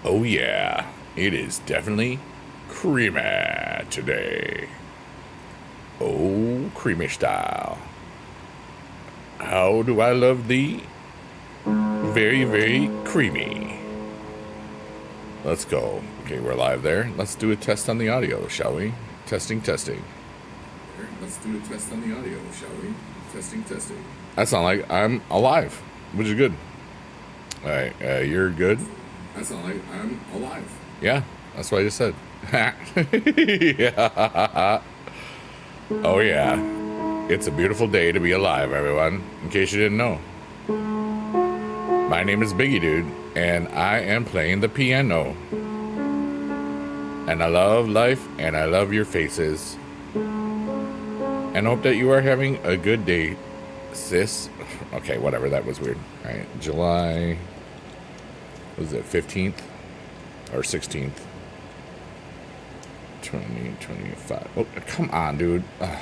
Oh yeah, it is definitely creamy today. Oh, creamy style. How do I love thee? Very, very creamy. Let's go. Okay, we're live there. Let's do a test on the audio, shall we? Testing, testing. Let's do a test on the audio, shall we? Testing, testing. That sounds like I'm alive, which is good. All right, you're good. That sounds like I'm alive. Yeah, that's what I just said. Yeah. Oh yeah, it's a beautiful day to be alive, everyone. In case you didn't know, my name is Biggie Dude, and I am playing the piano. And I love life, and I love your faces. And hope that you are having a good day, sis. Okay, whatever, that was weird. All right, July, was it 15th or 16th? 2025. Oh, come on, dude. Ugh.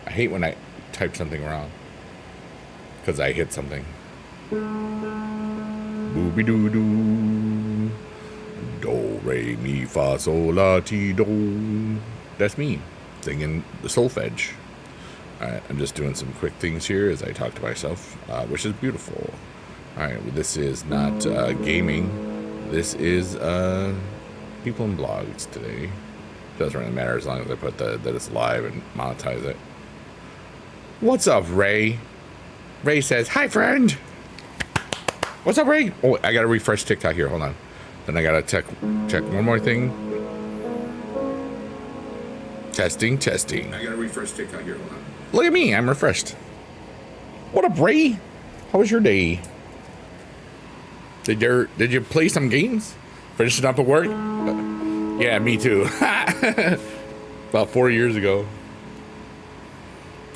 I hate when I type something wrong. Because I hit something. Booby doo doo. Do, re, mi, fa, sol, la, ti, do. That's me singing the solfege. Alright, I'm just doing some quick things here as I talk to myself, which is beautiful. Alright, well, this is not gaming. This is people and blogs today. Doesn't really matter as long as I put that it's live and monetize it. What's up, Ray? Ray says, hi, friend. What's up, Ray? Oh, I gotta refresh TikTok here. Hold on. Then I gotta check one more thing. Testing, testing. I gotta refresh TikTok here. Hold on. Look at me. I'm refreshed. What up, Ray? How was your day? Did you play some games? Finishing up at work? Yeah, me too. About 4 years ago.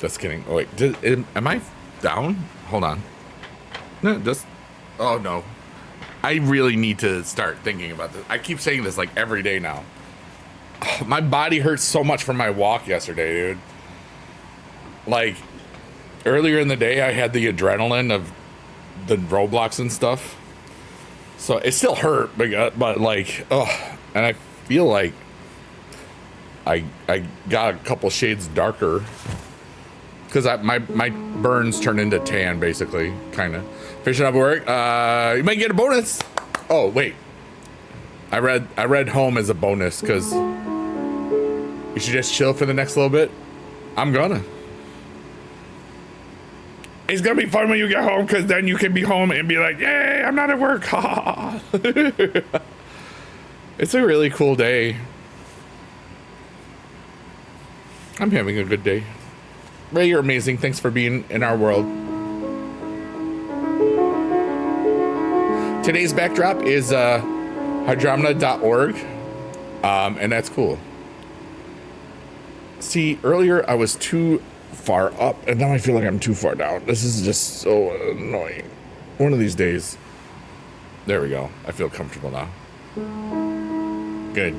Just kidding. Oh, wait. Am I down? Hold on. No, just... Oh, no. I really need to start thinking about this. I keep saying this like every day now. Oh, my body hurts so much from my walk yesterday, dude. Like, earlier in the day, I had the adrenaline of the roadblocks and stuff. So it still hurt, but like, oh, and I feel like I got a couple shades darker because my burns turned into tan, basically, kind of. Finishing up work, you might get a bonus. Oh wait, I read home as a bonus because you should just chill for the next little bit. I'm gonna. It's gonna be fun when you get home because then you can be home and be like, yay, I'm not at work. It's a really cool day. I'm having a good day. Ray, you're amazing. Thanks for being in our world. Today's backdrop is hydromina.org, and that's cool. See, earlier I was too far up, and now I feel like I'm too far down. This is just so annoying. One of these days. There we go. I feel comfortable now. Good.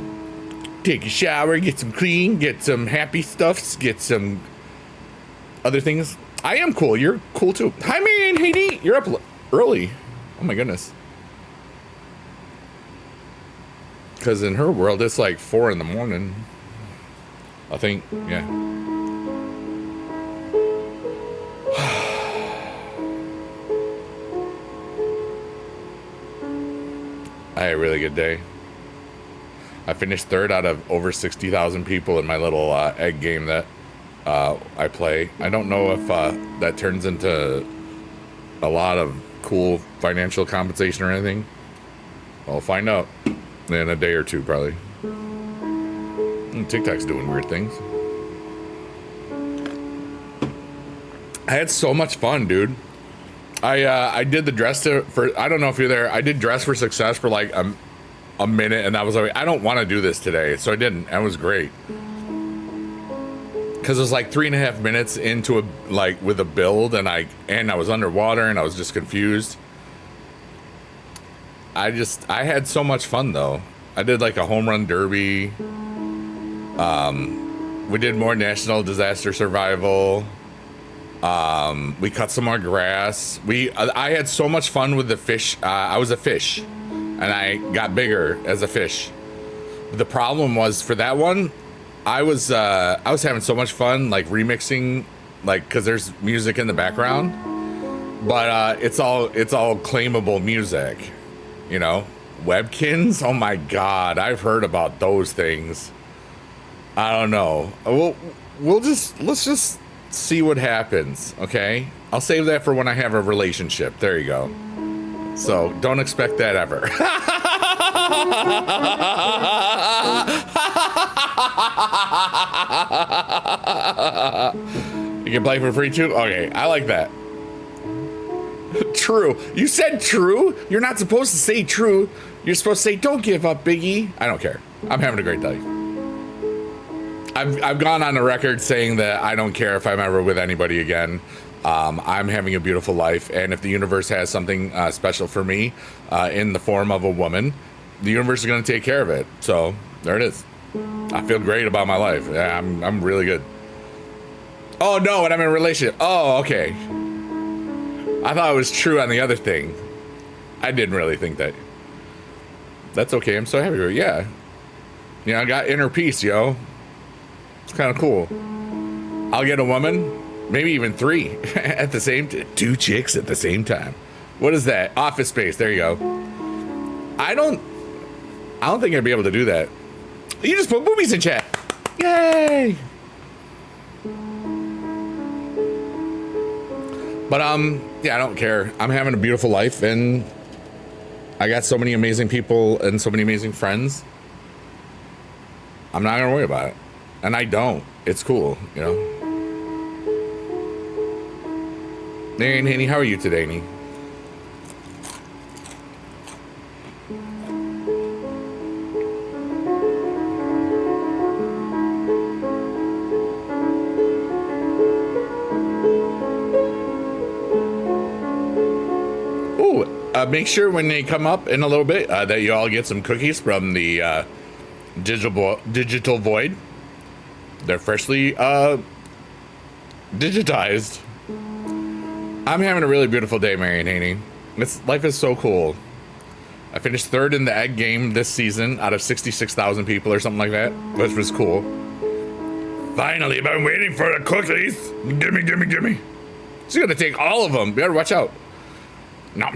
Take a shower, get some clean, get some happy stuffs, get some other things. I am cool. You're cool too. Hi, man. Hey, Dee. You're up early. Oh my goodness. Because in her world, it's like 4 in the morning. I think, yeah. I had a really good day. I finished third out of over 60,000 people in my little egg game that I play. I don't know if that turns into a lot of cool financial compensation or anything. I'll find out in a day or two, probably. TikTok's doing weird things. I had so much fun, dude. I did the dress for, I don't know if you're there. I did dress for success for like a minute, and I was like, I don't want to do this today, so I didn't. That was great. Because it was like 3.5 minutes into a with a build, and I was underwater, and I was just confused. I had so much fun though. I did like a home run derby. We did more national disaster survival. We cut some more grass. I had so much fun with the fish. I was a fish. and I got bigger as a fish. But the problem was for that one, I was having so much fun like remixing, like because there's music in the background, but it's all claimable music, you know. Webkins, oh my god, I've heard about those things. I don't know. Let's just see what happens, okay? I'll save that for when I have a relationship. There you go. So don't expect that ever. You can play for free too? Okay, I like that. True. You said true? You're not supposed to say true. You're supposed to say, don't give up, Biggie. I don't care. I'm having a great day. I've gone on the record saying that I don't care if I'm ever with anybody again. I'm having a beautiful life, and if the universe has something special for me in the form of a woman, the universe is going to take care of it. So there it is. I feel great about my life. Yeah, I'm really good. Oh no, and I'm in a relationship. Oh, okay. I thought it was true on the other thing. I didn't really think that. That's okay. I'm so happy with it. Yeah. You know, I got inner peace, yo. It's kind of cool. I'll get a woman, maybe even 3 at the same time. 2 chicks at the same time. What is that? Office Space. There you go. I don't think I'd be able to do that. You just put boobies in chat. Yay! But yeah, I don't care. I'm having a beautiful life, and I got so many amazing people and so many amazing friends. I'm not gonna worry about it. And I don't. It's cool, you know. Hey, Nanny, how are you today, Nanny? Make sure when they come up in a little bit that you all get some cookies from the digital void. They're freshly digitized. I'm having a really beautiful day, Mary and Haney. Life is so cool. I finished 3rd in the egg game this season out of 66,000 people or something like that, which was cool. Finally, I've been waiting for the cookies. Gimme. She's gonna take all of them. You better watch out. Nom.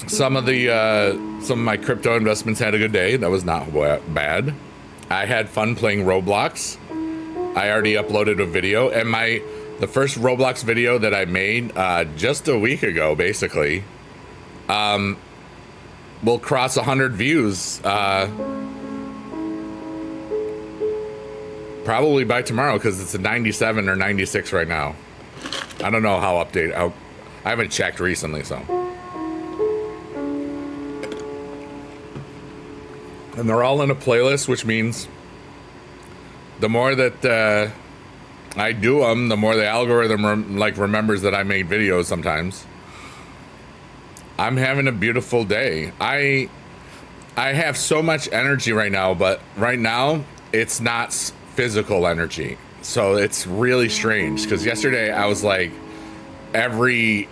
Some of my crypto investments had a good day. That was not bad. I had fun playing Roblox. I already uploaded a video, and the first Roblox video that I made just a week ago, basically, will cross 100 views probably by tomorrow, because it's a 97 or 96 right now. I don't know how updated. I haven't checked recently, so. And they're all in a playlist, which means the more that I do them, the more the algorithm remembers that I made videos sometimes. I'm having a beautiful day. I have so much energy right now, but right now it's not physical energy. So it's really strange, because yesterday I was like every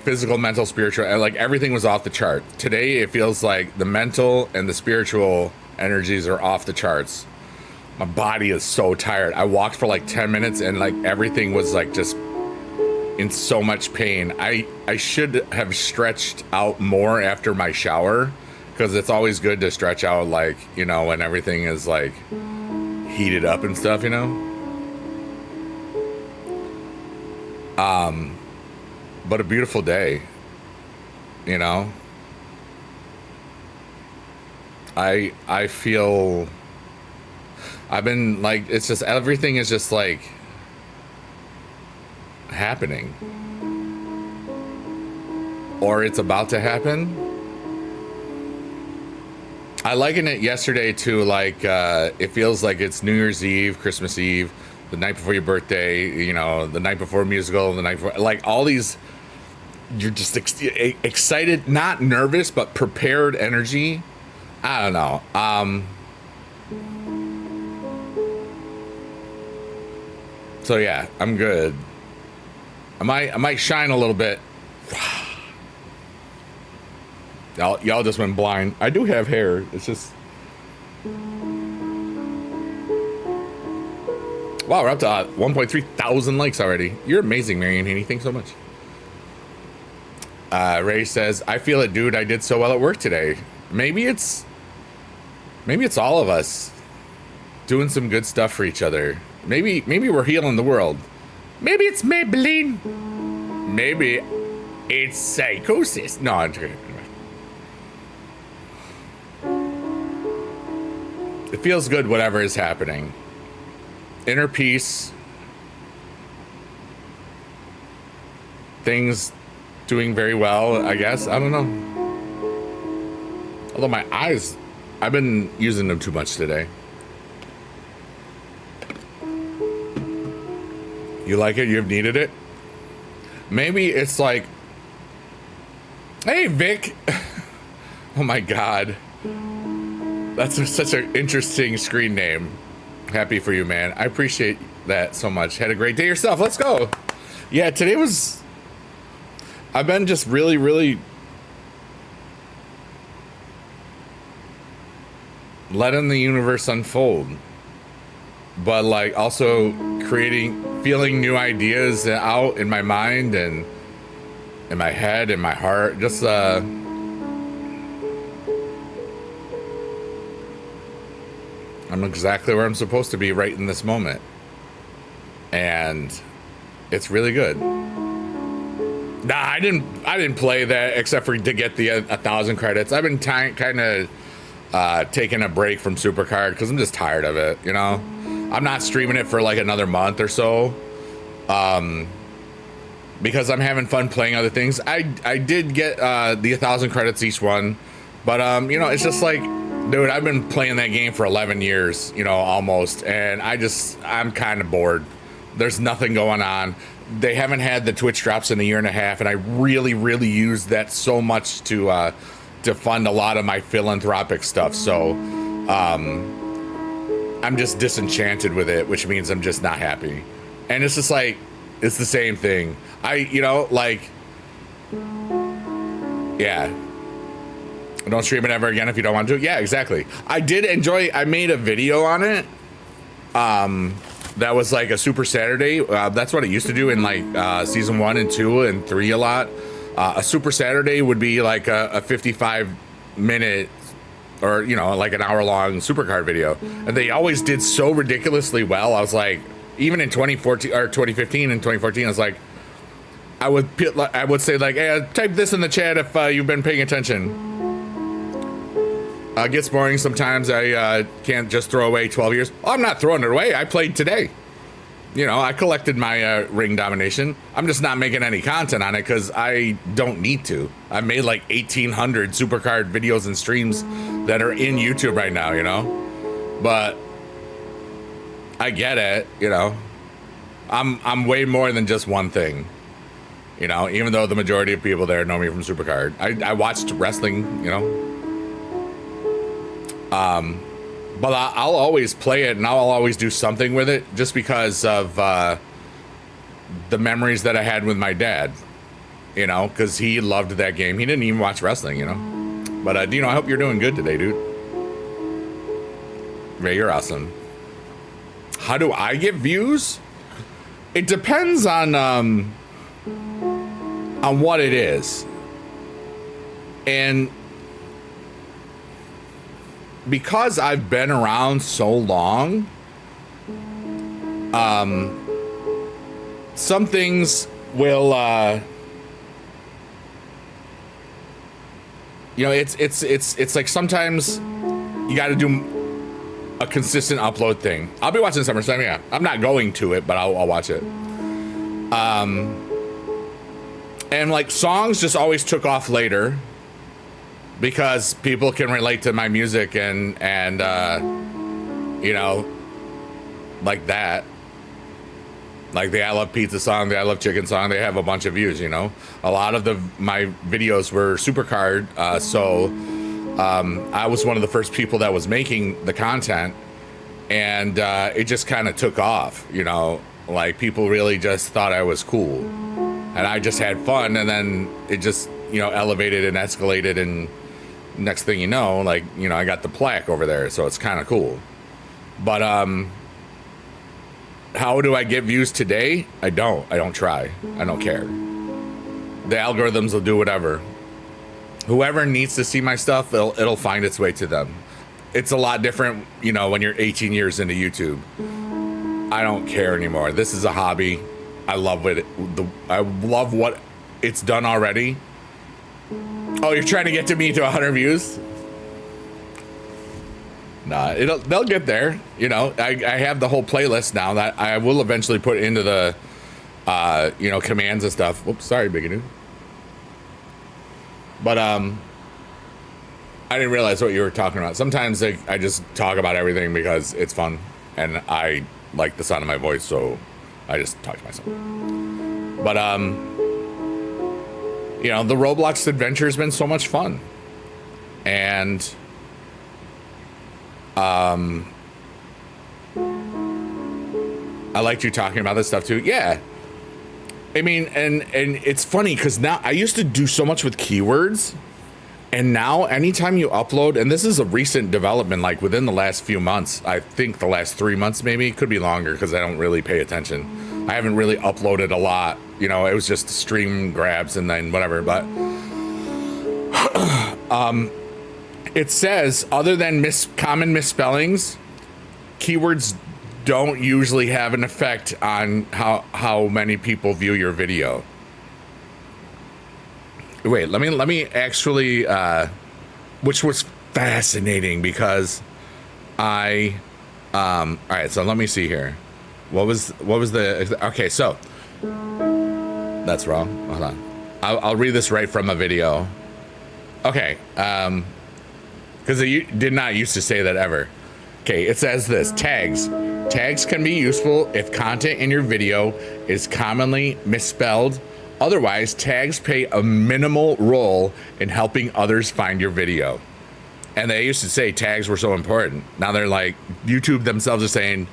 physical, mental, spiritual, and everything was off the chart. Today it feels like the mental and the spiritual energies are off the charts. My body is so tired. I walked for 10 minutes and everything was just in so much pain. I should have stretched out more after my shower, because it's always good to stretch out when everything is heated up and stuff, you know. But a beautiful day, you know. I feel I've been it's just everything is just happening, or it's about to happen. I likened it yesterday to it feels like it's New Year's Eve, Christmas Eve, the night before your birthday, you know, the night before a musical, the night before, all these, you're just excited, not nervous, but prepared energy. I don't know. So yeah, I'm good. I might shine a little bit. Y'all just went blind. I do have hair. It's just... Wow, we're up to 1.3 thousand likes already. You're amazing, Marion Haney. Thanks so much. Ray says, I feel it, dude. I did so well at work today. Maybe it's all of us doing some good stuff for each other. Maybe we're healing the world. Maybe it's Maybelline. Maybe it's psychosis. No, I'm kidding. It feels good, whatever is happening. Inner peace. Things doing very well, I guess. I don't know. Although my eyes, I've been using them too much today. You like it? You've needed it? Maybe it's like, hey, Vic. Oh my God. That's such an interesting screen name. Happy for you, man. I appreciate that so much. Had a great day yourself. Let's go. Yeah, today was... I've been just really, really letting the universe unfold. But like also feeling new ideas out in my mind and in my head and my heart. Just I'm exactly where I'm supposed to be right in this moment. And it's really good. Nah, I didn't play that except for to get the 1,000 credits. I've been kind of taking a break from Supercard because I'm just tired of it, you know? I'm not streaming it for like another month or so. Because I'm having fun playing other things. I did get the 1,000 credits each one. But, you know, it's just like, dude, I've been playing that game for 11 years, you know, almost. And I'm kind of bored. There's nothing going on. They haven't had the Twitch drops in a year and a half, and I really, really used that so much to fund a lot of my philanthropic stuff. So I'm just disenchanted with it, which means I'm just not happy. And it's just like, it's the same thing. Yeah. Don't stream it ever again if you don't want to. Yeah, exactly. I made a video on it. That was like a Super Saturday. That's what it used to do in like season 1 and 2 and 3 a lot. A Super Saturday would be like a 55-minute or, you know, like an hour-long Supercard video. And they always did so ridiculously well. I was like, even in 2014 or 2015 and 2014, I was like, I would say like, hey, type this in the chat if you've been paying attention. It gets boring sometimes. I can't just throw away 12 years. Oh, I'm not throwing it away. I played today. You know, I collected my ring domination. I'm just not making any content on it because I don't need to. I made like 1,800 Supercard videos and streams that are in YouTube right now, you know? But I get it, you know? I'm way more than just one thing. You know, even though the majority of people there know me from Supercard. I watched wrestling, you know? But I'll always play it and I'll always do something with it just because of the memories that I had with my dad, you know, because he loved that game. He didn't even watch wrestling, you know. But, Dino, I hope you're doing good today, dude. Ray, you're awesome. How do I get views? It depends on what it is. And because I've been around so long, some things will, you know, it's like sometimes you got to do a consistent upload thing. I'll be watching SummerSlam, yeah. I'm not going to it, but I'll watch it. And like songs just always took off later. Because people can relate to my music and you know, like that. Like the I Love Pizza song, the I Love Chicken song, they have a bunch of views, you know. A lot of my videos were Supercard, so I was one of the first people that was making the content, and it just kind of took off, you know. Like people really just thought I was cool, and I just had fun, and then it just, you know, elevated and escalated and next thing you know, like, you know, I got the plaque over there, so it's kind of cool. But how do I get views today? I don't try. I don't care. The algorithms will do whatever. Whoever needs to see my stuff, it'll find its way to them. It's a lot different, you know, when you're 18 years into YouTube. I don't care anymore. This is a hobby. I love it. I love what it's done already. Oh, you're trying to get to me to 100 views? Nah, they'll get there. You know, I have the whole playlist now that I will eventually put into the, you know, commands and stuff. Whoops, sorry, Biggity. But I didn't realize what you were talking about. Sometimes I just talk about everything because it's fun, and I like the sound of my voice, so I just talk to myself. But you know, the Roblox adventure has been so much fun, and I liked you talking about this stuff too. Yeah. I mean, and it's funny because now I used to do so much with keywords, and now anytime you upload, and this is a recent development, like within the last few months, I think the last 3 months, maybe, it could be longer because I don't really pay attention. I haven't really uploaded a lot, you know, it was just stream grabs and then whatever, but it says, other than common misspellings, keywords don't usually have an effect on how many people view your video. Wait, let me actually, which was fascinating because all right, so let me see here. What was the, okay, so that's wrong. Hold on. I'll read this right from a video. Okay, because it did not used to say that ever. Okay, it says this, tags. Tags can be useful if content in your video is commonly misspelled. Otherwise, tags play a minimal role in helping others find your video. And they used to say tags were so important. Now they're like, YouTube themselves are saying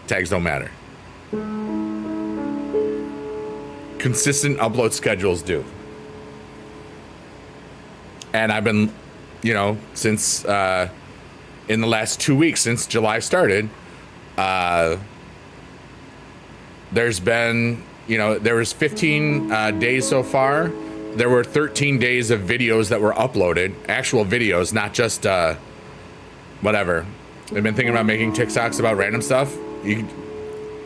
tags don't matter. Consistent upload schedules do. And I've been, you know, since in the last 2 weeks since July started, there's been, you know, there was 15 days so far. There were 13 days of videos that were uploaded, actual videos, not just whatever. I've been thinking about making TikToks about random stuff. You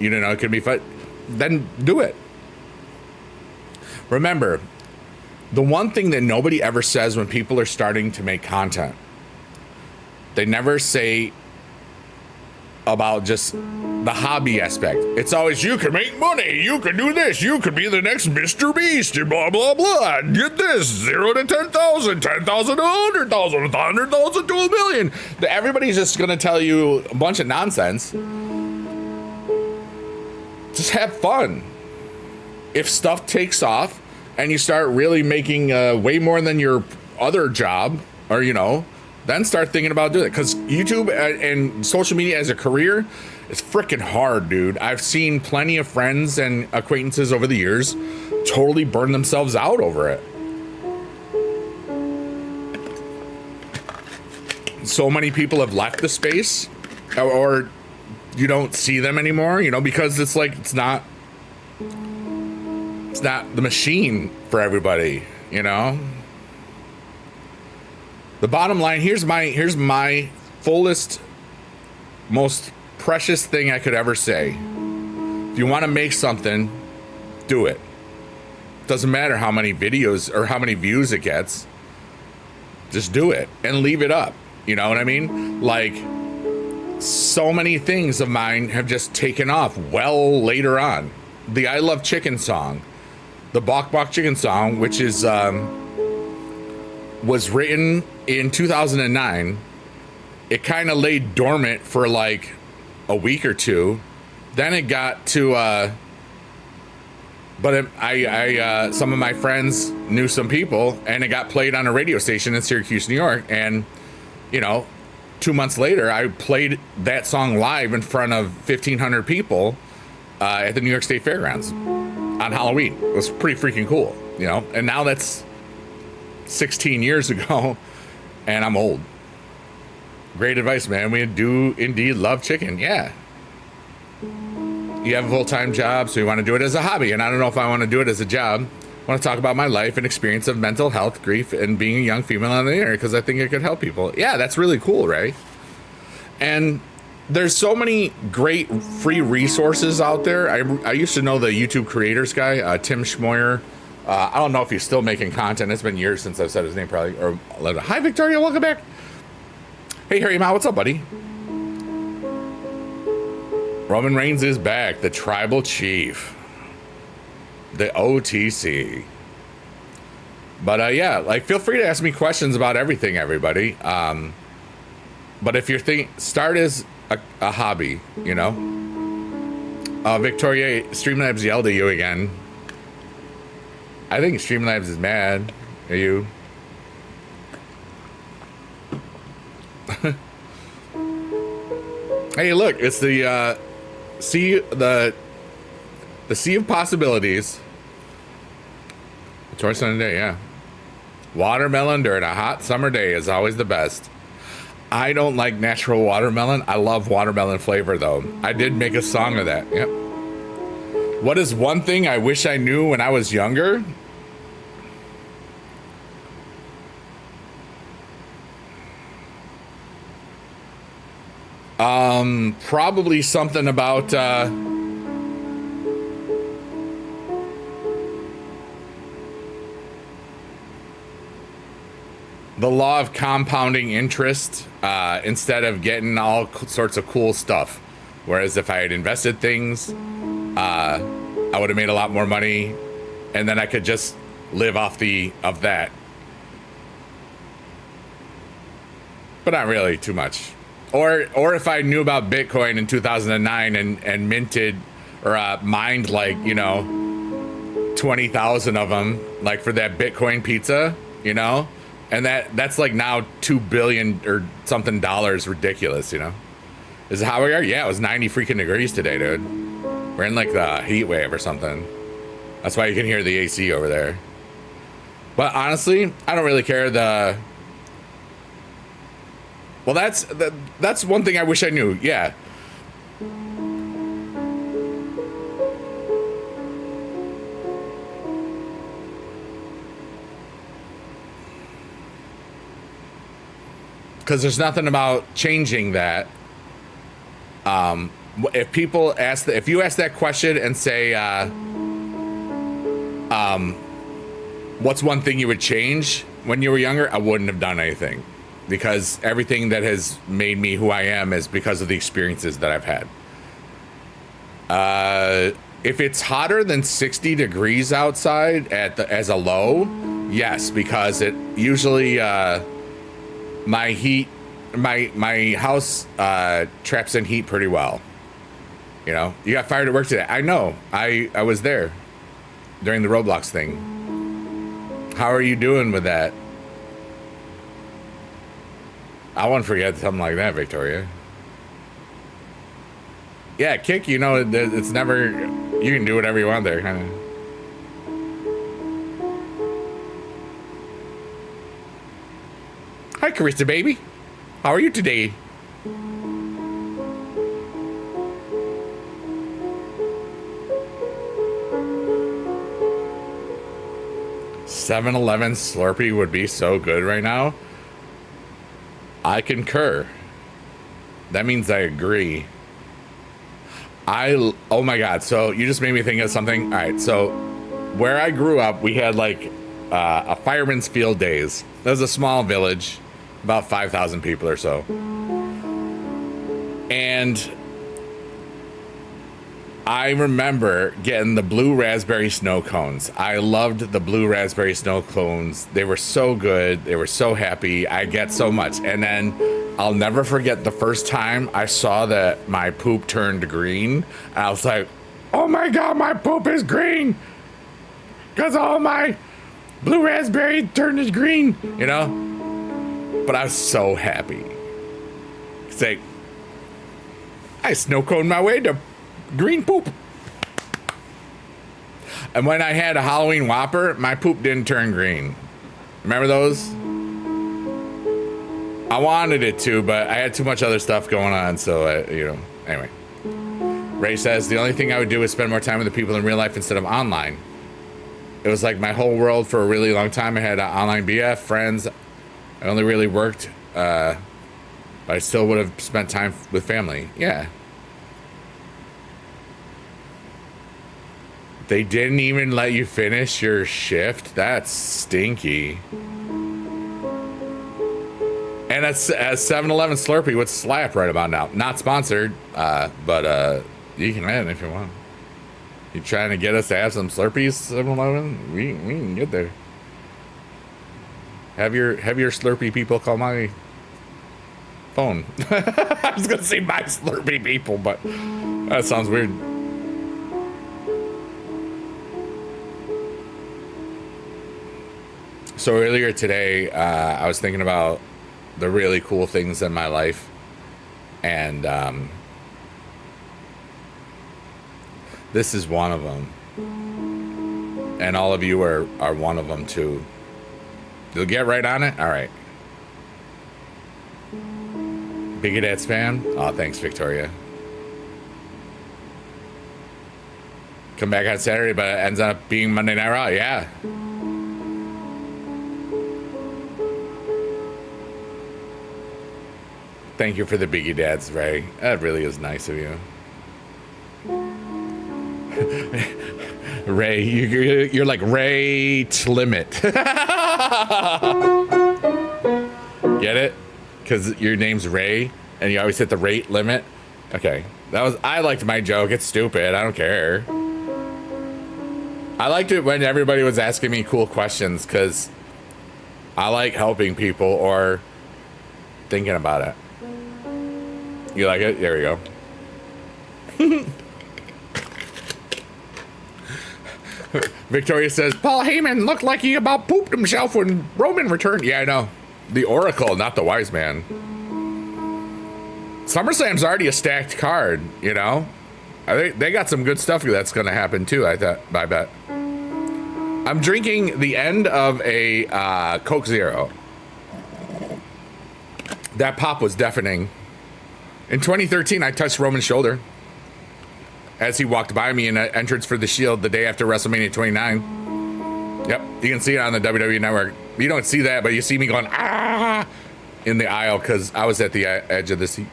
don't know, it could be fun. Then do it. Remember, the one thing that nobody ever says when people are starting to make content, they never say about just the hobby aspect. It's always, you can make money, you can do this, you could be the next Mr. Beast, and blah, blah, blah. Get this, 0 to 10,000, 10,000 to 100,000, 100,000 to 1 million. Everybody's just going to tell you a bunch of nonsense. Just have fun. If stuff takes off and you start really making way more than your other job, or, you know, then start thinking about doing it. Because YouTube and social media as a career is freaking hard, dude. I've seen plenty of friends and acquaintances over the years totally burn themselves out over it. So many people have left the space, or you don't see them anymore, you know, because it's like, it's not the machine for everybody, you know. The bottom line, here's my fullest, most precious thing I could ever say. If you want to make something, do it. Doesn't matter how many videos or how many views it gets. Just do it and leave it up. You know what I mean? Like, so many things of mine have just taken off well later on. The I Love Chicken song, the Bok Bok Chicken song, which is was written in 2009. It kind of lay dormant for like a week or two. Then it got to, I some of my friends knew some people, and it got played on a radio station in Syracuse, New York. And, you know, 2 months later, I played that song live in front of 1,500 people at the New York State Fairgrounds on Halloween. It was pretty freaking cool, you know. And now that's 16 years ago, and I'm old. Great advice, man. We do indeed love chicken. Yeah. You have a full-time job, so you want to do it as a hobby. And I don't know if I want to do it as a job. I want to talk about my life and experience of mental health, grief, and being a young female on the air because I think it could help people. Yeah, that's really cool, right? And there's so many great free resources out there. I used to know the YouTube creators guy, Tim Schmoyer. I don't know if he's still making content. It's been years since I've said his name, probably. Or hi, Victoria. Welcome back. Hey, Harry Ma, what's up, buddy? Roman Reigns is back. The tribal chief. The OTC. But yeah, like feel free to ask me questions about everything, everybody. But if you're start as a hobby, you know. Victoria, Streamlabs yelled at you again. I think Streamlabs is mad at you. Hey, look, it's the sea of possibilities. Choice on a day, yeah. Watermelon during a hot summer day is always the best. I don't like natural watermelon. I love watermelon flavor, though. I did make a song of that. Yep. What is one thing I wish I knew when I was younger? Probably something about, the law of compounding interest, instead of getting all sorts of cool stuff. Whereas if I had invested things, I would have made a lot more money, and then I could just live off of that. But not really too much. Or if I knew about Bitcoin in 2009 and minted or mined like, 20,000 of them, like for that Bitcoin pizza, and that's like now $2 billion or something dollars, ridiculous, Is it how we are? Yeah, it was 90 freaking degrees today, dude. We're in like the heat wave or something. That's why you can hear the AC over there. But honestly, I don't really care. Well, that's one thing I wish I knew. Yeah. Because there's nothing about changing that. If people if you ask that question and say, what's one thing you would change when you were younger? I wouldn't have done anything. Because everything that has made me who I am is because of the experiences that I've had. If it's hotter than 60 degrees outside as a low, yes, because it usually my house traps in heat pretty well. You got fired at work today. I know. I was there during the Roblox thing. How are you doing with that? I won't forget something like that, Victoria. Yeah, kick, it's never, you can do whatever you want there, kind of. Hi, Carissa, baby. How are you today? $7-Eleven Slurpee would be so good right now. I concur. That means I agree. Oh my God. So you just made me think of something. All right. So where I grew up, we had like a fireman's field days. That was a small village, about 5,000 people or so. And I remember getting the blue raspberry snow cones. I loved the blue raspberry snow cones. They were so good. They were so happy. I get so much. And then I'll never forget the first time I saw that my poop turned green. I was like, oh my God, my poop is green. Because all my blue raspberry turned is green, But I was so happy. It's like, I snow coned my way to green poop. And when I had a Halloween Whopper, my poop didn't turn green. Remember those? I wanted it to, but I had too much other stuff going on, so anyway. Ray says, the only thing I would do is spend more time with the people in real life instead of online. It was like my whole world for a really long time. I had online BF, friends. I only really worked, but I still would have spent time with family. Yeah. They didn't even let you finish your shift? That's stinky. And a 7-Eleven Slurpee would slap right about now. Not sponsored, but you can add it if you want. You trying to get us to have some Slurpees, 7-Eleven? We can get there. Have your Slurpee people call my phone. I was gonna say my Slurpee people, but that sounds weird. So earlier today, I was thinking about the really cool things in my life, and this is one of them, and all of you are one of them too. You'll get right on it. All right. Big Dad's fan. Oh, thanks, Victoria. Come back on Saturday, but it ends up being Monday Night Raw. Yeah. Thank you for the Biggie Dads, Ray. That really is nice of you. Ray, you're like Ray Limit. Get it? Because your name's Ray, and you always hit the rate limit. Okay, I liked my joke. It's stupid. I don't care. I liked it when everybody was asking me cool questions, because I like helping people or thinking about it. You like it? There we go. Victoria says, Paul Heyman looked like he about pooped himself when Roman returned. Yeah, I know. The Oracle, not the Wise Man. SummerSlam's already a stacked card, you know? I think they got some good stuff that's going to happen, too, I bet. I'm drinking the end of a Coke Zero. That pop was deafening. In 2013, I touched Roman's shoulder as he walked by me in an entrance for the Shield the day after WrestleMania 29. Yep, you can see it on the WWE Network. You don't see that, but you see me going, ah, in the aisle because I was at the edge of the seat.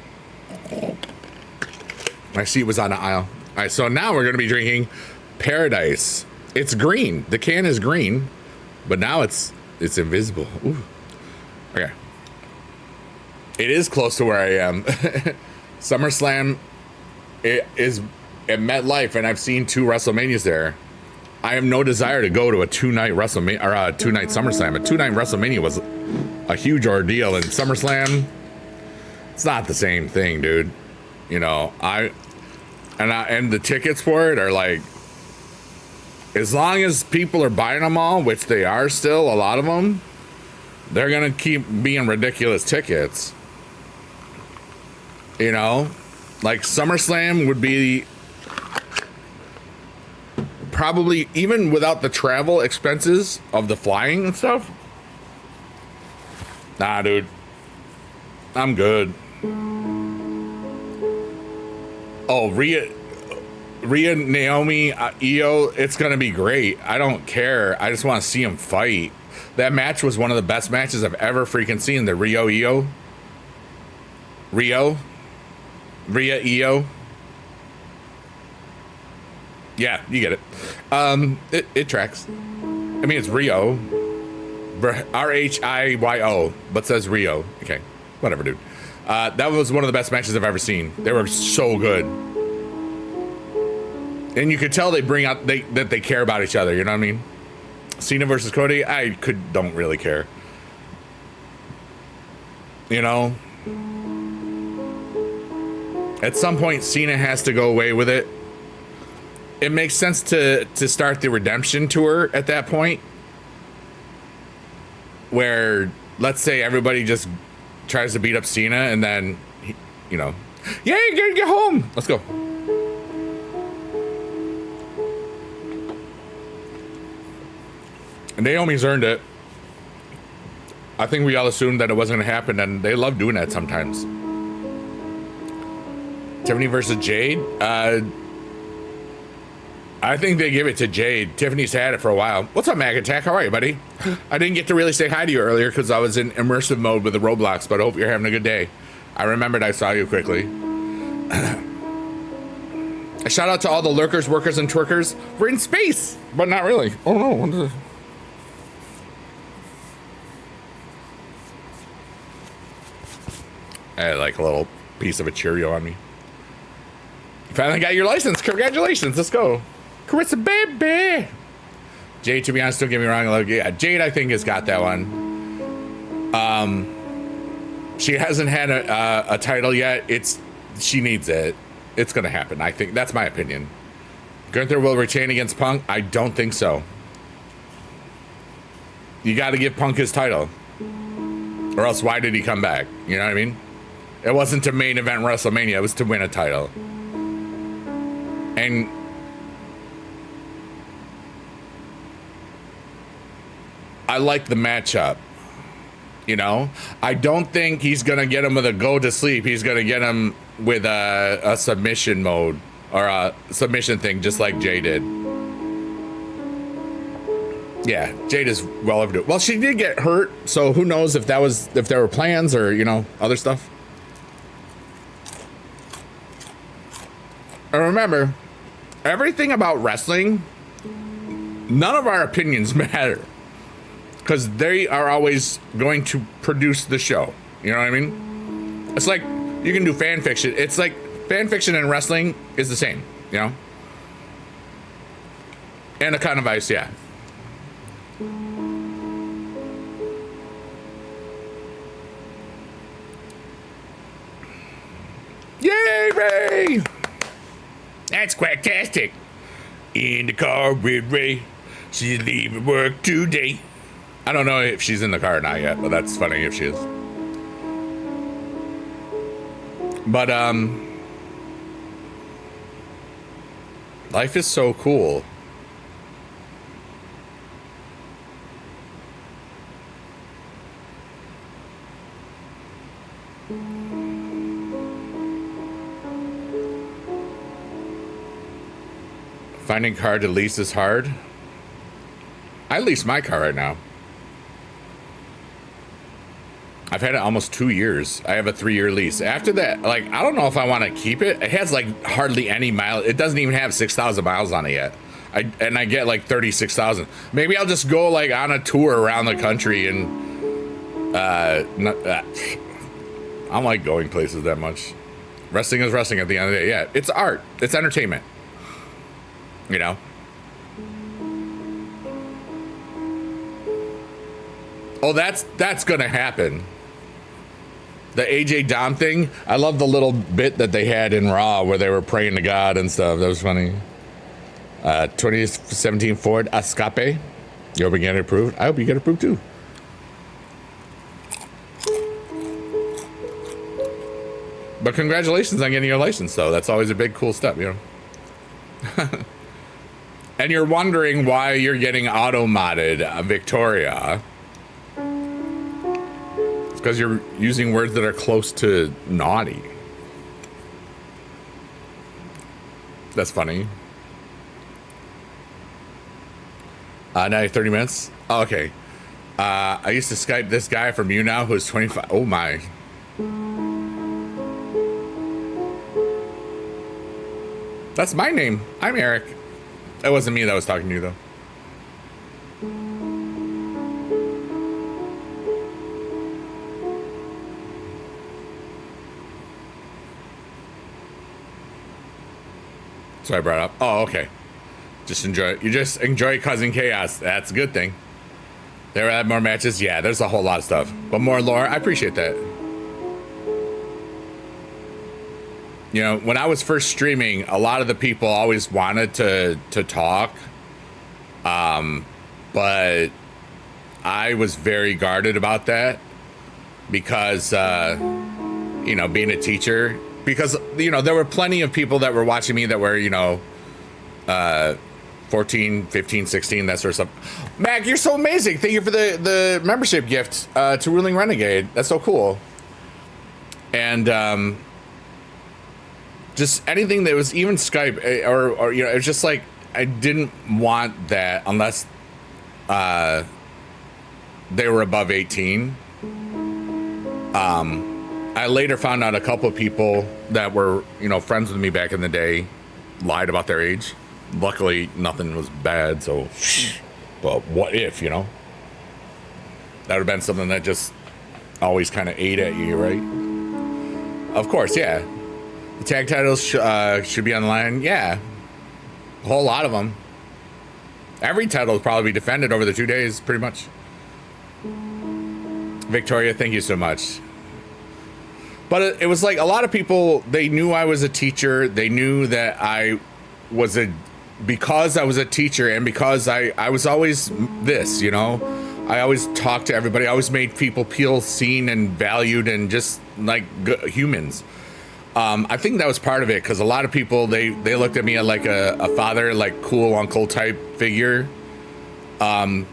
My seat was on the aisle. All right, so now we're going to be drinking Paradise. It's green. The can is green, but now it's invisible. Ooh. Okay. It is close to where I am. SummerSlam is at MetLife, and I've seen 2 WrestleManias there. I have no desire to go to a 2-night WrestleMania or a 2-night SummerSlam. A 2-night WrestleMania was a huge ordeal, and SummerSlam, it's not the same thing, dude. You know, and the tickets for it are like, as long as people are buying them all, which they are still, a lot of them, they're gonna keep being ridiculous tickets. You know, like SummerSlam would be probably, even without the travel expenses of the flying and stuff. Nah, dude, I'm good. Oh, Rhea, Naomi, Io, it's gonna be great. I don't care. I just want to see them fight. That match was one of the best matches I've ever freaking seen. The Rhea Io. Yeah, you get it. It tracks. I mean, it's Rio. RHIYO, but says Rio. Okay, whatever, dude. That was one of the best matches I've ever seen. They were so good. And you could tell they bring out that they care about each other, you know what I mean? Cena versus Cody, don't really care. You know? At some point, Cena has to go away with it. It makes sense to start the redemption tour at that point. Where, let's say everybody just tries to beat up Cena and then, you know, yeah, you gotta get home. Let's go. And Naomi's earned it. I think we all assumed that it wasn't going to happen, and they love doing that sometimes. Tiffany versus Jade? I think they give it to Jade. Tiffany's had it for a while. What's up, Mag Attack? How are you, buddy? I didn't get to really say hi to you earlier because I was in immersive mode with the Roblox, but I hope you're having a good day. I remembered I saw you quickly. A shout out to all the lurkers, workers, and twerkers. We're in space, but not really. Oh no. I had like a little piece of a Cheerio on me. You finally got your license. Congratulations. Let's go. Carissa, baby. Jade, to be honest, don't get me wrong. Yeah, Jade, I think, has got that one. She hasn't had a title yet. She needs it. It's going to happen. I think that's my opinion. Gunther will retain against Punk. I don't think so. You got to give Punk his title. Or else why did he come back? You know what I mean? It wasn't to main event WrestleMania. It was to win a title. And I like the matchup. You know? I don't think he's going to get him with a go to sleep. He's going to get him with a submission mode. Or a submission thing, just like Jay did. Yeah, Jade is well overdue. Well, she did get hurt, so who knows if there were plans or, you know, other stuff. And remember, everything about wrestling, none of our opinions matter. Because they are always going to produce the show. You know what I mean? It's like, you can do fan fiction. It's like, fan fiction and wrestling is the same, you know? And a kind of ice, yeah. Yay, Ray! That's quacktastic. In the car with Ray. She's leaving work today. I don't know if she's in the car or not yet, but that's funny if she is. But, life is so cool. Finding car to lease is hard. I lease my car right now. I've had it almost 2 years. I have a 3-year lease. After that, like, I don't know if I want to keep it. It has like hardly any miles. It doesn't even have 6,000 miles on it yet. I get like 36,000. Maybe I'll just go like on a tour around the country and I don't like going places that much. Wrestling is wrestling at the end of the day. Yeah, it's art. It's entertainment. You know? Oh, that's gonna happen. The AJ Dom thing, I love the little bit that they had in Raw where they were praying to God and stuff. That was funny. 2017 Ford Escape. You hope you get approved? I hope you get approved too. But congratulations on getting your license, though. That's always a big, cool step, you know? And you're wondering why you're getting auto-modded, Victoria. It's because you're using words that are close to naughty. That's funny. Now 30 minutes. Oh, okay. I used to Skype this guy from YouNow who's 25. Oh my. That's my name. I'm Eric. That wasn't me that was talking to you, though. So I brought up. Oh, okay. Just enjoy. You just enjoy causing chaos. That's a good thing. There are more matches. Yeah, there's a whole lot of stuff. But more lore. I appreciate that. You know, when I was first streaming, a lot of the people always wanted to talk. But I was very guarded about that because, you know, being a teacher, because, you know, there were plenty of people that were watching me that were, you know, 14, 15, 16, that sort of stuff. Mac, you're so amazing. Thank you for the membership gift to Ruling Renegade. That's so cool. And just anything that was even Skype or you know, it was just like I didn't want that unless they were above 18. I later found out a couple of people that were, you know, friends with me back in the day lied about their age. Luckily, nothing was bad, so, but what if, you know? That would have been something that just always kind of ate at you, right? Of course, yeah. The tag titles should be on the line. Yeah. A whole lot of them. Every title will probably be defended over the 2 days, pretty much. Victoria, thank you so much. But it was like a lot of people, they knew I was a teacher. They knew that I was because I was a teacher and because I was always this, you know, I always talked to everybody. I always made people feel seen and valued and just like humans. I think that was part of it because a lot of people, they looked at me like a father, like cool uncle type figure. And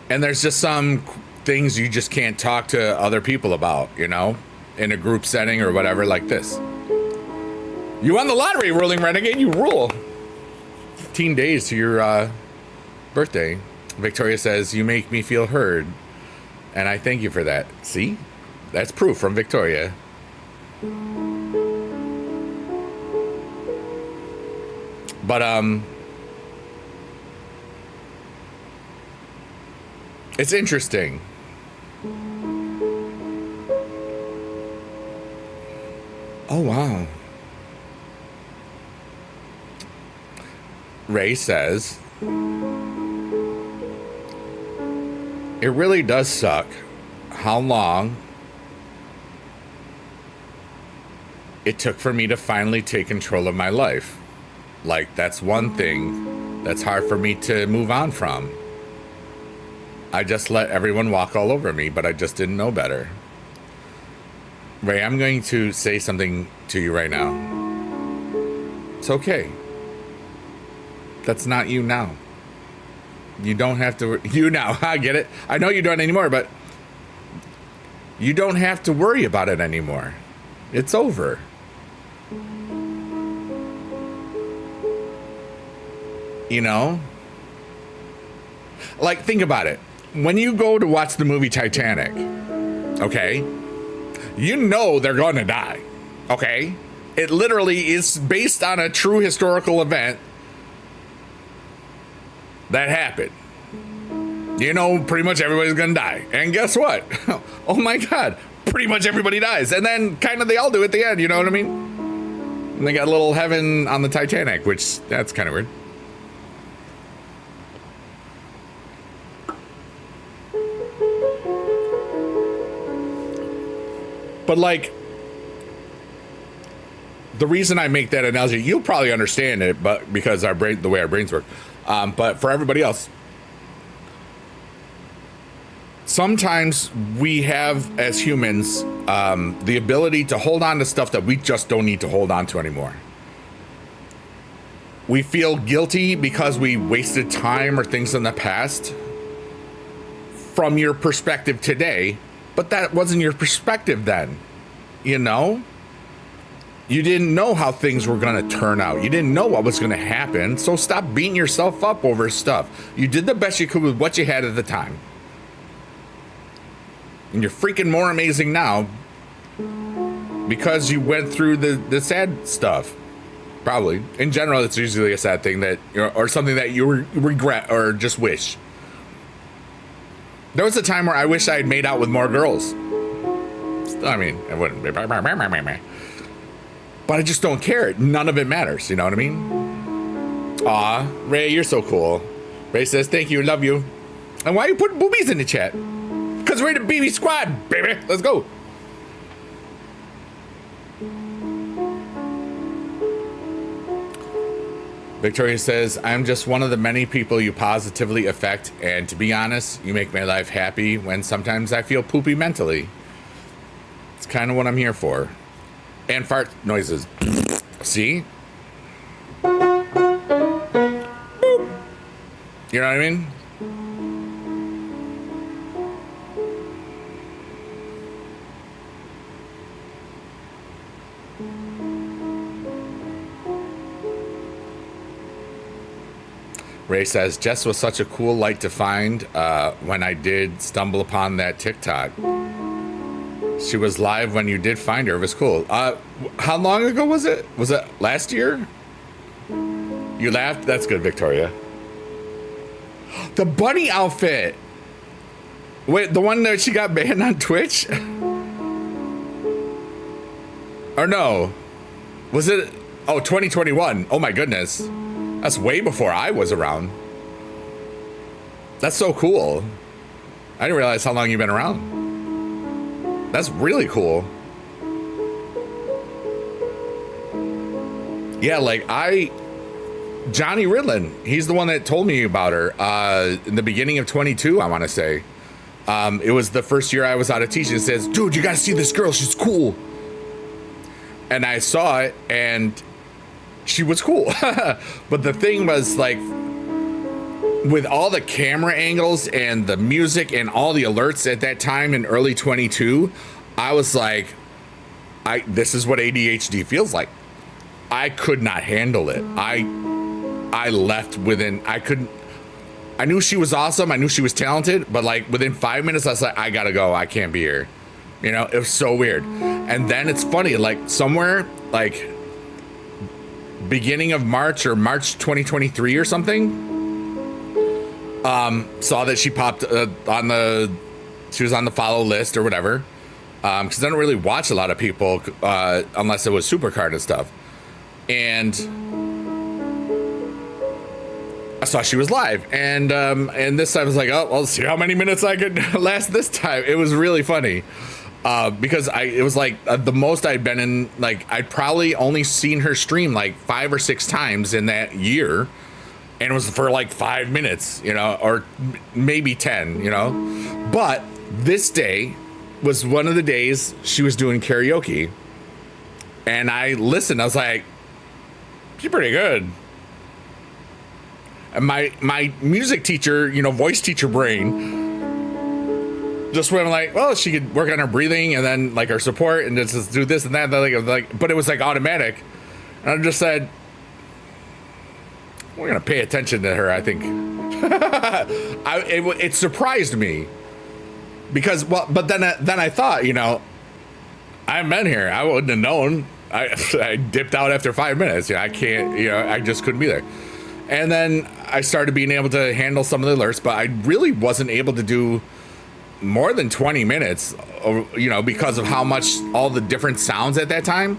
there's just some things you just can't talk to other people about, you know, in a group setting or whatever like this. You won the lottery, Ruling Renegade. You rule. 15 days to your birthday. Victoria says, you make me feel heard. And I thank you for that. See? That's proof from Victoria. But, it's interesting. Oh, wow. Ray says, it really does suck how long it took for me to finally take control of my life. Like, that's one thing that's hard for me to move on from. I just let everyone walk all over me, but I just didn't know better. Ray, I'm going to say something to you right now. It's okay. That's not you now. You don't have to, you now, I get it. I know you don't anymore, but you don't have to worry about it anymore. It's over. You know? Like, think about it. When you go to watch the movie Titanic, okay, you know they're going to die, okay? It literally is based on a true historical event that happened. You know, pretty much everybody's going to die. And guess what? Oh my God, pretty much everybody dies. And then kind of they all do at the end, you know what I mean? And they got a little heaven on the Titanic, which that's kind of weird. But like, the reason I make that analogy, you'll probably understand it, but because our brain, the way our brains work. But for everybody else, sometimes we have, as humans, the ability to hold on to stuff that we just don't need to hold on to anymore. We feel guilty because we wasted time or things in the past from your perspective today. But that wasn't your perspective then, you know? You didn't know how things were going to turn out. You didn't know what was going to happen. So stop beating yourself up over stuff. You did the best you could with what you had at the time. And you're freaking more amazing now because you went through the sad stuff. Probably. In general, it's usually a sad thing that, or something that you regret or just wish. There was a time where I wish I had made out with more girls. I mean, it wouldn't be. But I just don't care. None of it matters. You know what I mean? Aw, Ray, you're so cool. Ray says, thank you, love you. And why are you putting boobies in the chat? Because we're the BB squad, baby. Let's go. Victoria says, I'm just one of the many people you positively affect, and to be honest, you make my life happy when sometimes I feel poopy mentally. It's kind of what I'm here for. And fart noises. See? You know what I mean? Ray says, Jess was such a cool light to find when I did stumble upon that TikTok. She was live when you did find her. It was cool. How long ago was it? Was it last year? You laughed? That's good, Victoria. The bunny outfit. Wait, the one that she got banned on Twitch? Or no? Was it? Oh, 2021. Oh my goodness. That's way before I was around. That's so cool. I didn't realize how long you've been around. That's really cool. Yeah, like Johnny Ridlin, he's the one that told me about her in the beginning of 22, I want to say. It was the first year I was out of teaching. It says, dude, you got to see this girl. She's cool. And I saw it, and she was cool. But the thing was, like, with all the camera angles and the music and all the alerts at that time in early 22, I was like, this is what ADHD feels like. I could not handle it. I left within, I knew she was awesome. I knew she was talented, but like within 5 minutes, I was like, I gotta go. I can't be here. You know, it was so weird. And then it's funny, like somewhere like beginning of March or March 2023 or something, saw that she popped she was on the follow list or whatever. Cause I don't really watch a lot of people, unless it was Supercard and stuff. And I saw she was live, and this time I was like, oh, I'll see how many minutes I could last this time. It was really funny, because it was like the most I'd been in, like I'd probably only seen her stream like 5 or 6 times in that year, and it was for like 5 minutes, you know, or maybe 10, you know. But this day was one of the days she was doing karaoke, and I listened. I was like, she's pretty good. And my music teacher, you know, voice teacher brain just went like, well, she could work on her breathing and then like her support and just do this and that. And like, but it was like automatic. And I just said, we're going to pay attention to her, I think. It surprised me because, well, but then I thought, you know, I've been here. I wouldn't have known. I dipped out after 5 minutes. You know, I can't, you know, I just couldn't be there. And then I started being able to handle some of the alerts, but I really wasn't able to do more than 20 minutes, you know, because of how much all the different sounds at that time,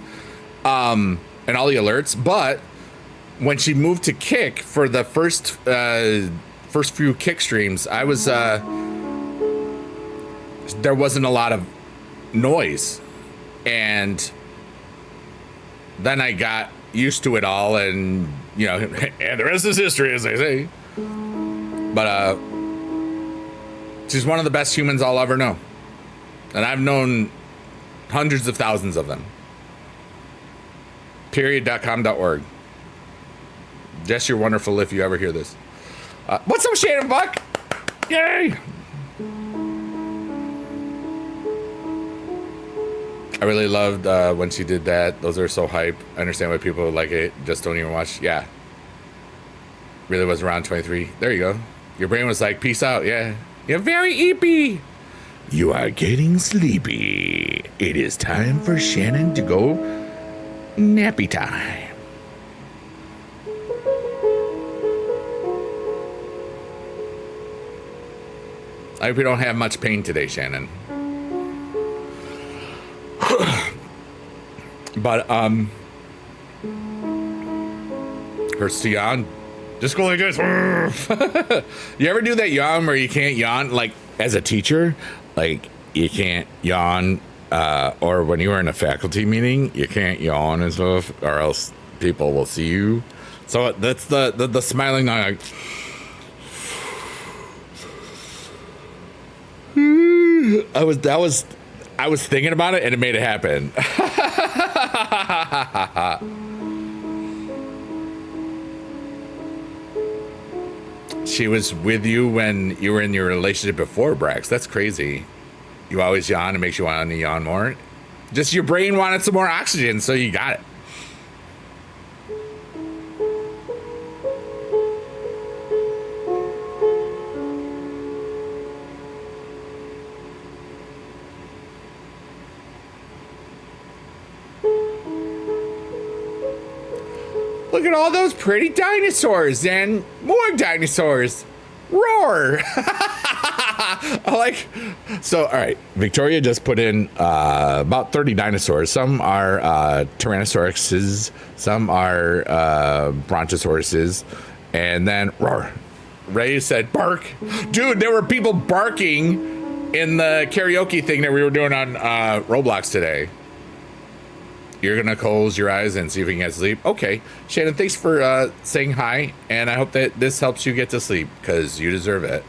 and all the alerts. But when she moved to Kick for the first few Kick streams, I was, there wasn't a lot of noise. And then I got used to it all, and you know, and the rest is history, as they say. But she's one of the best humans I'll ever know, and I've known hundreds of thousands of them. Period.com.org. Jess, you're wonderful if you ever hear this. What's up, Shannon Buck? Yay! I really loved when she did that. Those are so hype. I understand why people like it. Just don't even watch. Yeah. Really was around 23. There you go. Your brain was like, peace out. Yeah. You're very eepy. You are getting sleepy. It is time for Shannon to go nappy time. I hope you don't have much pain today, Shannon. But her yawn, just go like this. You ever do that yawn where you can't yawn, like as a teacher, like you can't yawn, or when you were in a faculty meeting, you can't yawn and stuff, or else people will see you. So that's the smiling, like, I was thinking about it and it made it happen. she was with you when you were in your relationship before, Brax. That's crazy. You always yawn. It makes you want to yawn more. Just your brain wanted some more oxygen, so you got it. Look at all those pretty dinosaurs and more dinosaurs. Roar. So, all right. Victoria just put in about 30 dinosaurs. Some are Tyrannosauruses, some are Brontosauruses, and then roar. Ray said bark. Dude, there were people barking in the karaoke thing that we were doing on Roblox today. You're going to close your eyes and see if you can get sleep. Okay. Shannon, thanks for saying hi. And I hope that this helps you get to sleep because you deserve it.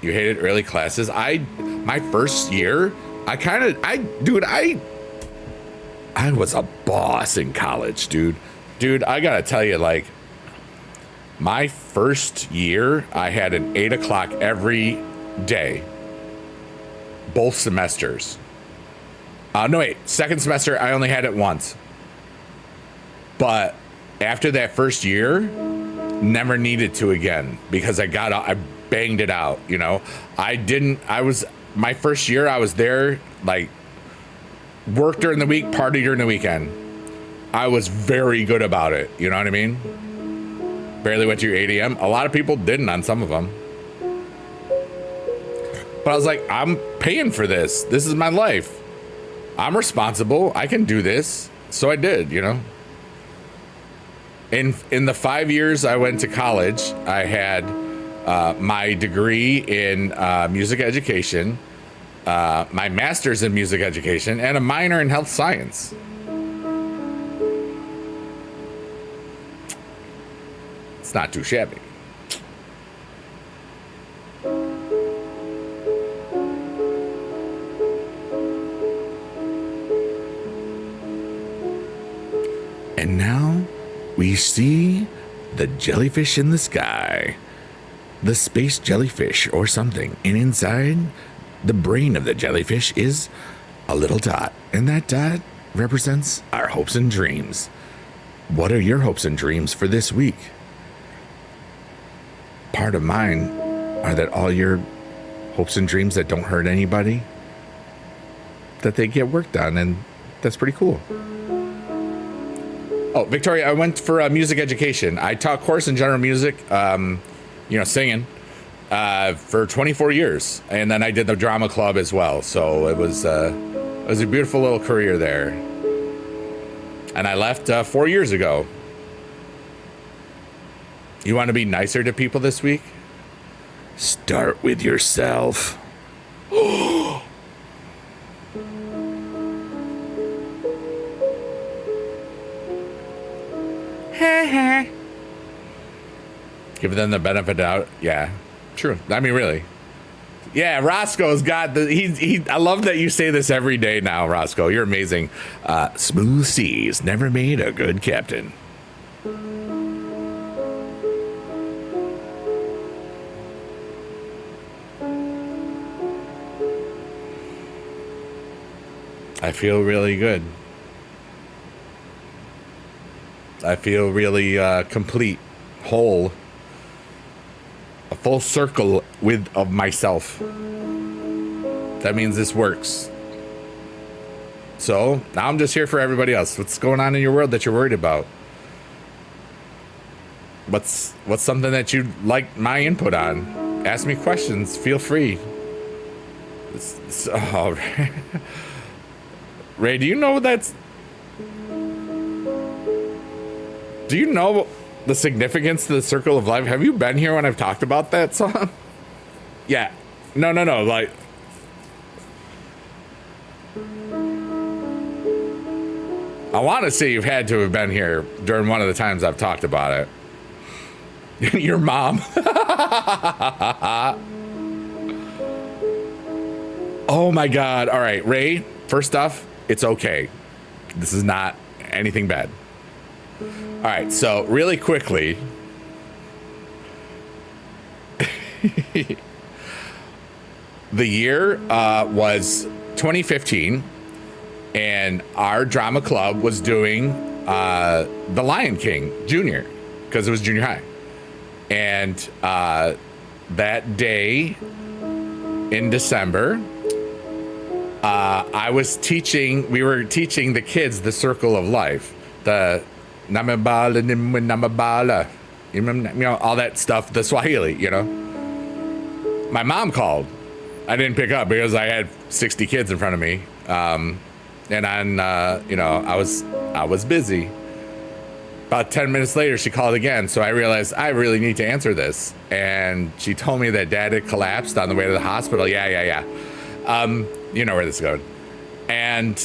You hated early classes. My first year, I was a boss in college, dude. Dude, I got to tell you, like, my first year, I had an 8 o'clock every day. Both semesters. No, wait. Second semester, I only had it once. But after that first year, never needed to again because I banged it out, you know. My first year, I was there, like, work during the week, party during the weekend. I was very good about it, you know what I mean? Barely went to your 8 a.m. A lot of people didn't on some of them. But I was like, I'm paying for this. This is my life. I'm responsible. I can do this. So I did, you know. In the 5 years I went to college, I had my degree in music education, my master's in music education, and a minor in health science. It's not too shabby. And now we see the jellyfish in the sky, the space jellyfish or something. And inside the brain of the jellyfish is a little dot. And that dot represents our hopes and dreams. What are your hopes and dreams for this week? Part of mine are that all your hopes and dreams that don't hurt anybody, that they get worked on. And that's pretty cool. Oh, Victoria, I went for music education. I taught course in general music, singing, for 24 years. And then I did the drama club as well. So it was a beautiful little career there. And I left 4 years ago. You want to be nicer to people this week? Start with yourself. Give them the benefit out. Yeah, true. I mean, really. Yeah, Roscoe's got the. I love that you say this every day now, Roscoe. You're amazing. Smooth seas never made a good captain. I feel really good. I feel really complete, whole, a full circle of myself. That means this works. So now I'm just here for everybody else. What's going on in your world that you're worried about? What's something that you'd like my input on? Ask me questions. Feel free. Ray, do you know that's... Do you know the significance to the circle of life? Have you been here when I've talked about that song? Yeah. No. Like... I want to say you've had to have been here during one of the times I've talked about it. Your mom. Oh my God. All right, Ray, first off, it's okay. This is not anything bad. All right, so really quickly, The year was 2015, and our drama club was doing The Lion King Junior, because it was junior high. And that day in December, we were teaching the kids the circle of life, the namabala, namabala, you know, all that stuff, the Swahili, you know. My mom called. I didn't pick up because I had 60 kids in front of me. And I was busy. About 10 minutes later, she called again. So I realized I really need to answer this. And she told me that Dad had collapsed on the way to the hospital. Yeah. You know where this is going. And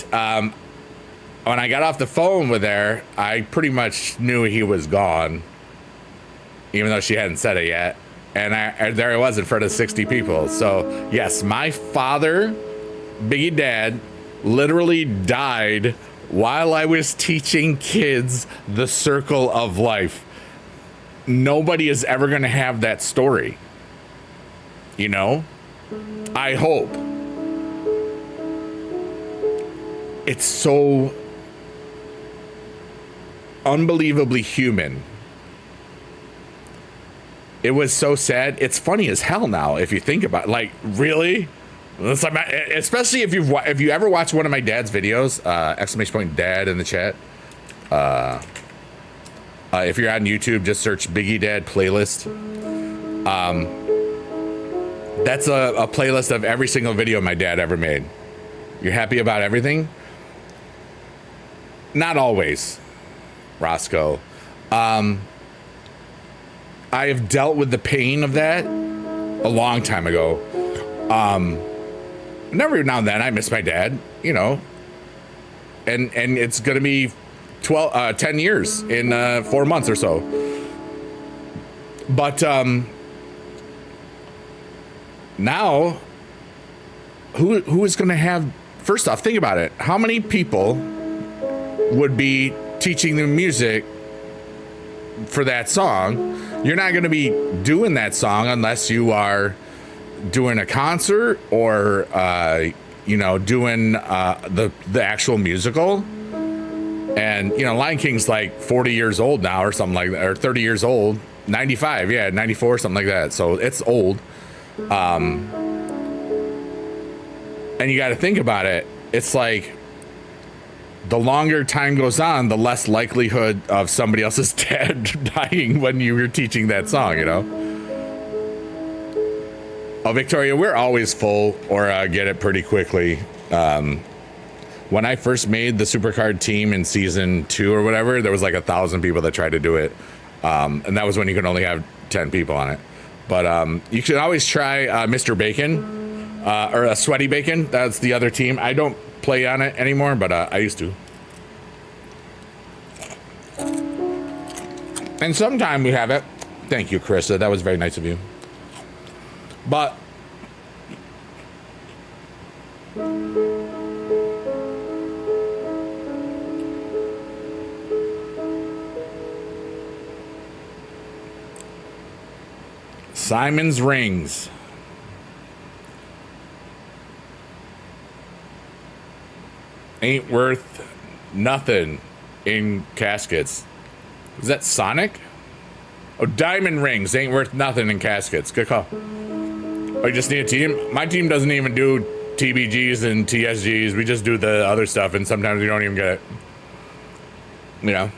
when I got off the phone with her, I pretty much knew he was gone, even though she hadn't said it yet. And there I was in front of 60 people. So, yes, my father, Biggie Dad, literally died while I was teaching kids the circle of life. Nobody is ever going to have that story. You know? I hope. It's so unbelievably human. It was so sad. It's funny as hell now if you think about it. Like, really? Especially if you ever watch one of my dad's videos, exclamation point dad in the chat. If you're on YouTube, just search Biggie Dad playlist. That's a playlist of every single video my dad ever made. You're happy about everything? Not always, Roscoe. I have dealt with the pain of that a long time ago. Every now and then I miss my dad, you know, and it's going to be 10 years in 4 months or so. But now, who is going to have, first off, think about it. How many people would be teaching the music for that song? You're not going to be doing that song unless you are doing a concert or, doing the actual musical. And, you know, Lion King's like 40 years old now or something like that, or 30 years old, 95, 94, something like that. So it's old. And you got to think about it. It's like, the longer time goes on, the less likelihood of somebody else's dad dying when you were teaching that song, you know? Oh, Victoria, we're always full or get it pretty quickly. When I first made the Supercard team in season 2 or whatever, there was like 1,000 people that tried to do it. And that was when you could only have 10 people on it. But you should always try Mr. Bacon or a Sweaty Bacon. That's the other team. I don't play on it anymore, but I used to. And sometime we have it. Thank you, Carissa. That was very nice of you. But Simon's Rings. Ain't worth nothing in caskets. Is that Sonic? Oh, diamond rings ain't worth nothing in caskets. Good call. Oh, you just need a team? My team doesn't even do TBGs and TSGs. We just do the other stuff, and sometimes we don't even get it. You know?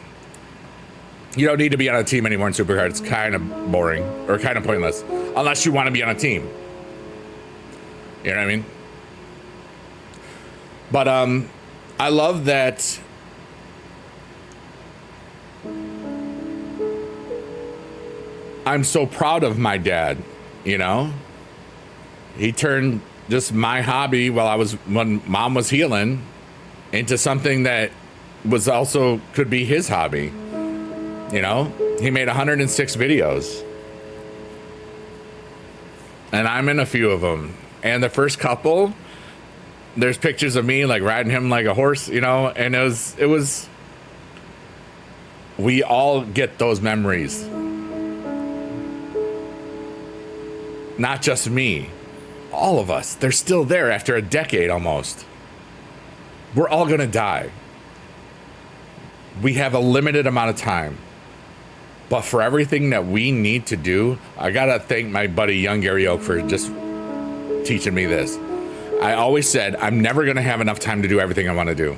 You don't need to be on a team anymore in Supercard. It's kind of boring or kind of pointless. Unless you want to be on a team. You know what I mean? But, I love that I'm so proud of my dad, you know? He turned just my hobby when mom was healing into something that was also could be his hobby. You know? He made 106 videos. And I'm in a few of them. And the first couple, there's pictures of me like riding him like a horse, you know, and it was we all get those memories. Not just me. All of us. They're still there after a decade almost. We're all going to die. We have a limited amount of time. But for everything that we need to do, I got to thank my buddy Young Gary Oak for just teaching me this. I always said, I'm never going to have enough time to do everything I want to do.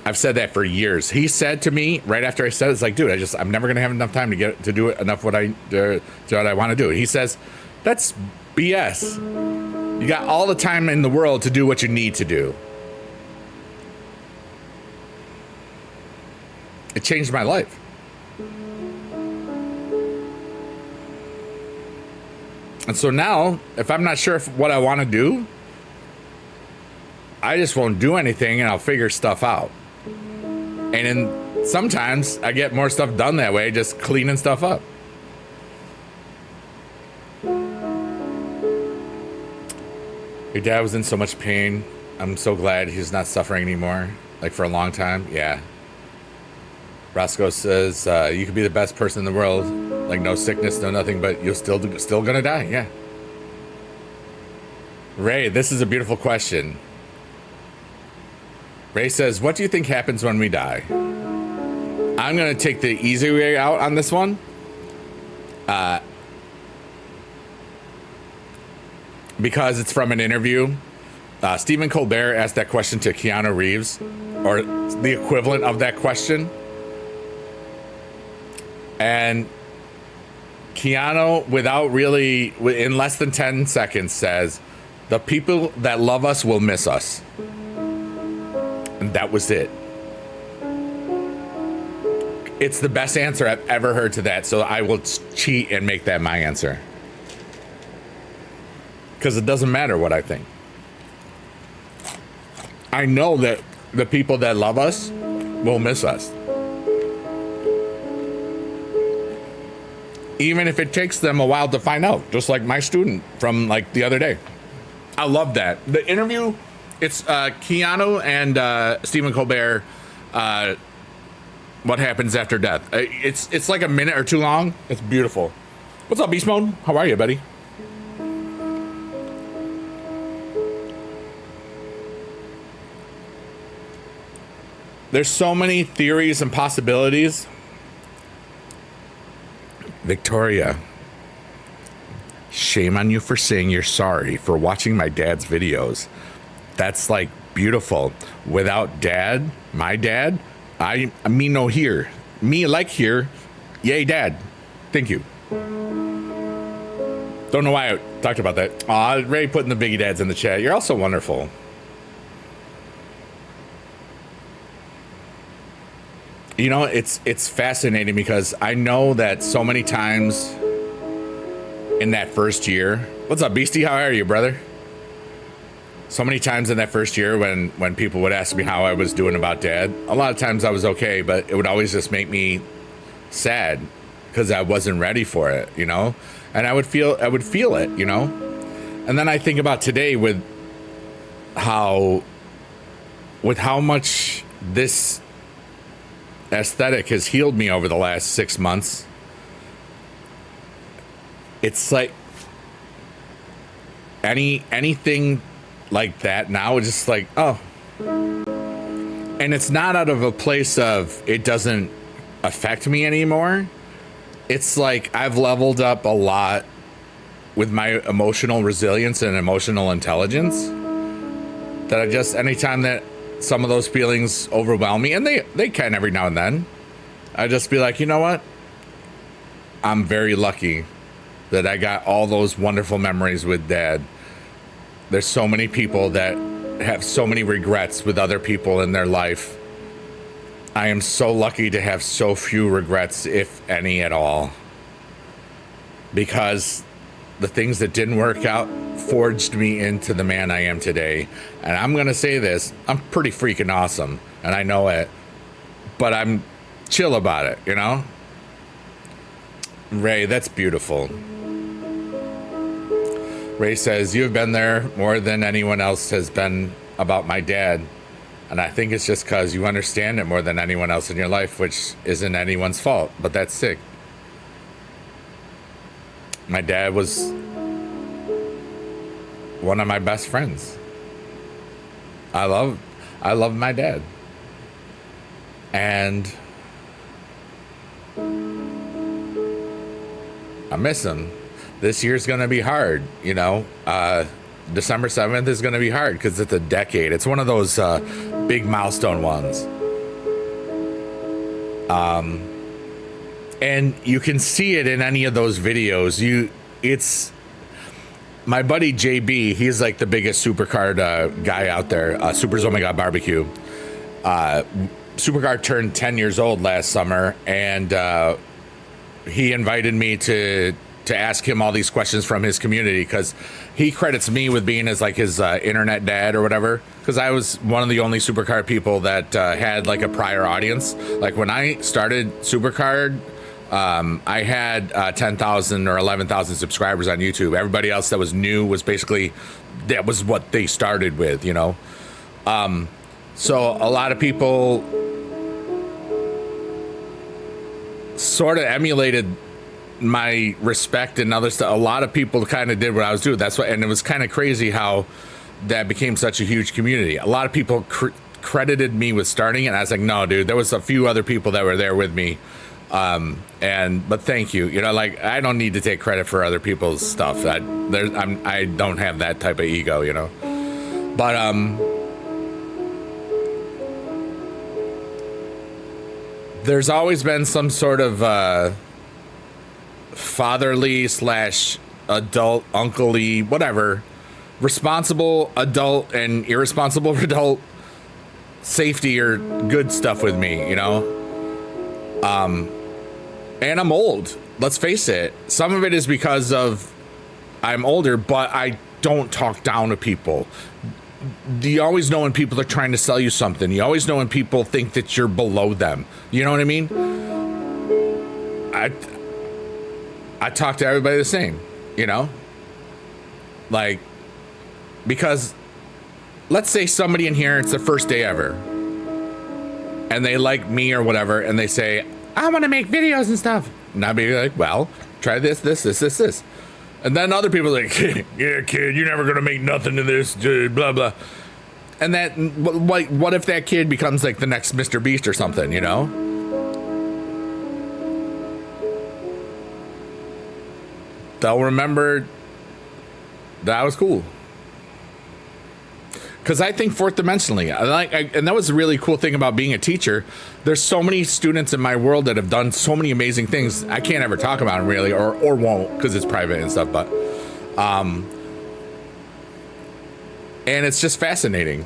I've said that for years. He said to me right after I said it, it's like, dude, I'm never going to have enough time to do enough what I want to do. He says, that's BS. You got all the time in the world to do what you need to do. It changed my life. And so now, if I'm not sure what I want to do, I just won't do anything and I'll figure stuff out. And sometimes I get more stuff done that way, just cleaning stuff up. Your dad was in so much pain. I'm so glad he's not suffering anymore. Like for a long time. Yeah. Roscoe says, you could be the best person in the world. Like no sickness, no nothing, but you're still gonna die. Yeah. Ray, this is a beautiful question. Ray says, what do you think happens when we die? I'm going to take the easy way out on this one. Because it's from an interview. Stephen Colbert asked that question to Keanu Reeves, or the equivalent of that question. And Keanu, in less than 10 seconds, says, the people that love us will miss us. And that was it. It's the best answer I've ever heard to that, so I will cheat and make that my answer. Because it doesn't matter what I think. I know that the people that love us will miss us. Even if it takes them a while to find out, just like my student from like the other day. I love that. The interview, it's Keanu and Stephen Colbert, what happens after death. It's like a minute or two long. It's beautiful. What's up, Beast Mode? How are you, buddy? There's so many theories and possibilities. Victoria, shame on you for saying you're sorry for watching my dad's videos. That's like beautiful. Without dad, my dad, I me no here. Me like here. Yay, dad. Thank you. Don't know why I talked about that. Aw, Ray putting the Biggie dads in the chat. You're also wonderful. You know, it's fascinating because I know that so many times in that first year. What's up, Beastie? How are you, brother? So many times in that first year when people would ask me how I was doing about dad, a lot of times I was okay, but it would always just make me sad because I wasn't ready for it, you know? And I would feel it, you know? And then I think about today with how much this aesthetic has healed me over the last 6 months. It's like anything like that now is just like, oh. And it's not out of a place of it doesn't affect me anymore. It's like I've leveled up a lot with my emotional resilience and emotional intelligence that I just, anytime that some of those feelings overwhelm me, and they can every now and then, I just be like, you know what? I'm very lucky that I got all those wonderful memories with dad. There's so many people that have so many regrets with other people in their life. I am so lucky to have so few regrets, if any at all, because the things that didn't work out forged me into the man I am today. And I'm going to say this, I'm pretty freaking awesome, and I know it, but I'm chill about it, you know? Ray, that's beautiful. Ray says, you've been there more than anyone else has been about my dad. And I think it's just because you understand it more than anyone else in your life, which isn't anyone's fault, but that's sick. My dad was one of my best friends. I love my dad. And I miss him. This year's going to be hard, you know. December 7th is going to be hard because it's a decade. It's one of those big milestone ones. And you can see it in any of those videos. It's my buddy JB. He's like the biggest supercard guy out there. Super Omega Barbecue. Supercard turned 10 years old last summer, and he invited me to ask him all these questions from his community, because he credits me with being his internet dad or whatever, because I was one of the only Supercard people that had like a prior audience. Like when I started Supercard, I had 10,000 or 11,000 subscribers on YouTube. Everybody else that was new was basically, that was what they started with, you know. So a lot of people sort of emulated my respect and other stuff. A lot of people kind of did what I was doing. That's what, and it was kind of crazy how that became such a huge community. A lot of people credited me with starting it, and I was like, no, dude, there was a few other people that were there with me. But thank you. You know, like, I don't need to take credit for other people's stuff. I don't have that type of ego, you know. But there's always been some sort of fatherly / adult, uncle-y, whatever, responsible adult and irresponsible adult safety or good stuff with me, you know. And I'm old. Let's face it. Some of it is because of I'm older, but I don't talk down to people. You always know when people are trying to sell you something. You always know when people think that you're below them. You know what I mean? I talk to everybody the same, you know? Like, because let's say somebody in here, it's their first day ever, and they like me or whatever, and they say, I want to make videos and stuff. And I'll be like, well, try this. And then other people are like, yeah, kid, you're never going to make nothing of this, blah, blah. And that, like, what if that kid becomes like the next Mr. Beast or something, you know? They'll remember that was cool. Because I think fourth dimensionally, and that was a really cool thing about being a teacher. There's so many students in my world that have done so many amazing things. I can't ever talk about them really, or won't, because it's private and stuff. But, and it's just fascinating.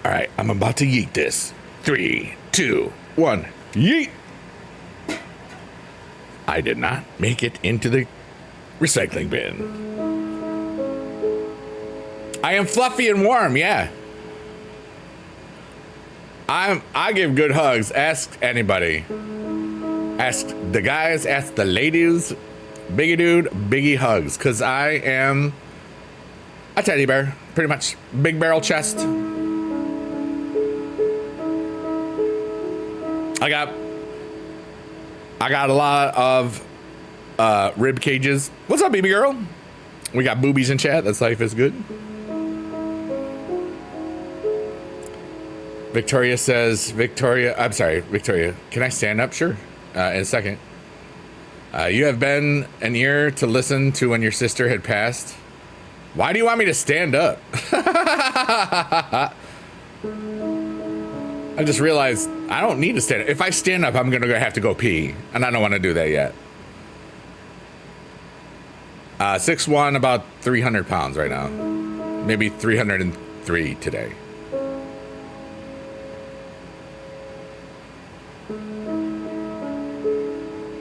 All right, I'm about to yeet this. 3, 2, 1, yeet. I did not make it into the recycling bin. I am fluffy and warm, yeah. I give good hugs. Ask anybody. Ask the guys, ask the ladies. Biggie dude, biggie hugs. Cause I am a teddy bear, pretty much. Big barrel chest. I got a lot of rib cages. What's up, baby girl? We got boobies in chat. That's life is good. Victoria says, I'm sorry, Victoria, can I stand up? Sure. In a second. You have been an ear to listen to when your sister had passed. Why do you want me to stand up? I just realized I don't need to stand up. If I stand up, I'm going to have to go pee. And I don't want to do that yet. 6'1", about 300 pounds right now. Maybe 303 today.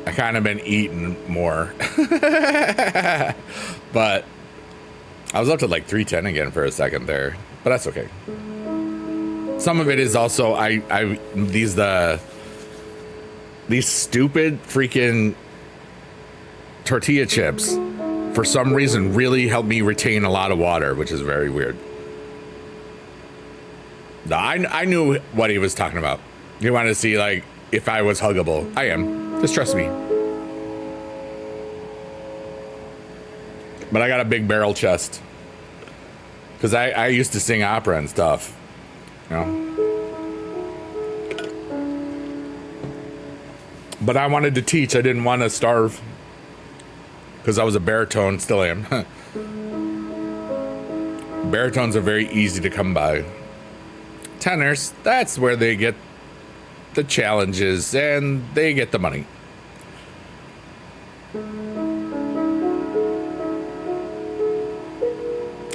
I kind of been eating more. But I was up to like 310 again for a second there. But that's okay. Some of it is also these stupid freaking tortilla chips for some reason really help me retain a lot of water, which is very weird. No, I knew what he was talking about. He wanted to see like if I was huggable. I am. Just trust me. But I got a big barrel chest. Because I used to sing opera and stuff. You know? But I wanted to teach. I didn't want to starve. Because I was a baritone. Still am. Baritones are very easy to come by. Tenors, that's where they get the challenges and they get the money.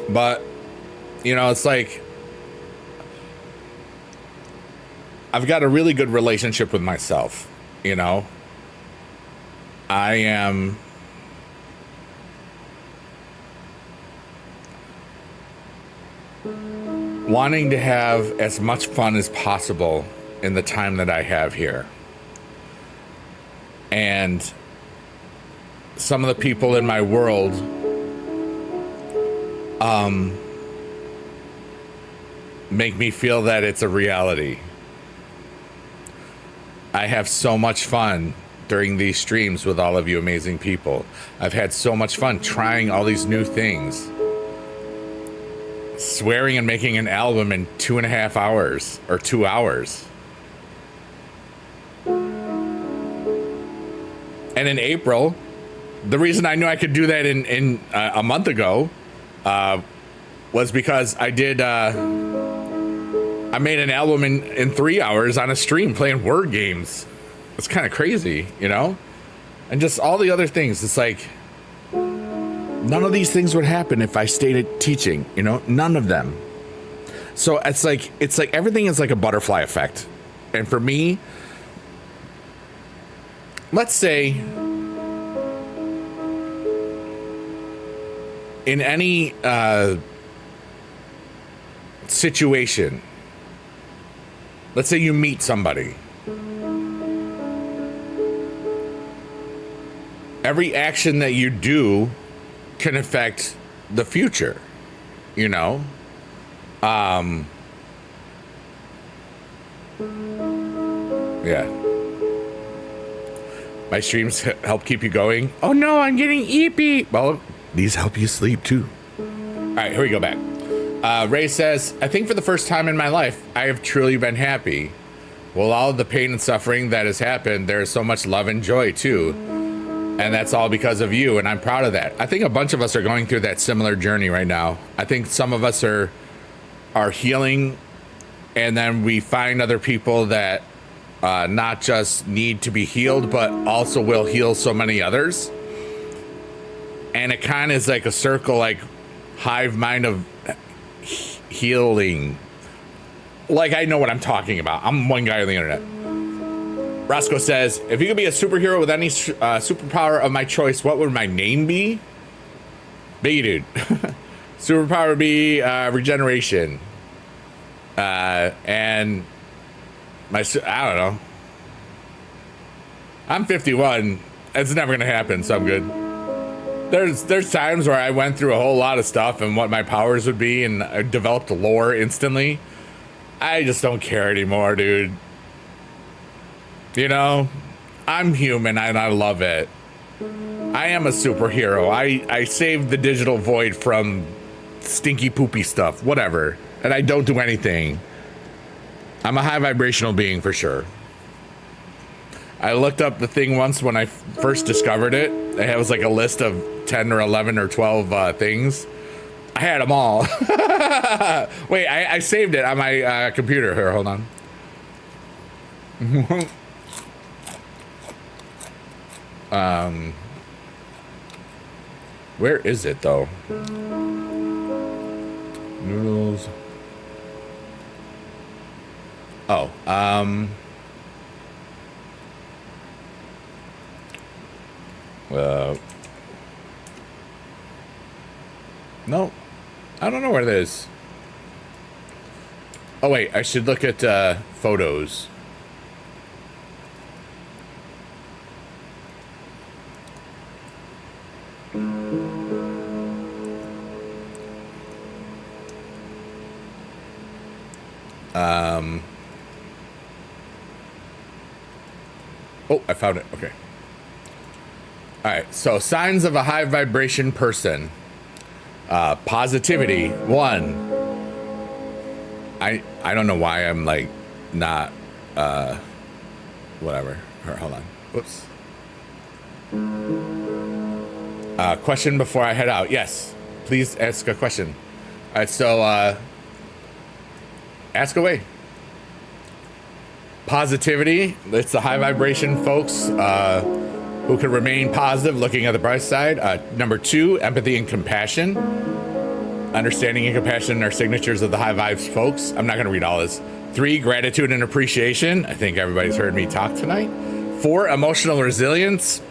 But, you know, it's like I've got a really good relationship with myself, you know. I am wanting to have as much fun as possible in the time that I have here. And some of the people in my world make me feel that it's a reality. I have so much fun during these streams with all of you amazing people. I've had so much fun trying all these new things. Swearing and making an album in 2.5 hours or 2 hours. And in April, the reason I knew I could do that in a month ago was because I did. I made an album in 3 hours on a stream playing word games. It's kind of crazy, you know, and just all the other things. It's like none of these things would happen if I stayed at teaching, you know, none of them. So it's like everything is like a butterfly effect. And for me, let's say in any situation, let's say you meet somebody. Every action that you do can affect the future, you know? Yeah. My streams help keep you going. Oh no, I'm getting eepy. Well, these help you sleep too. All right, here we go back. Ray says, I think for the first time in my life, I have truly been happy. Well, all of the pain and suffering that has happened, there is so much love and joy too. And that's all because of you, and I'm proud of that. I think a bunch of us are going through that similar journey right now. I think some of us are healing, and then we find other people that not just need to be healed, but also will heal so many others. And it kind of is like a circle, like hive mind of healing. Like, I know what I'm talking about. I'm one guy on the internet. Roscoe says, if you could be a superhero with any superpower of my choice, what would my name be? Biggie dude. Superpower would be regeneration. And I don't know. I'm 51. It's never going to happen, so I'm good. There's times where I went through a whole lot of stuff and what my powers would be, and I developed lore instantly. I just don't care anymore, dude. You know, I'm human and I love it. I am a superhero. I saved the digital void from stinky poopy stuff, whatever. And I don't do anything. I'm a high vibrational being for sure. I looked up the thing once when I first discovered it. It was like a list of 10 or 11 or 12 things. I had them all. Wait, I saved it on my computer. Here, hold on. Where is it though? Noodles. Oh, no, I don't know where it is. Oh wait, I should look at photos. Oh, I found it. Okay. All right. So signs of a high vibration person. Positivity, 1. I don't know why I'm like not whatever. Hold on. Whoops. Question before I head out. Yes, please ask a question. All right, so ask away. Positivity. It's the high vibration folks who can remain positive, looking at the bright side. Number 2, empathy and compassion. Understanding and compassion are signatures of the high vibes folks. I'm not going to read all this. 3, gratitude and appreciation. I think everybody's heard me talk tonight. 4, emotional resilience.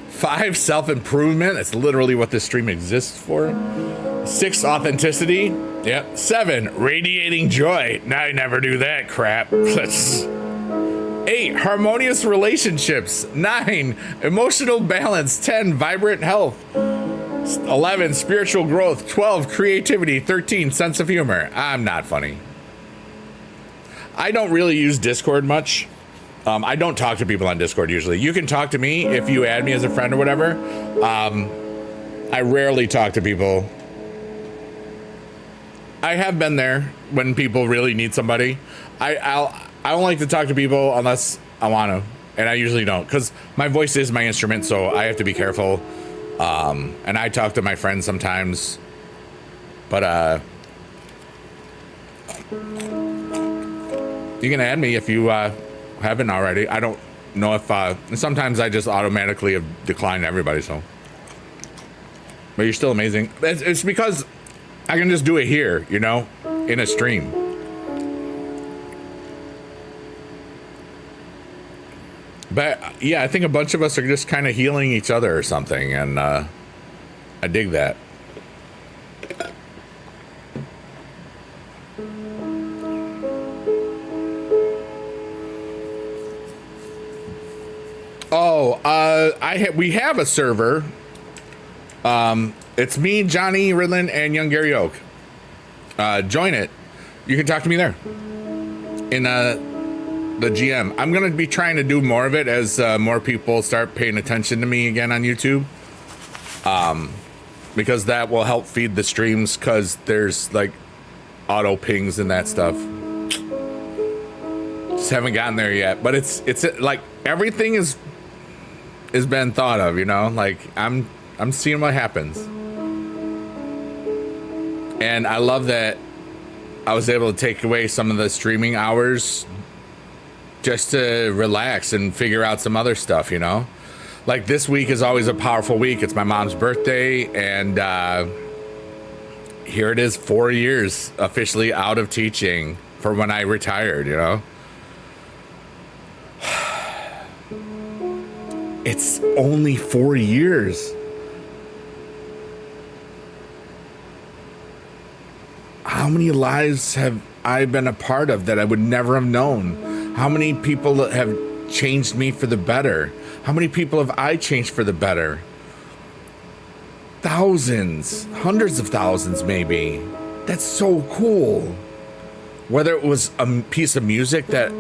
5, self-improvement. That's literally what this stream exists for. 6, authenticity. Yep. 7, radiating joy. Now I never do that crap. 8, harmonious relationships. 9, emotional balance. 10, vibrant health. 11, spiritual growth. 12, creativity. 13, sense of humor. I'm not funny. I don't really use Discord much. I don't talk to people on Discord usually. You can talk to me if you add me as a friend or whatever. I rarely talk to people. I have been there when people really need somebody. I don't like to talk to people unless I want to, and I usually don't, because my voice is my instrument, so I have to be careful. And I talk to my friends sometimes, but you can add me if you haven't already. I don't know if sometimes I just automatically have declined everybody, so. But you're still amazing. It's because I can just do it here, you know, in a stream. But yeah, I think a bunch of us are just kind of healing each other or something, and I dig that. Oh, we have a server. It's me, Johnny Ridlin, and young Gary Oak. Join it. You can talk to me there. In the GM. I'm gonna be trying to do more of it as more people start paying attention to me again on YouTube. Because that will help feed the streams, because there's like auto pings and that stuff. Just haven't gotten there yet, but it's like everything is been thought of, you know. Like I'm seeing what happens, and I love that I was able to take away some of the streaming hours just to relax and figure out some other stuff, you know. Like this week is always a powerful week. It's my mom's birthday, and here it is, 4 years officially out of teaching for when I retired, you know. It's only 4 years. How many lives have I been a part of that I would never have known? How many people have changed me for the better? How many people have I changed for the better? Thousands, hundreds of thousands, maybe. That's so cool. Whether it was a piece of music that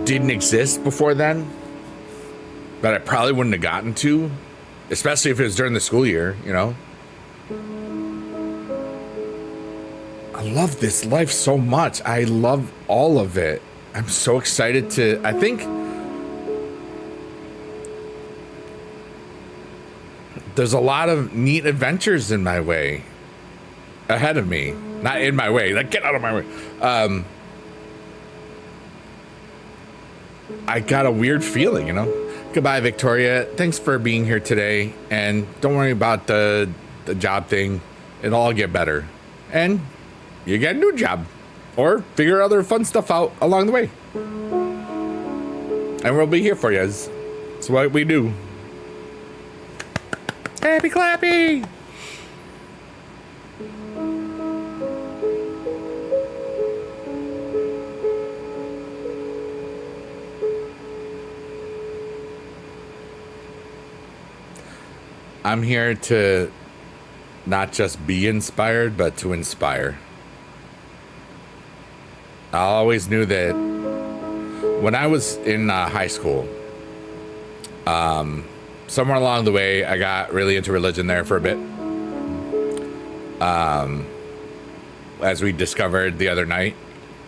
didn't exist before then, that I probably wouldn't have gotten to, especially if it was during the school year, you know. I love this life so much. I love all of it. I'm so excited to, I think there's a lot of neat adventures in my way, ahead of me. Not in my way, like get out of my way. I got a weird feeling, you know. Goodbye, Victoria. Thanks for being here today. And don't worry about the job thing. It'll all get better. And you get a new job. Or figure other fun stuff out along the way. And we'll be here for you. It's what we do. Happy clappy! I'm here to not just be inspired, but to inspire. I always knew that when I was in high school, somewhere along the way, I got really into religion there for a bit. as we discovered the other night.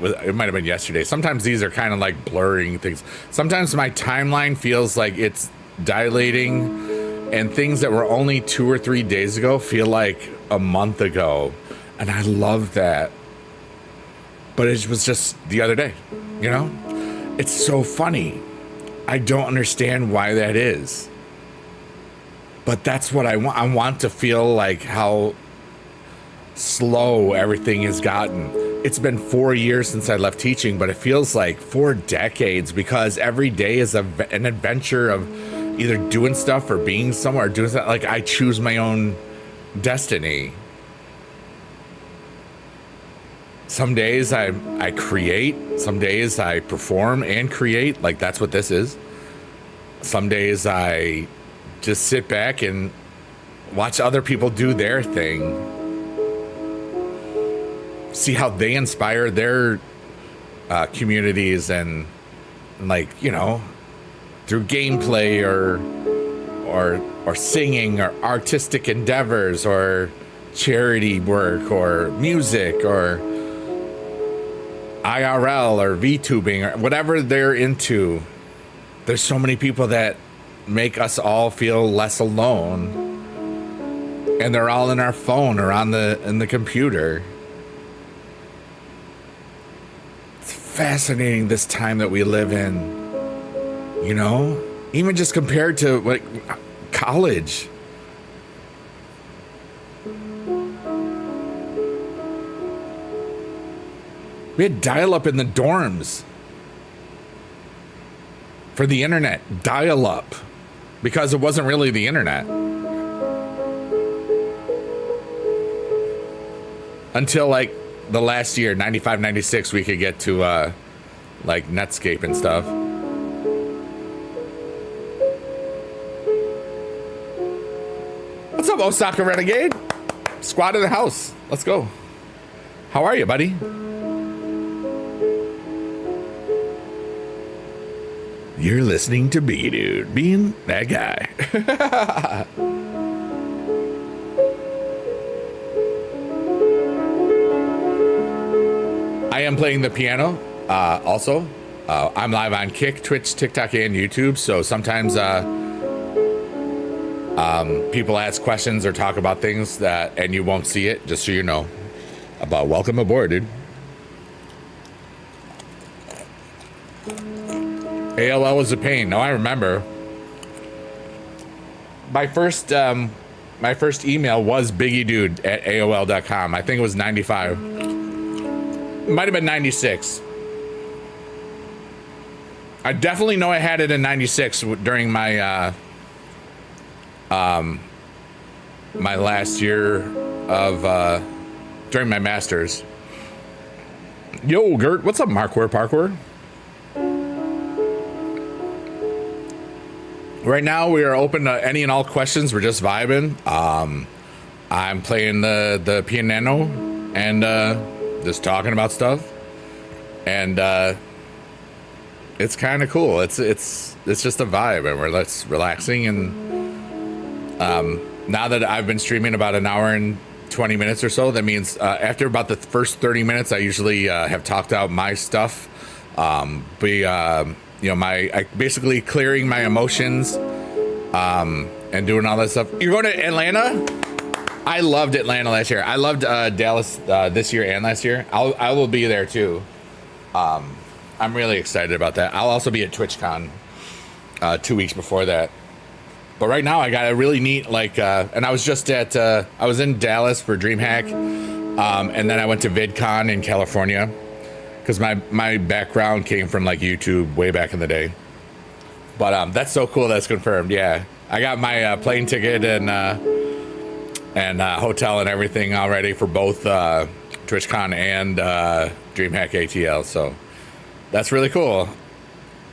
It might have been yesterday. Sometimes these are kind of like blurring things. Sometimes my timeline feels like it's dilating, and things that were only 2 or 3 days ago feel like a month ago. And I love that. But it was just the other day, you know? It's so funny. I don't understand why that is. But that's what I want. I want to feel like how slow everything has gotten. It's been 4 years since I left teaching, but it feels like 4 decades, because every day is an adventure of either doing stuff or being somewhere, doing something. Like, I choose my own destiny. Some days I create, some days I perform and create, like that's what this is. Some days I just sit back and watch other people do their thing. See how they inspire their communities and like, you know, through gameplay or singing or artistic endeavors or charity work or music or IRL or VTubing or whatever they're into. There's so many people that make us all feel less alone, and they're all in our phone or in the computer. It's fascinating, this time that we live in, you know, even just compared to like college. We had dial-up in the dorms for the internet. Dial-up, because it wasn't really the internet until like the last year, 95, 96, we could get to like Netscape and stuff. What's up, Osaka Renegade? Squad in the house. Let's go. How are you, buddy? You're listening to B Dude, being that guy. I am playing the piano. Also, I'm live on Kick, Twitch, TikTok, and YouTube. So sometimes people ask questions or talk about things and you won't see it, just so you know. About welcome aboard, dude. AOL was a pain. No, I remember. My first email was biggiedude@aol.com. I think it was 95. Might have been 96. I definitely know I had it in 96 during my my last year of during my master's. Yo, Gert, what's up, Parkour? Right now, we are open to any and all questions. We're just vibing. I'm playing the piano and just talking about stuff, and it's kind of cool. It's just a vibe, and we're just relaxing. And now that I've been streaming about an hour and 20 minutes or so, that means after about the first 30 minutes, I usually have talked out my stuff. You know, I basically clearing my emotions and doing all that stuff. You're going to Atlanta? I loved Atlanta last year. I loved Dallas this year and last year. I will be there too. I'm really excited about that. I'll also be at TwitchCon 2 weeks before that. But right now I got a really neat and I was just at I was in Dallas for DreamHack, and then I went to VidCon in California. Because my background came from like YouTube way back in the day. But that's so cool that's confirmed. Yeah, I got my plane ticket and hotel and everything already for both TwitchCon and DreamHack ATL. So that's really cool.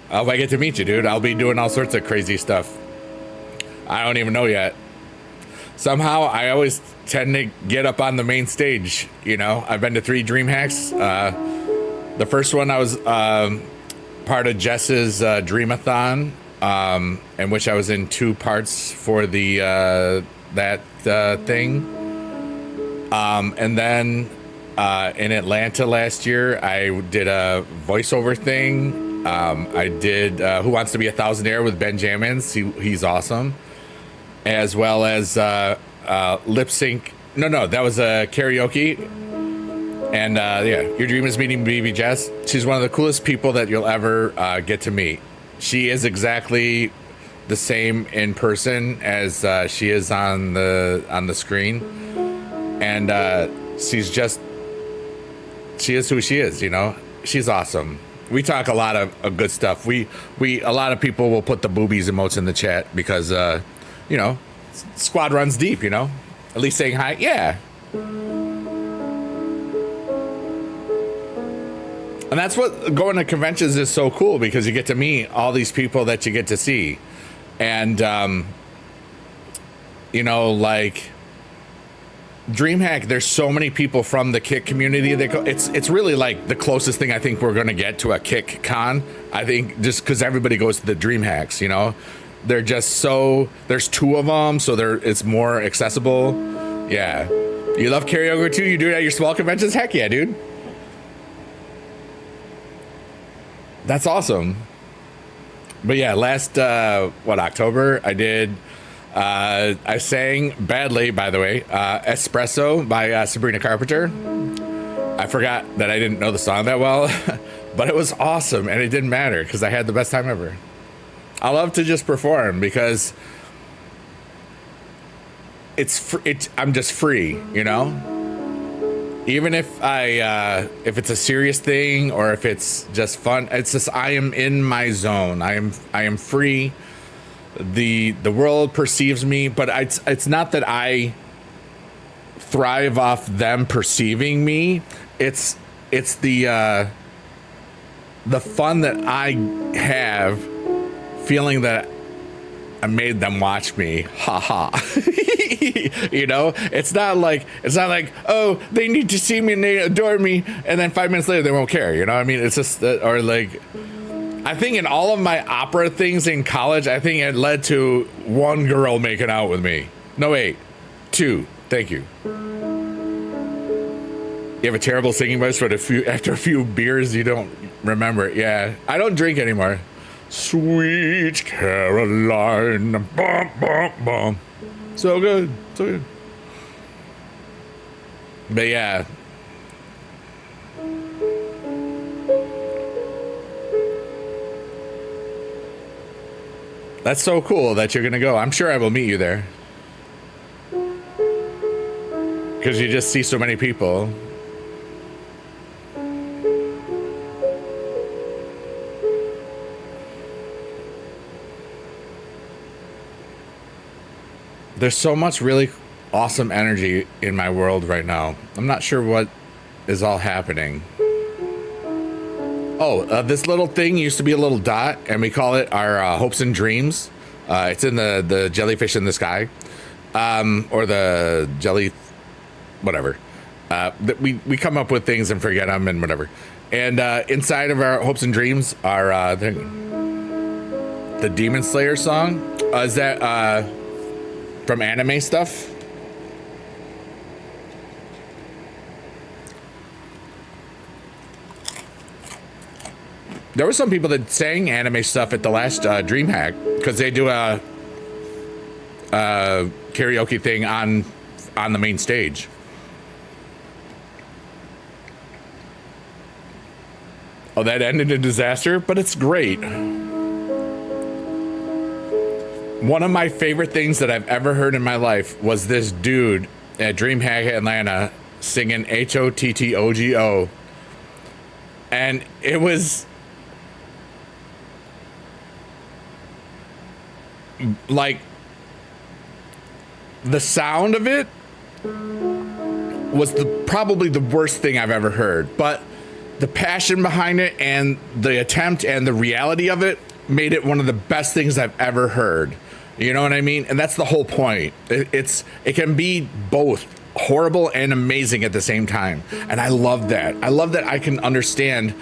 I hope I get to meet you, dude. I'll be doing all sorts of crazy stuff. I don't even know yet. Somehow I always tend to get up on the main stage. You know, I've been to 3 DreamHacks. The first one I was part of Jess's Dreamathon, in which I was in 2 parts for the that thing. And then in Atlanta last year, I did a voiceover thing. I did Who Wants to Be a Thousandaire with Ben Jammins. He's awesome. As well as lip sync. No, that was a karaoke. And yeah, Your Dream is Meeting Baby Jess. She's one of the coolest people that you'll ever get to meet. She is exactly the same in person as she is on the screen. And she is who she is, you know. She's awesome. We talk a lot of good stuff. We a lot of people will put the boobies emotes in the chat because you know, squad runs deep, you know. At least saying hi, yeah. And that's what going to conventions is so cool, because you get to meet all these people that you get to see. And you know, like DreamHack, there's so many people from the Kick community that go. It's really like the closest thing I think we're going to get to a Kick con. I think just because everybody goes to the DreamHacks, you know, they're just so, there's 2 of them, so it's more accessible. Yeah, you love karaoke too. You do it at your small conventions. Heck yeah, dude. That's awesome. But yeah, last October I sang badly, by the way, Espresso by Sabrina Carpenter. I forgot that I didn't know the song that well, but it was awesome, and it didn't matter because I had the best time ever. I love to just perform because I'm just free, you know? Even if if it's a serious thing or if it's just fun, it's just I am in my zone. I am free. The world perceives me, but it's not that I thrive off them perceiving me. It's the fun that I have feeling that I made them watch me. Ha ha. You know, it's not like, oh, they need to see me and they adore me, and then 5 minutes later they won't care. You know what I mean? It's just or like, I think in all of my opera things in college, I think it led to 1 girl making out with me. No, wait, 2. Thank you. You have a terrible singing voice, but after a few beers, you don't remember it. Yeah, I don't drink anymore. Sweet Caroline, bum, bum, bum. So good, so good. But yeah. That's so cool that you're gonna go. I'm sure I will meet you there. Because you just see so many people. There's so much really awesome energy in my world right now. I'm not sure what is all happening. Oh, this little thing used to be a little dot, and we call it our hopes and dreams. It's in the jellyfish in the sky, or the jelly, whatever. We come up with things and forget them and whatever. And inside of our hopes and dreams are the Demon Slayer song. Is that from anime stuff? There were some people that sang anime stuff at the last DreamHack because they do a karaoke thing on the main stage. Oh, that ended in disaster, but it's great. One of my favorite things that I've ever heard in my life was this dude at DreamHack Atlanta singing HOTTOGO. And it was like, the sound of it was probably the worst thing I've ever heard, but the passion behind it and the attempt and the reality of it made it one of the best things I've ever heard. You know what I mean? And that's the whole point. It can be both horrible and amazing at the same time. And I love that. I love that I can understand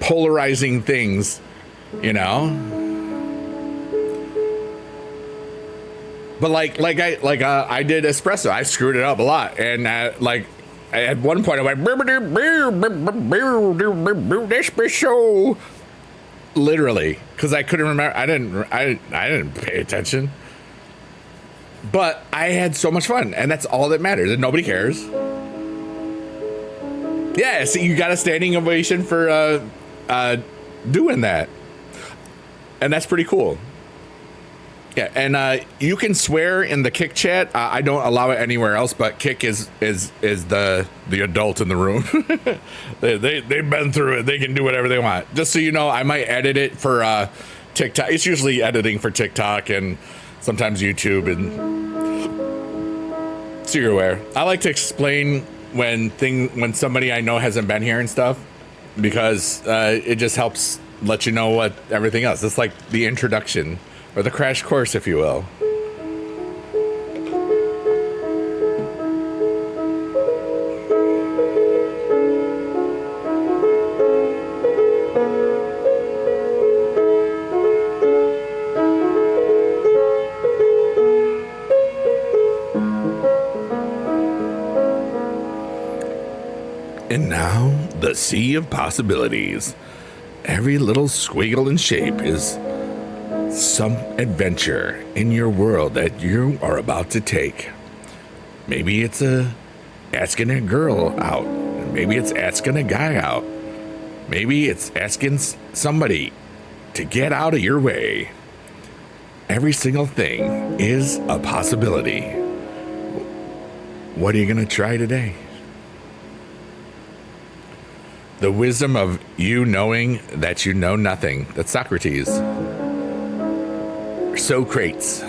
polarizing things, you know? But I did espresso. I screwed it up a lot, and like at one point I went espresso, literally, because I couldn't remember. I didn't pay attention, but I had so much fun, and that's all that matters, and nobody cares. Yeah, so you got a standing ovation for doing that, and that's pretty cool. Yeah, and you can swear in the Kick chat. I don't allow it anywhere else, but Kick is the adult in the room. they've been through it. They can do whatever they want. Just so you know, I might edit it for TikTok. It's usually editing for TikTok and sometimes YouTube, and so you're aware. I like to explain when somebody I know hasn't been here and stuff, because it just helps let you know what everything else. It's like the introduction. Or the crash course, if you will. And now, the sea of possibilities. Every little squiggle and shape is some adventure in your world that you are about to take. Maybe it's asking a girl out. Maybe it's asking a guy out. Maybe it's asking somebody to get out of your way. Every single thing is a possibility. What are you going to try today? The wisdom of you knowing that you know nothing. That's Socrates. Socrates.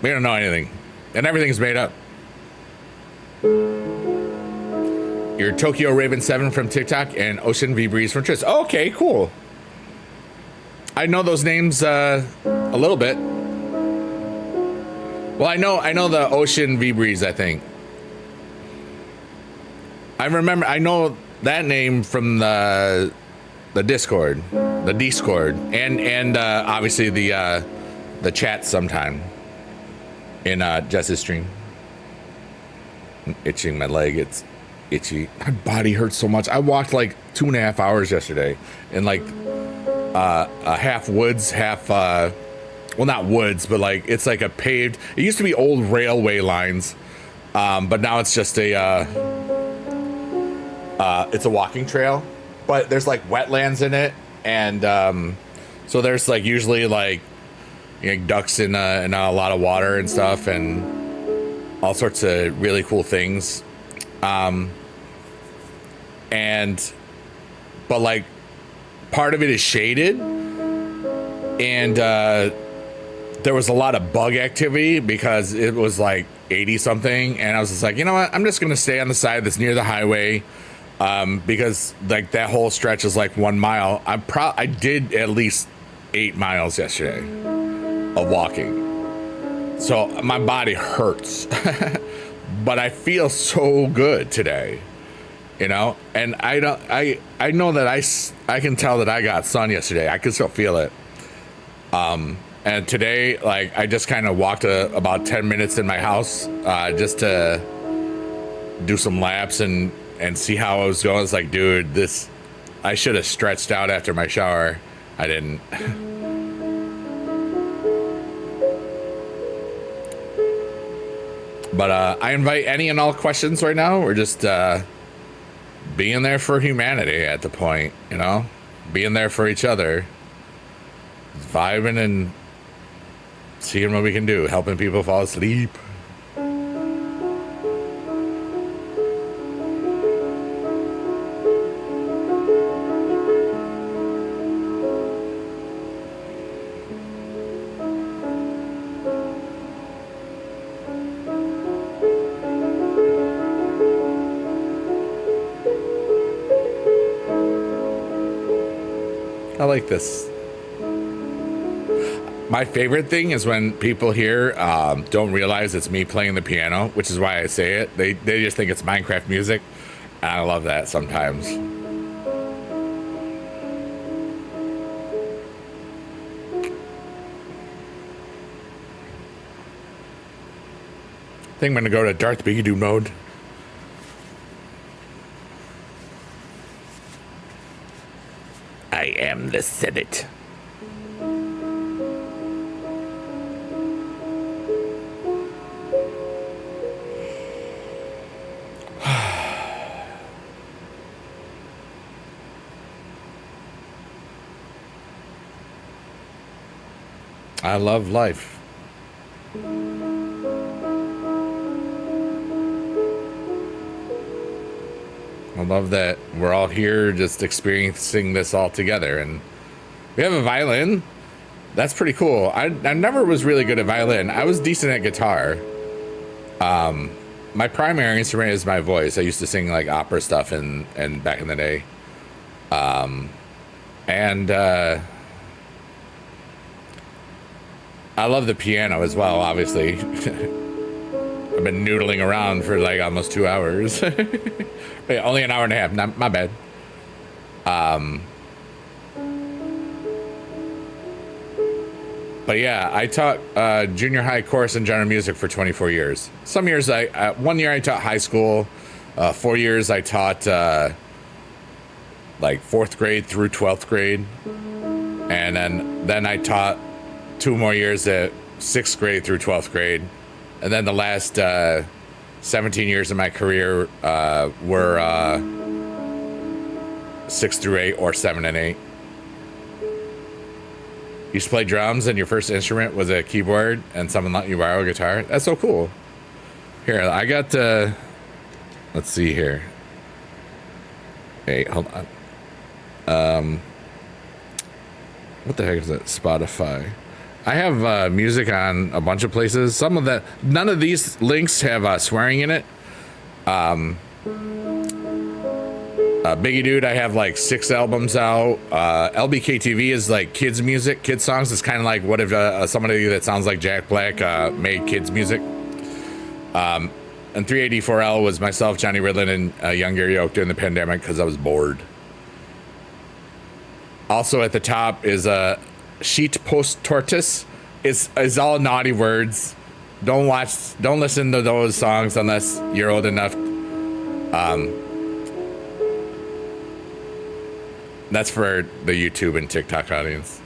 We don't know anything, and everything's made up. You're Tokyo Raven 7 from TikTok and Ocean V Breeze from Tris. Oh, okay, cool. I know those names a little bit. Well, I know the Ocean V Breeze, I think. I know that name from the Discord, and obviously the chat sometime in Jess's stream. I'm itching my leg. It's itchy. My body hurts so much. I walked like 2.5 hours yesterday in like a half woods, half well, not woods, but like it's like a paved. It used to be old railway lines, but now it's just it's a walking trail. But there's like wetlands in it, and so there's like usually like ducks in a lot of water and stuff, and all sorts of really cool things. But like part of it is shaded, and there was a lot of bug activity because it was like 80 something, and I was just like, you know what, I'm just gonna stay on the side that's near the highway. Because like that whole stretch is like 1 mile. I did at least 8 miles yesterday of walking, so my body hurts, but I feel so good today, and I know that I can tell that I got sun yesterday. I can still feel it. And today, like I just kind of walked about 10 minutes in my house, just to do some laps and see how I was going. It's like, dude, I should have stretched out after my shower. I didn't. But I invite any and all questions right now. We're just being there for humanity at the point, being there for each other, vibing and seeing what we can do, helping people fall asleep. I like this. My favorite thing is when people here don't realize it's me playing the piano, which is why I say it. They just think it's Minecraft music, and I love that sometimes. think I'm gonna go to Darth Bigadoo mode. I am the Senate. I love life. I love that we're all here just experiencing this all together. And we have a violin. That's pretty cool. I never was really good at violin. I was decent at guitar. My primary instrument is my voice. I used to sing like opera stuff and back in the day. I love the piano as well, obviously. I've been noodling around for like almost 2 hours. Wait, only an hour and a half. Not my bad. But yeah, I taught junior high course in general music for 24 years. Some years 1 year I taught high school. 4 years I taught like 4th grade through 12th grade. And then I taught 2 more years at 6th grade through 12th grade. And then the last 17 years of my career were 6 through 8 or 7 and 8. You used to play drums and your first instrument was a keyboard and someone let you borrow a guitar. That's so cool. Here, I got, let's see here. Hey, hold on. What the heck is that? Spotify. I have music on a bunch of places. None of these links have swearing in it. Biggie Dude, I have like 6 albums out. LBKTV is like kids music, kids songs. It's kind of like what if somebody that sounds like Jack Black made kids music. And 384L was myself, Johnny Ridlin, and young Gary Oak during the pandemic because I was bored. Also at the top is a sheet post tortoise. Is all naughty words. Don't listen to those songs unless you're old enough. That's for the YouTube and TikTok audience.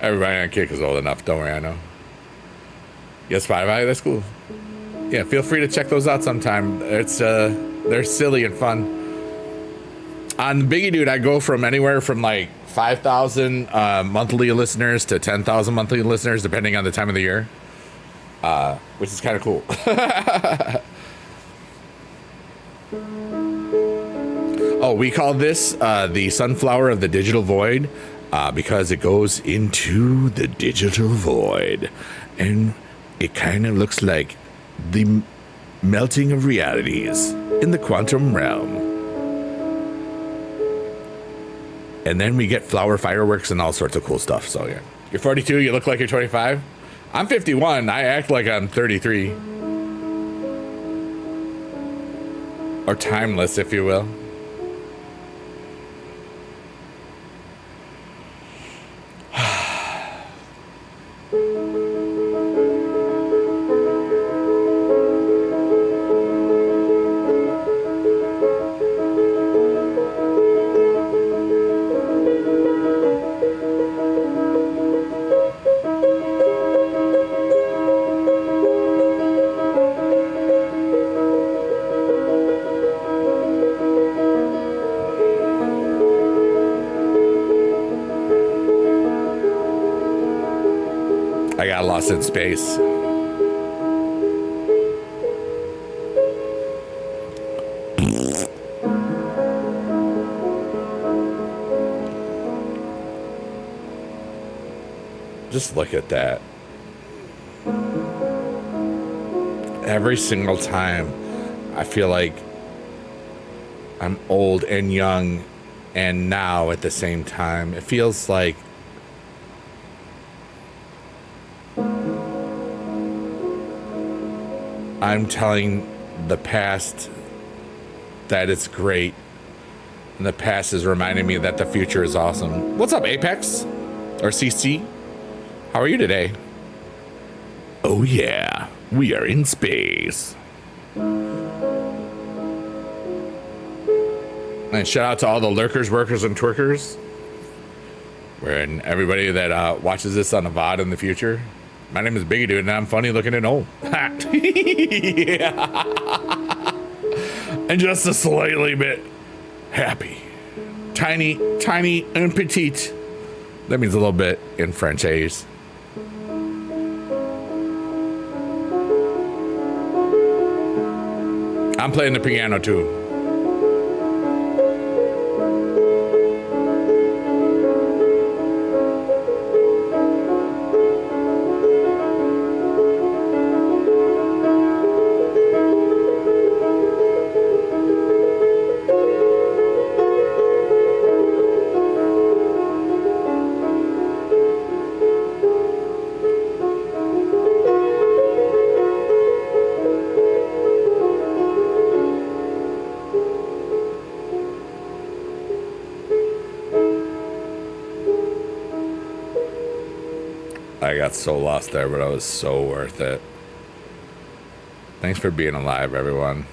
Everybody on Kick is old enough. Don't worry, I know. Yes, Spotify. That's cool. Yeah, feel free to check those out sometime. They're silly and fun. On Biggie Dude, I go from anywhere from like 5,000 monthly listeners to 10,000 monthly listeners, depending on the time of the year, which is kind of cool. Oh, we call this the sunflower of the digital void because it goes into the digital void, and it kind of looks like the melting of realities in the quantum realm. And then we get flower fireworks and all sorts of cool stuff. So yeah, you're 42, you look like you're 25. I'm 51, I act like I'm 33. Or timeless, if you will. I got lost in space. Just look at that. Every single time I feel like I'm old and young and now at the same time. It feels like I'm telling the past that it's great, and the past is reminding me that the future is awesome. What's up, Apex? Or CC? How are you today? Oh yeah, We are in space. And shout out to all the lurkers, workers, and twerkers. And everybody that watches this on the VOD in the future. My name is Biggie Dude, and I'm funny looking and old. Yeah. And just a slightly bit happy. Tiny, tiny, and petite. That means a little bit in Frenchese. I'm playing the piano too. I got so lost there, but it was so worth it. Thanks for being alive, everyone.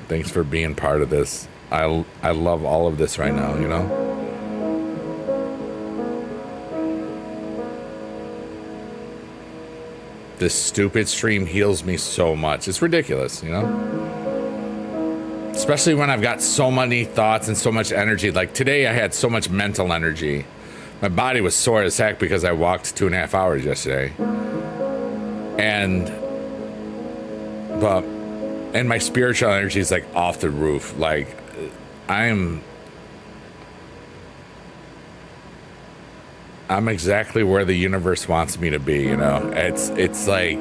Thanks for being part of this. I love all of this right now, you know? This stupid stream heals me so much. It's ridiculous, you know? Especially when I've got so many thoughts and so much energy. Like today I had so much mental energy. My body was sore as heck because I walked 2.5 hours yesterday. And my spiritual energy is like off the roof. Like I'm exactly where the universe wants me to be, you know? It's like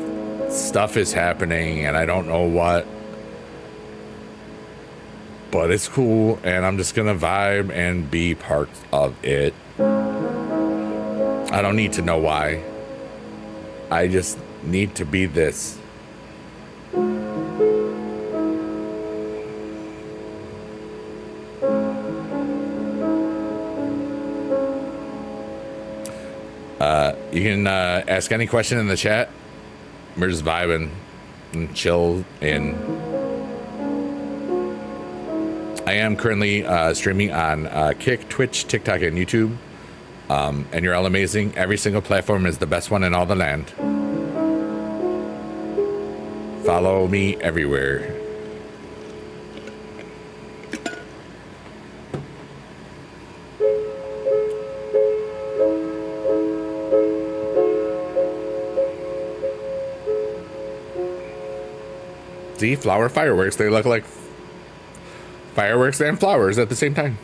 stuff is happening and I don't know what, but it's cool and I'm just gonna vibe and be part of it. I don't need to know why. I just need to be this. You can ask any question in the chat. We're just vibing and chill in. I am currently streaming on Kick, Twitch, TikTok, and YouTube. And you're all amazing. Every single platform is the best one in all the land. Follow me everywhere. See, flower fireworks. They look like fireworks and flowers at the same time.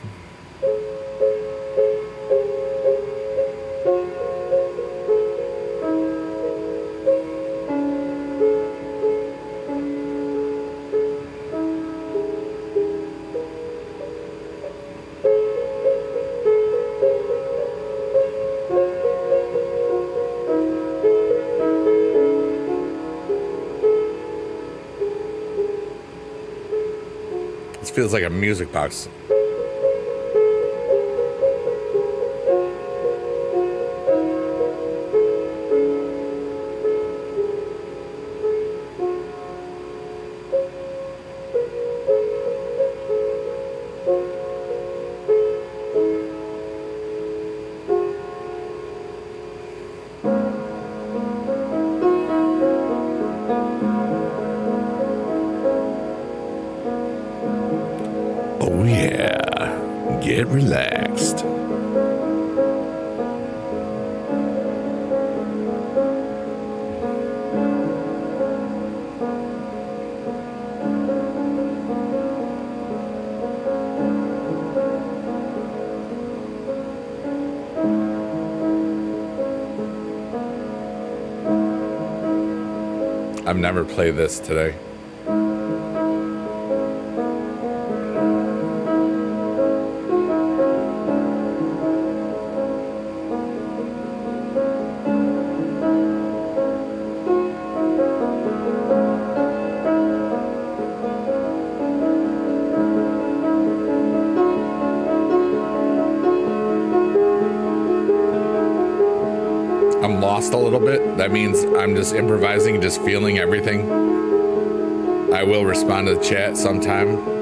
Feels like a music box. Relaxed. I've never played this today. I'm lost a little bit, that means I'm just improvising, just feeling everything. I will respond to the chat sometime.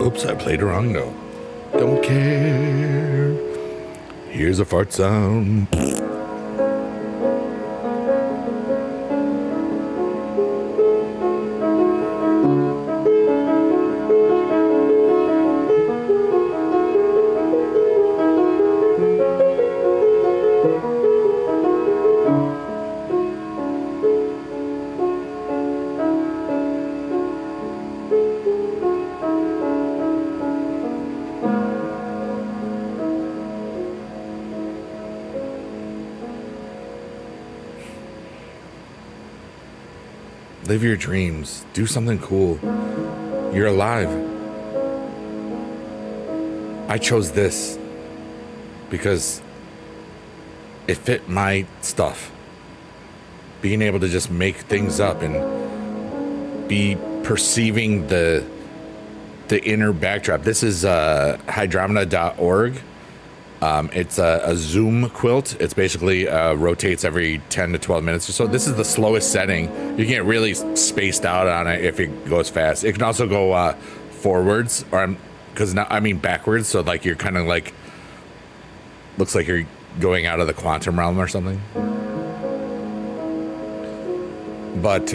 Oops, I played a wrong note. Don't care. Here's a fart sound. Live your dreams. Do something cool. You're alive. I chose this because it fit my stuff. Being able to just make things up and be perceiving the inner backdrop. This is hydromina.org. It's a Zoom quilt. It's basically rotates every 10 to 12 minutes or so. This is the slowest setting. You can get really spaced out on it if it goes fast. It can also go forwards, or backwards. So like you're kind of like, looks like you're going out of the quantum realm or something. But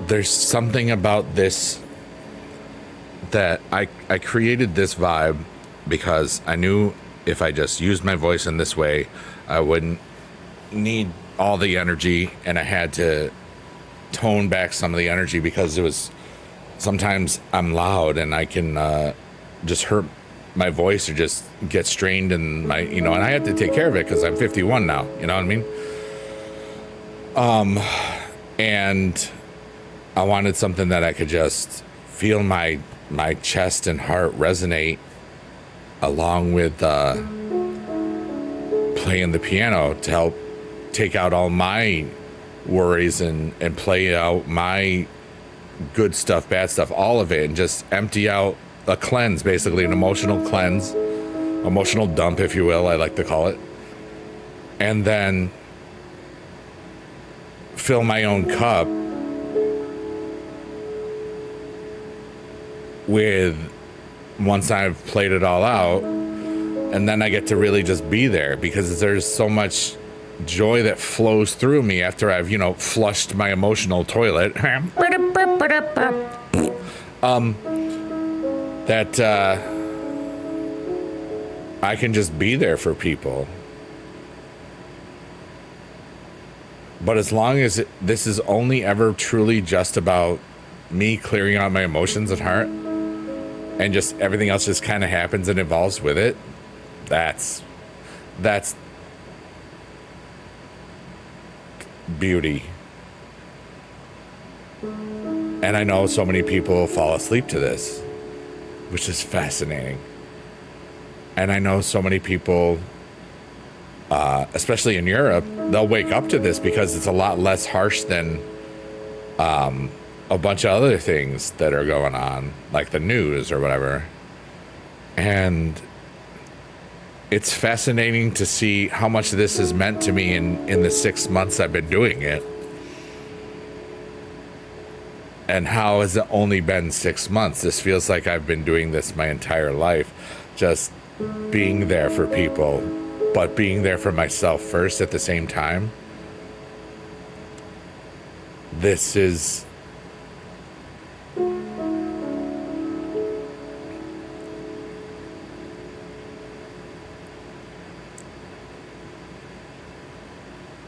there's something about this that I created this vibe because I knew if I just used my voice in this way, I wouldn't need all the energy, and I had to tone back some of the energy because it was sometimes I'm loud and I can just hurt my voice or just get strained in my, and I have to take care of it because I'm 51 now, you know what I mean? And I wanted something that I could just feel my chest and heart resonate along with playing the piano to help take out all my worries and play out my good stuff, bad stuff, all of it, and just empty out a cleanse, basically an emotional cleanse, emotional dump, if you will, I like to call it. And then fill my own cup with, once I've played it all out, and then I get to really just be there because there's so much joy that flows through me after I've, flushed my emotional toilet. That I can just be there for people. But as long as this is only ever truly just about me clearing out my emotions and heart, and just everything else just kind of happens and evolves with it, that's beauty. And I know so many people fall asleep to this, which is fascinating. And I know so many people, especially in Europe, they'll wake up to this because it's a lot less harsh than a bunch of other things that are going on, like the news or whatever. And it's fascinating to see how much this has meant to me in the 6 months I've been doing it. And how has it only been 6 months? This feels like I've been doing this my entire life, just being there for people, but being there for myself first at the same time. This is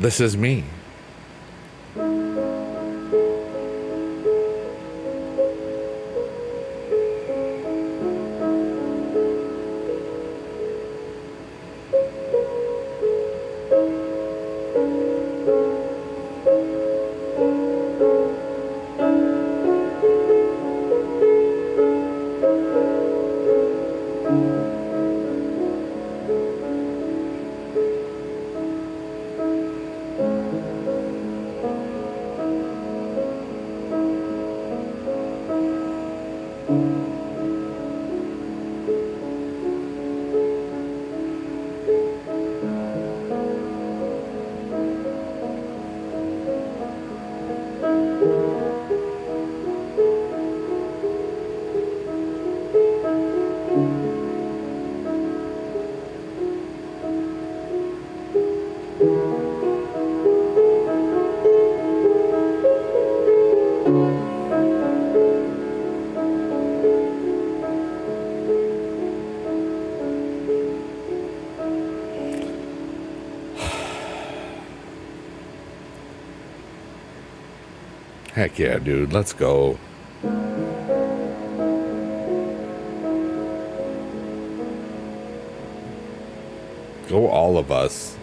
This is me. Heck yeah, dude. Let's go. Go all of us.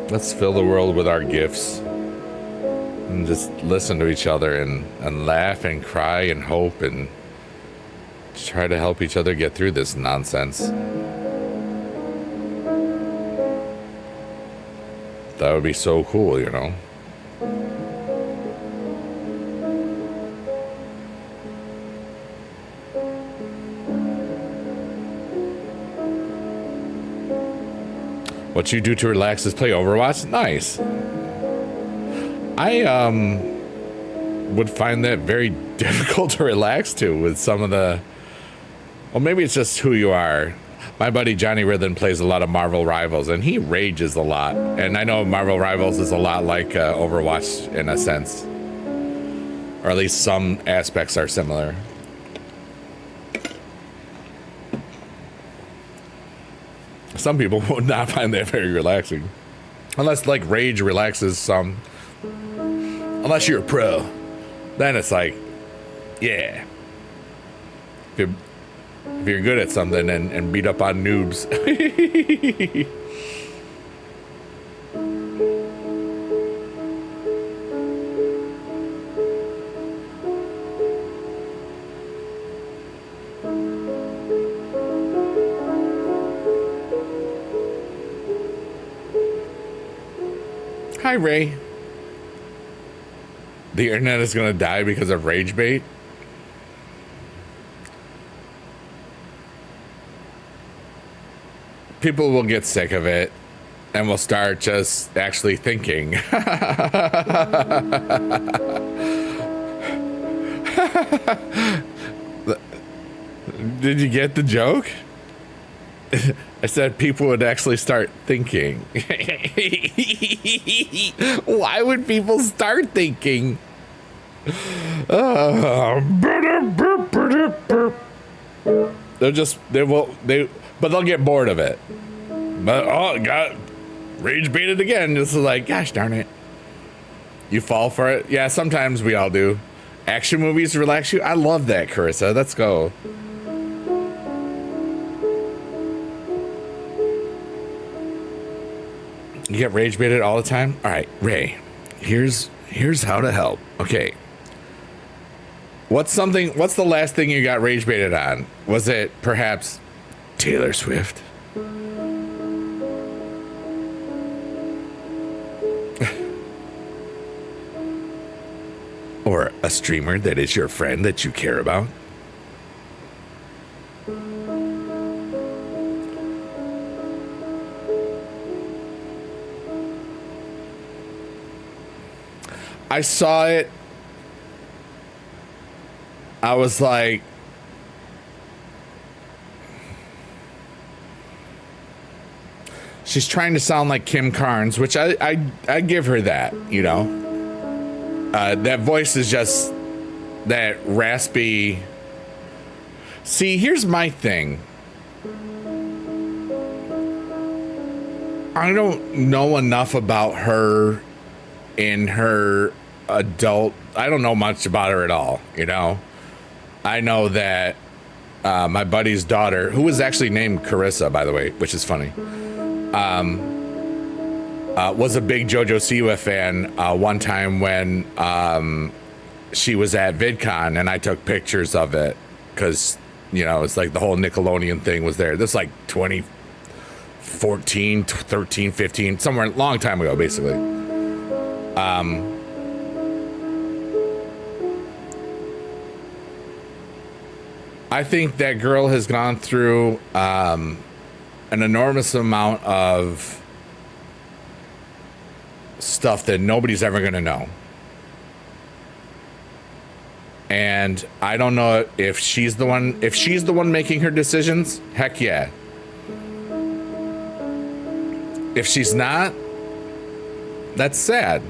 Let's fill the world with our gifts. And just listen to each other and laugh and cry and hope and try to help each other get through this nonsense. That would be so cool, you know? What you do to relax is play Overwatch? Nice. I would find that very difficult to relax to with some of the... Well, maybe it's just who you are. My buddy Johnny Ridden plays a lot of Marvel Rivals, and he rages a lot. And I know Marvel Rivals is a lot like Overwatch in a sense. Or at least some aspects are similar. Some people would not find that very relaxing. Unless, like, rage relaxes some. Unless you're a pro. Then it's like, yeah. If you're good at something and beat up on noobs. Hi, Ray. The internet is going to die because of rage bait? People will get sick of it and will start just actually thinking. Did you get the joke? I said people would actually start thinking. Why would people start thinking? They'll get bored of it. But oh, got rage baited again. This is like, gosh darn it. You fall for it. Yeah, sometimes we all do. Action movies relax you. I love that, Carissa. Let's go. You get rage baited all the time? All right, Ray, here's how to help. Okay. What's the last thing you got rage baited on? Was it perhaps Taylor Swift? Or a streamer that is your friend that you care about? I saw it. I was like, she's trying to sound like Kim Carnes, which I give her that, you know. That voice is just that raspy. See, here's my thing. I don't know enough about her in her adult. I don't know much about her at all, you know. I know that my buddy's daughter, who was actually named Carissa, by the way, which is funny, was a big JoJo Siwa fan one time when she was at VidCon, and I took pictures of it because, you know, it's like the whole Nickelodeon thing was there. This is like 2014, 13, 15, somewhere a long time ago, basically. I think that girl has gone through an enormous amount of stuff that nobody's ever going to know. And I don't know if she's the one making her decisions. Heck yeah. If she's not, that's sad.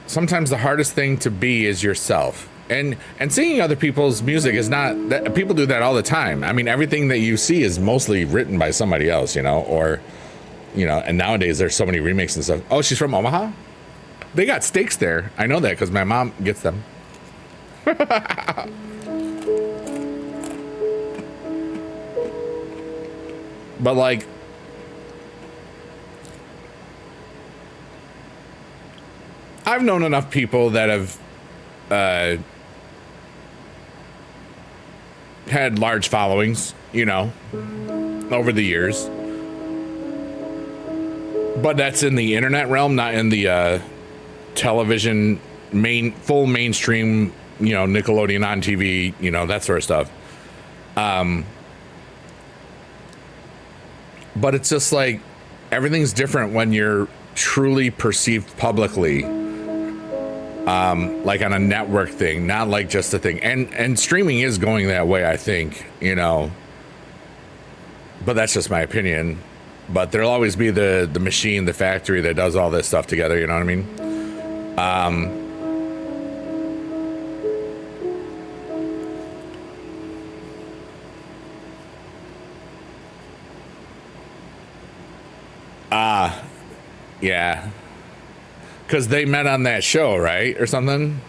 Sometimes the hardest thing to be is yourself. And singing other people's music is not that. People do that all the time. I mean, everything that you see is mostly written by somebody else, you know, or, you know, and nowadays there's so many remakes and stuff. Oh, she's from Omaha? They got steaks there. I know that because my mom gets them. But like, I've known enough people that have had large followings, you know, over the years. But that's in the internet realm, not in the television, full mainstream, you know, Nickelodeon on TV, you know, that sort of stuff. But it's just like everything's different when you're truly perceived publicly, like on a network thing, not like just a thing. And streaming is going that way, I think, you know. But that's just my opinion. But there'll always be the machine, the factory that does all this stuff together, you know what I mean? Yeah. Because they met on that show, right? Or something?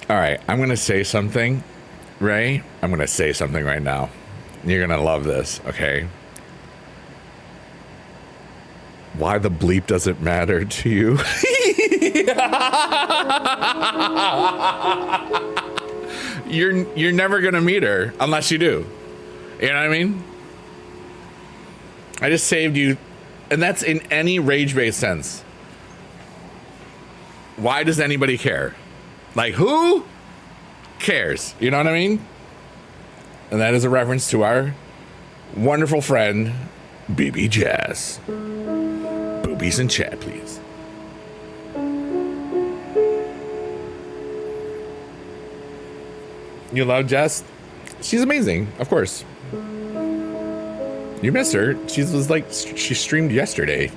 All right, I'm going to say something, Ray. I'm going to say something right now. You're going to love this, okay? Why the bleep does it matter to you? You're never going to meet her unless you do. You know what I mean? I just saved you, and that's in any rage-based sense. Why does anybody care? Like, who cares? You know what I mean? And that is a reference to our wonderful friend, BB Jazz. Boobies in chat, please. You love Jess? She's amazing, of course. You miss her. She was like, she streamed yesterday.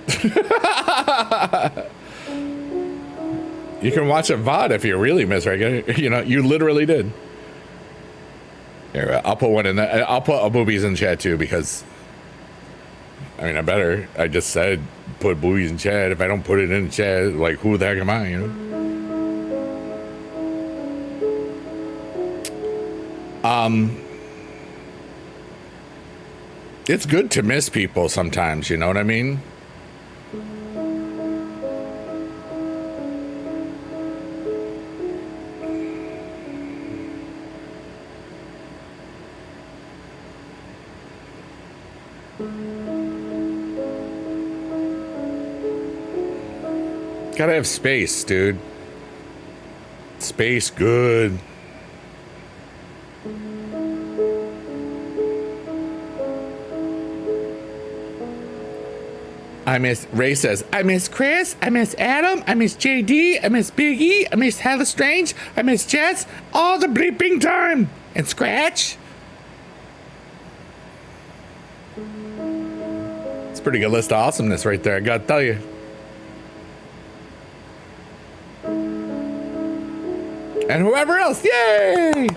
You can watch a VOD if you really miss her. You know, you literally did. Here, I'll put one in there. I'll put a boobies in chat too, because I mean, I just said put boobies in chat. If I don't put it in chat, like, who the heck am I, you know? It's good to miss people sometimes, you know what I mean? Gotta have space, dude. Space, good. Ray says, I miss Chris, I miss Adam, I miss JD, I miss Biggie, I miss Hella Strange, I miss Jess, all the bleeping time. And Scratch. It's a pretty good list of awesomeness right there, I gotta tell you. And whoever else, yay!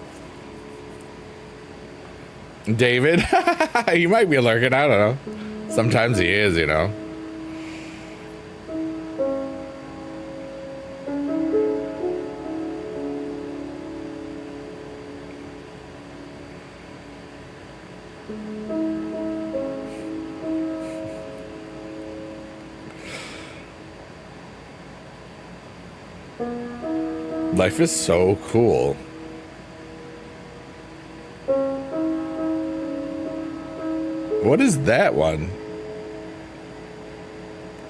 David, he might be lurking, I don't know. Sometimes he is, you know. Life is so cool. What is that one?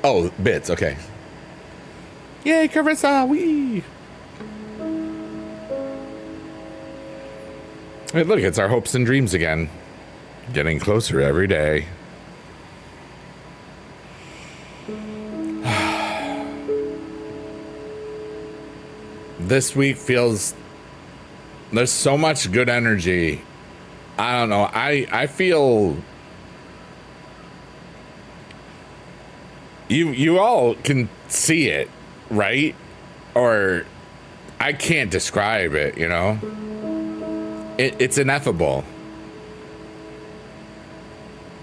Oh, bits, okay. Yay, Carissa, wee! Hey, look, it's our hopes and dreams again. Getting closer every day. This week feels... There's so much good energy. I don't know. I feel... You all can see it, right? Or I can't describe it, you know? It's ineffable.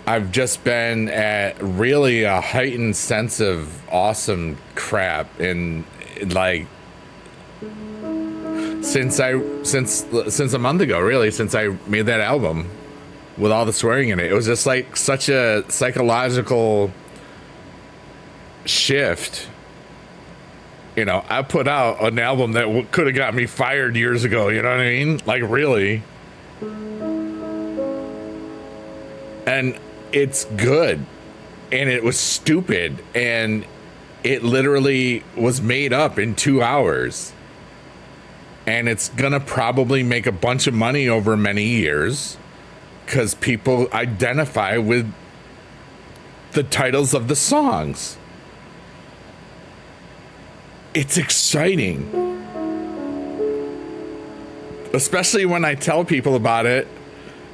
I've just been at really a heightened sense of awesome crap in like since a month ago, really, since I made that album with all the swearing in it. It was just like such a psychological shift. You know, I put out an album that could have got me fired years ago, you know what I mean? Like, really. And it's good. And it was stupid. And it literally was made up in 2 hours. And it's gonna probably make a bunch of money over many years because people identify with the titles of the songs. It's exciting, especially when I tell people about it,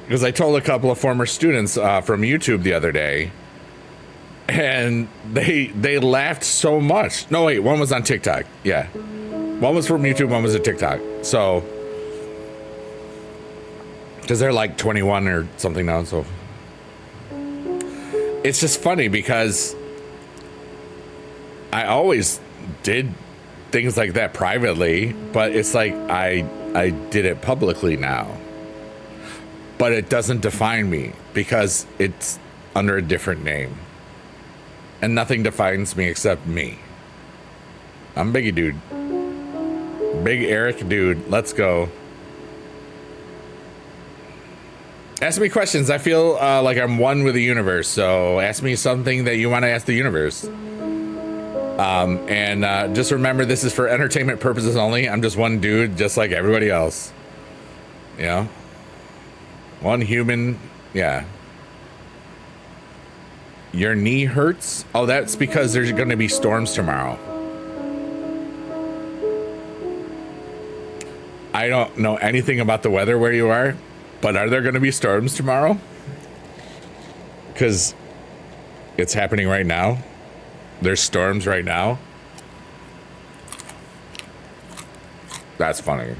because I told a couple of former students from YouTube the other day, and they laughed so much. No, wait, one was on TikTok. Yeah, one was from YouTube, one was a TikTok. So, because they're like 21 or something now, so it's just funny because I always did things like that privately, but it's like I did it publicly now. But it doesn't define me because it's under a different name. And nothing defines me except me. I'm Biggie Dude. Big Eric Dude. Let's go. Ask me questions. I feel like I'm one with the universe. So ask me something that you want to ask the universe. And just remember, this is for entertainment purposes only. I'm just one dude, just like everybody else. You know? One human. Yeah. Your knee hurts? Oh, that's because there's going to be storms tomorrow. I don't know anything about the weather where you are, but are there going to be storms tomorrow? Because it's happening right now. There's storms right now. That's funny.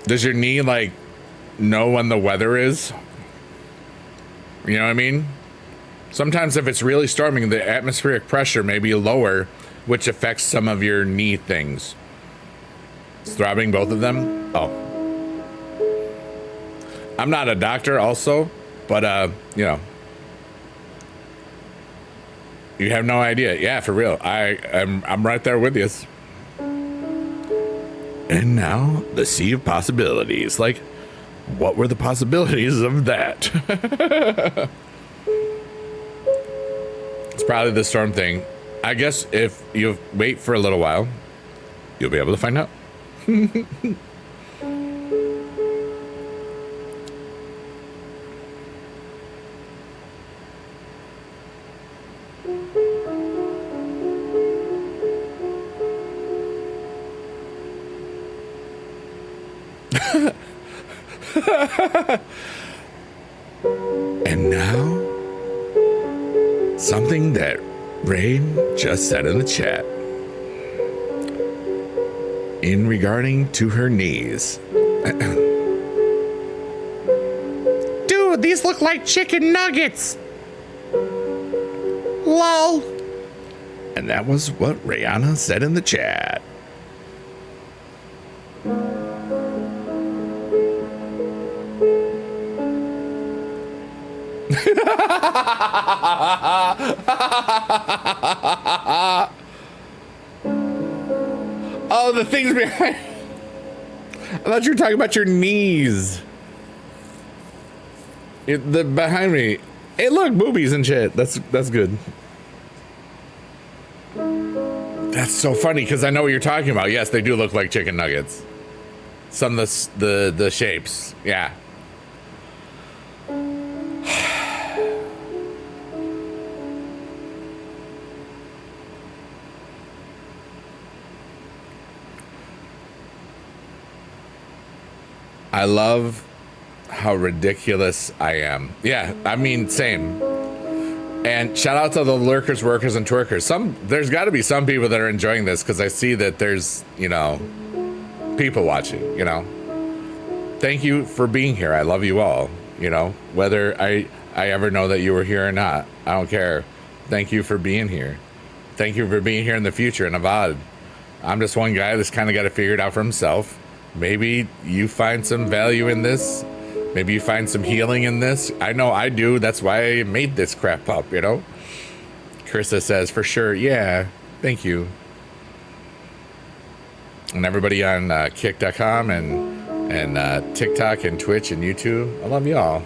Does your knee like know when the weather is? You know what I mean? Sometimes if it's really storming, the atmospheric pressure may be lower, which affects some of your knee things. It's throbbing, both of them? Oh. I'm not a doctor also, but you know. You have no idea. Yeah, for real. I'm right there with you. And now, the sea of possibilities. Like, what were the possibilities of that? It's probably the storm thing. I guess if you wait for a little while, you'll be able to find out. And now, something that Rain just said in the chat in regarding to her knees. Dude, these look like chicken nuggets. Lol. And that was what Rihanna said in the chat. Oh, the things behind. I thought you were talking about your knees. The behind me. Hey, look, boobies and shit. That's good. That's so funny because I know what you're talking about. Yes, they do look like chicken nuggets. Some of the shapes. Yeah. I love how ridiculous I am. Yeah, I mean, same. And shout out to the lurkers, workers, and twerkers. There's got to be some people that are enjoying this because I see that there's, people watching, Thank you for being here. I love you all, whether I ever know that you were here or not. I don't care. Thank you for being here. Thank you for being here in the future in Avad. I'm just one guy that's kind of got to figure it out for himself. Maybe you find some value in this. Maybe you find some healing in this. I know I do. That's why I made this crap up, Carissa says, for sure. Yeah, thank you. And everybody on kick.com and TikTok and Twitch and YouTube. I love y'all.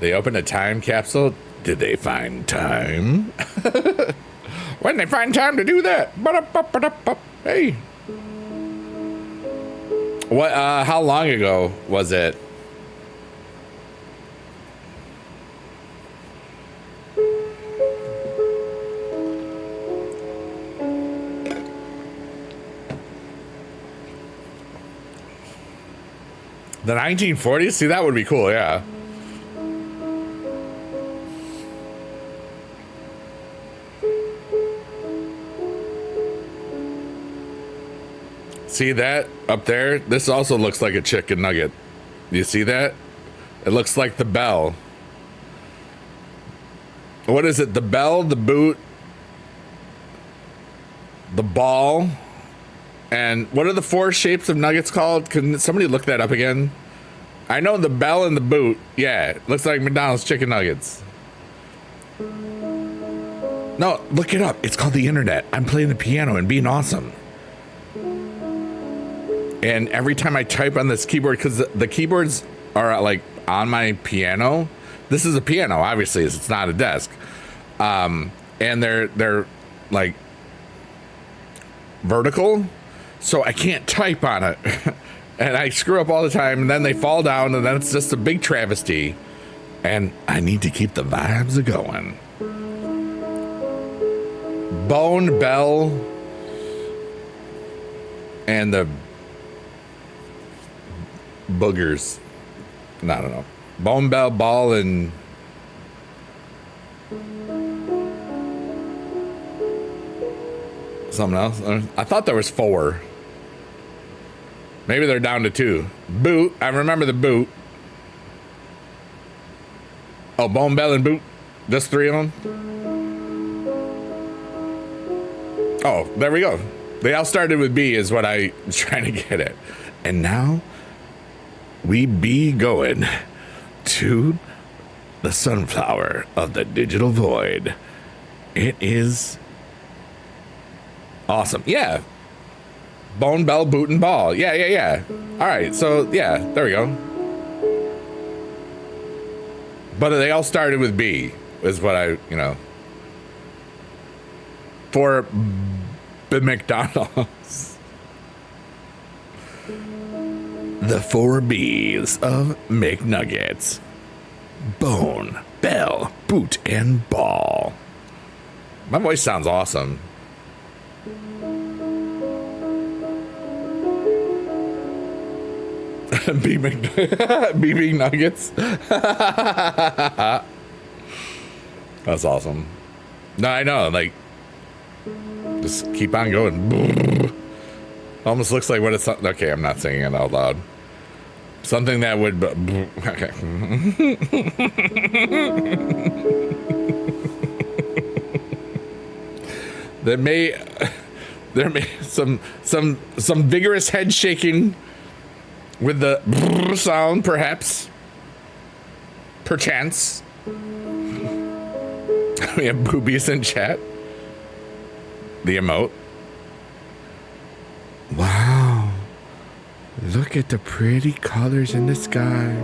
They opened a time capsule. Did they find time? When they find time to do that? Hey. What? How long ago was it? The 1940s? See, that would be cool, yeah. See that up there? This also looks like a chicken nugget. You see that? It looks like the bell. What is it? The bell, the boot, the ball, and what are the four shapes of nuggets called? Can somebody look that up again? I know the bell and the boot. Yeah, it looks like McDonald's chicken nuggets. No, look it up. It's called the internet. I'm playing the piano and being awesome. And every time I type on this keyboard, because the keyboards are like on my piano. This is a piano, obviously. It's not a desk. And they're like vertical, so I can't type on it. And I screw up all the time, and then they fall down, and then it's just a big travesty. And I need to keep the vibes going. Bone, bell, and the boogers. I don't know. Bone, bell, ball, and something else. I thought there was four. Maybe they're down to two. Boot. I remember the boot. Oh, bone, bell, and boot. Just three of them. Oh, there we go. They all started with B is what I was trying to get at. And now we be going to the sunflower of the digital void. It is awesome. Yeah. Bone, bell, boot, and ball. Yeah. All right. So, yeah, there we go. But they all started with B is what I, for the McDonald's. The 4 B's of McNuggets. Bone, bell, boot, and ball. My voice sounds awesome. BB Nuggets. That's awesome. No, I know. Like, just keep on going. Almost looks like what it's. Okay, I'm not saying it out loud. Something that would. Okay. There may some vigorous head shaking with the sound, perhaps, perchance. We have boobies in chat. The emote. Wow. Look at the pretty colors in the sky.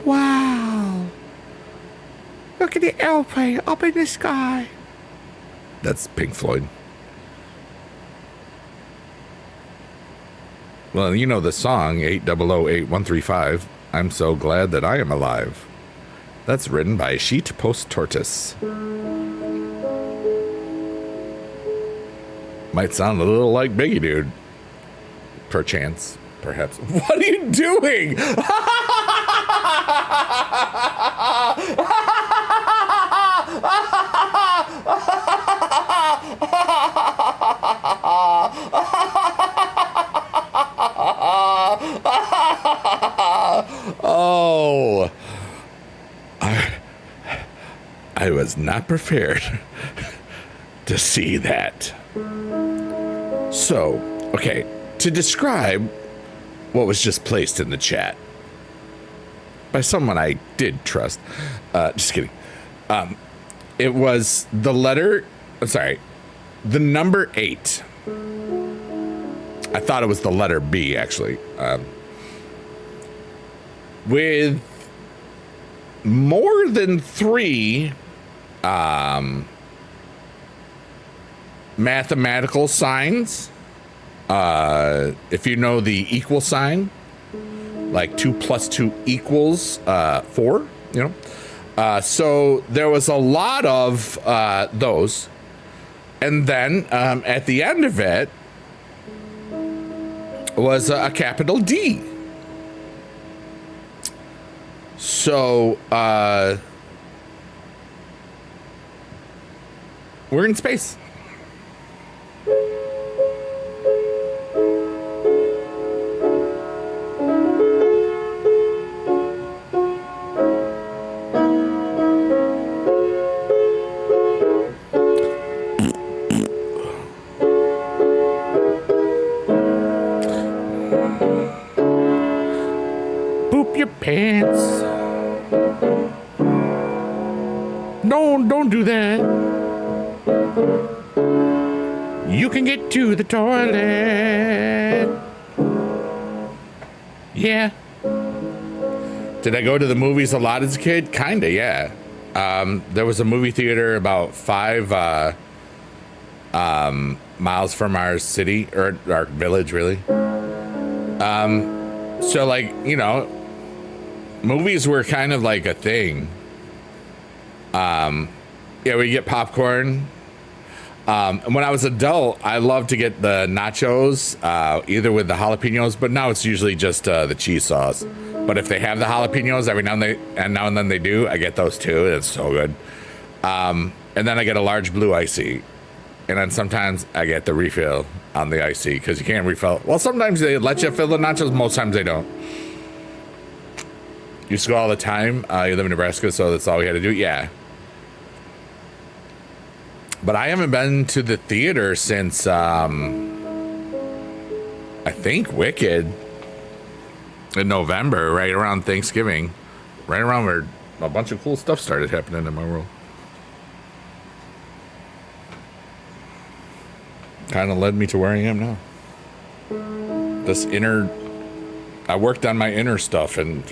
Wow. Look at the airplane up in the sky. That's Pink Floyd. Well, you know the song 8008135. I'm so glad that I am alive. That's written by Sheet Post Tortoise. Might sound a little like Biggie Dude. Perchance. Perhaps. What are you doing? Oh. I was not prepared to see that. So, okay, to describe what was just placed in the chat by someone I did trust. Just kidding. It was the number 8. I thought it was the letter B, actually. With more than 3 mathematical signs. If you know the equal sign, like 2 + 2 = 4, you know. So there was a lot of those. And then at the end of it was a capital D. So we're in space. Poop your pants. Don't do that. You can get to the toilet. Yeah. Did I go to the movies a lot as a kid? Kinda, yeah. There was a movie theater about 5 miles from our city, or our village, really. So, like, you know, movies were kind of like a thing. Yeah, we get popcorn. And when I was adult, I loved to get the nachos, either with the jalapenos, but now it's usually just the cheese sauce. But if they have the jalapenos, every now and then they do, I get those too. It's so good. And then I get a large blue icy. And then sometimes I get the refill on the icy because you can't refill. Well, sometimes they let you fill the nachos. Most times they don't. Used to go all the time. You live in Nebraska, so that's all we had to do. Yeah. But I haven't been to the theater since, I think, Wicked in November, right around Thanksgiving. Right around where a bunch of cool stuff started happening in my world. Kind of led me to where I am now. I worked on my inner stuff, and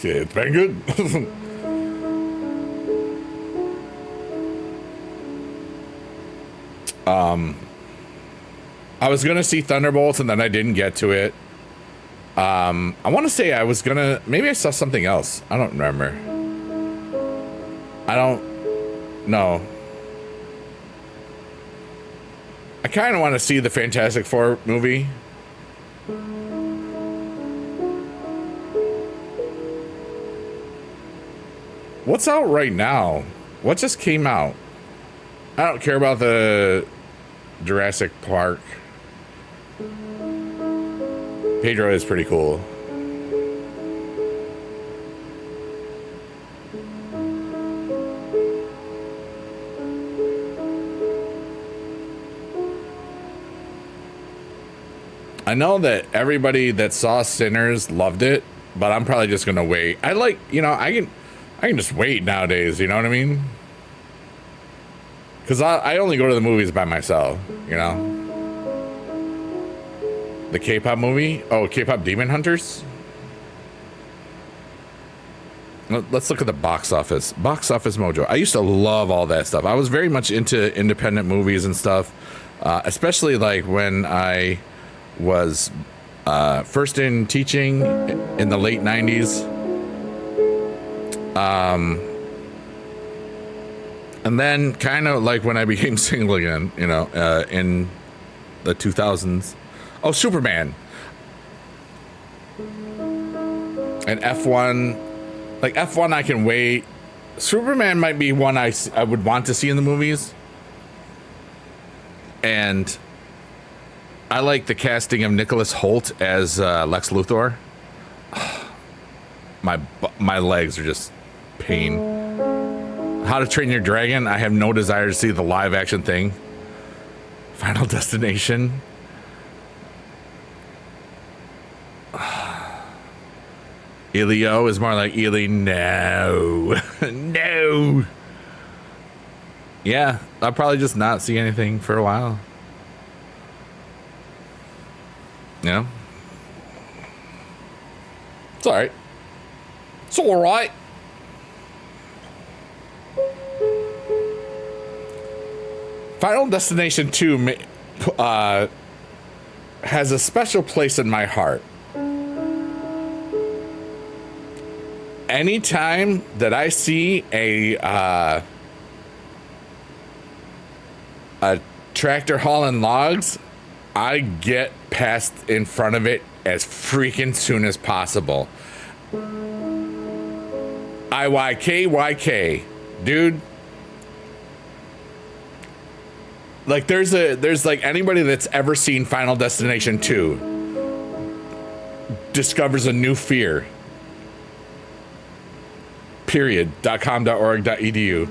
it's been good. I was gonna see Thunderbolts, and then I didn't get to it. I want to say I was gonna. Maybe I saw something else. I don't remember. I don't know. I kind of want to see the Fantastic Four movie. What's out right now? What just came out? I don't care about the Jurassic Park. Pedro is pretty cool. I know that everybody that saw Sinners loved it, but I'm probably just gonna wait. I like, I can just wait nowadays. You know what I mean? Because I only go to the movies by myself. The K-pop movie. Oh, K-pop Demon Hunters. Let's look at the box office. Box Office Mojo. I used to love all that stuff. I was very much into independent movies and stuff, especially like when I was first in teaching in the late 90s. And then kind of like when I became single again, in the 2000s. Oh, Superman. And F1. Like F1 I can wait. Superman might be one I would want to see in the movies. And I like the casting of Nicholas Hoult as Lex Luthor. My legs are just pain. How to Train Your Dragon. I have no desire to see the live action thing. Final Destination. Elio is more like Eli. No. No. Yeah, I'll probably just not see anything for a while. Yeah. It's all right. It's all right. Final Destination 2 has a special place in my heart. Anytime that I see a tractor hauling logs, I get past in front of it as freaking soon as possible. IYK, dude. Like there's like anybody that's ever seen Final Destination 2 discovers a new fear. .com.org.edu.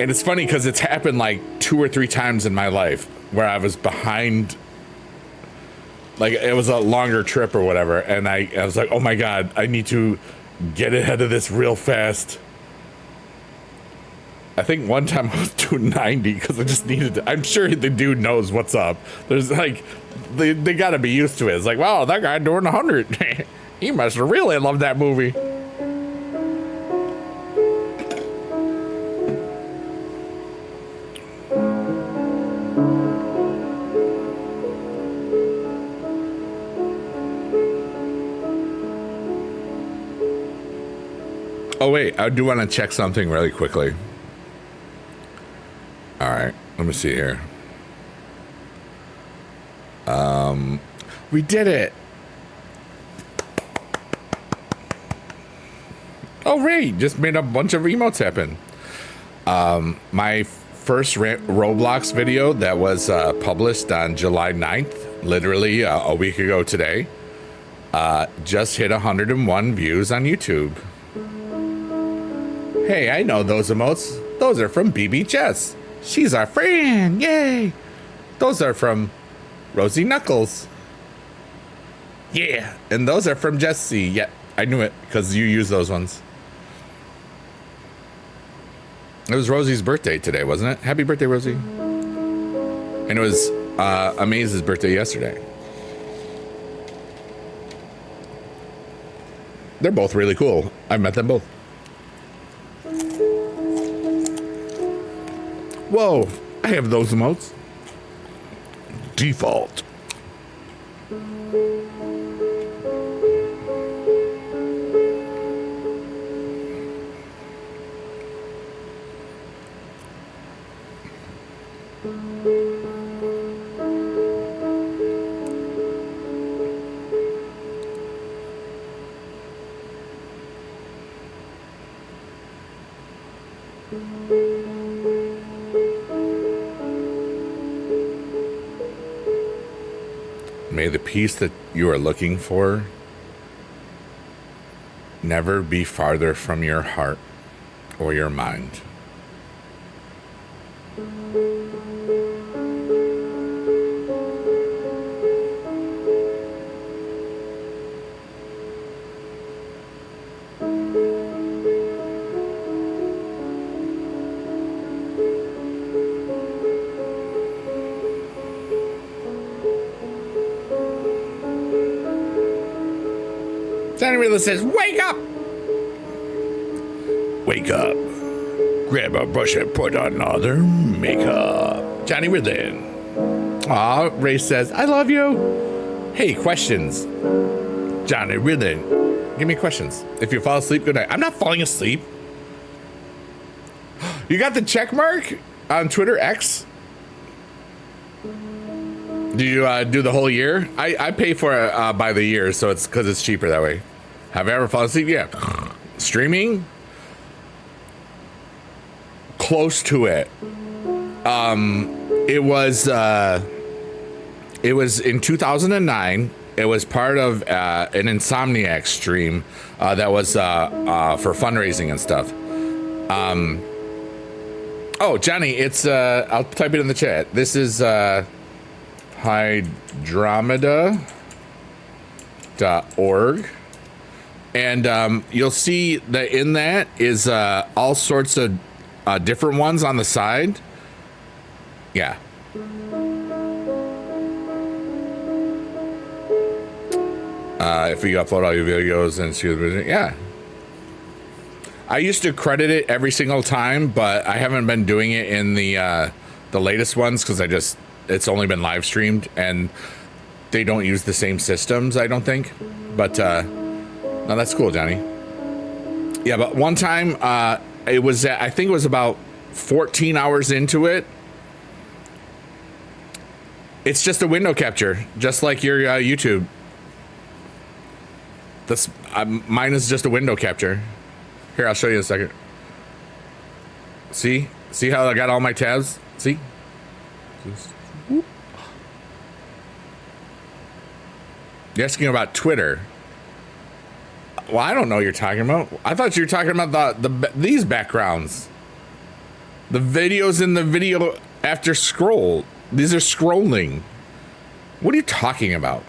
And it's funny because it's happened like 2 or 3 times in my life where I was behind, like it was a longer trip or whatever, and I was like, oh my god, I need to get ahead of this real fast. I think one time I was doing 90 because I just needed to. I'm sure the dude knows what's up. There's like, they got to be used to it. It's like, wow, that guy doing 100. He must have really loved that movie. Oh, wait, I do want to check something really quickly. All right, let me see here. We did it. Oh, Ray just made a bunch of emotes happen. My first Roblox video that was published on July 9th, literally a week ago today, just hit 101 views on YouTube. Hey, I know those emotes. Those are from BB Jess. She's our friend. Yay. Those are from Rosie Knuckles. Yeah. And those are from Jessie. Yeah, I knew it because you use those ones. It was Rosie's birthday today, wasn't it? Happy birthday, Rosie. And it was Amaze's birthday yesterday. They're both really cool. I met them both. Whoa, I have those emotes. Default. May the peace that you are looking for never be farther from your heart or your mind. Johnny Riddler says, wake up! Wake up. Grab a brush and put on other makeup. Johnny Riddler. Aw, Ray says, I love you. Hey, questions. Johnny Riddler. Give me questions. If you fall asleep, good night. I'm not falling asleep. You got the check mark on Twitter X? Do you do the whole year? I pay for it by the year, so it's because it's cheaper that way. Have I ever fallen asleep? Yeah. Streaming? Close to it. It was in 2009. It was part of an Insomniac stream that was for fundraising and stuff. Oh, Johnny, it's I'll type it in the chat. This is hydromeda.org. And you'll see that in that is all sorts of different ones on the side. Yeah. If you upload all your videos and see the video, yeah. I used to credit it every single time, but I haven't been doing it in the latest ones because it's only been live streamed and they don't use the same systems, I don't think. But no, that's cool, Johnny. Yeah, but one time it was I think it was about 14 hours into it. It's just a window capture, just like your YouTube. That's mine is just a window capture. Here, I'll show you in a second. See how I got all my tabs? See? You're asking about Twitter. Well, I don't know what you're talking about. I thought you were talking about these backgrounds. The videos in the video after scroll. These are scrolling. What are you talking about?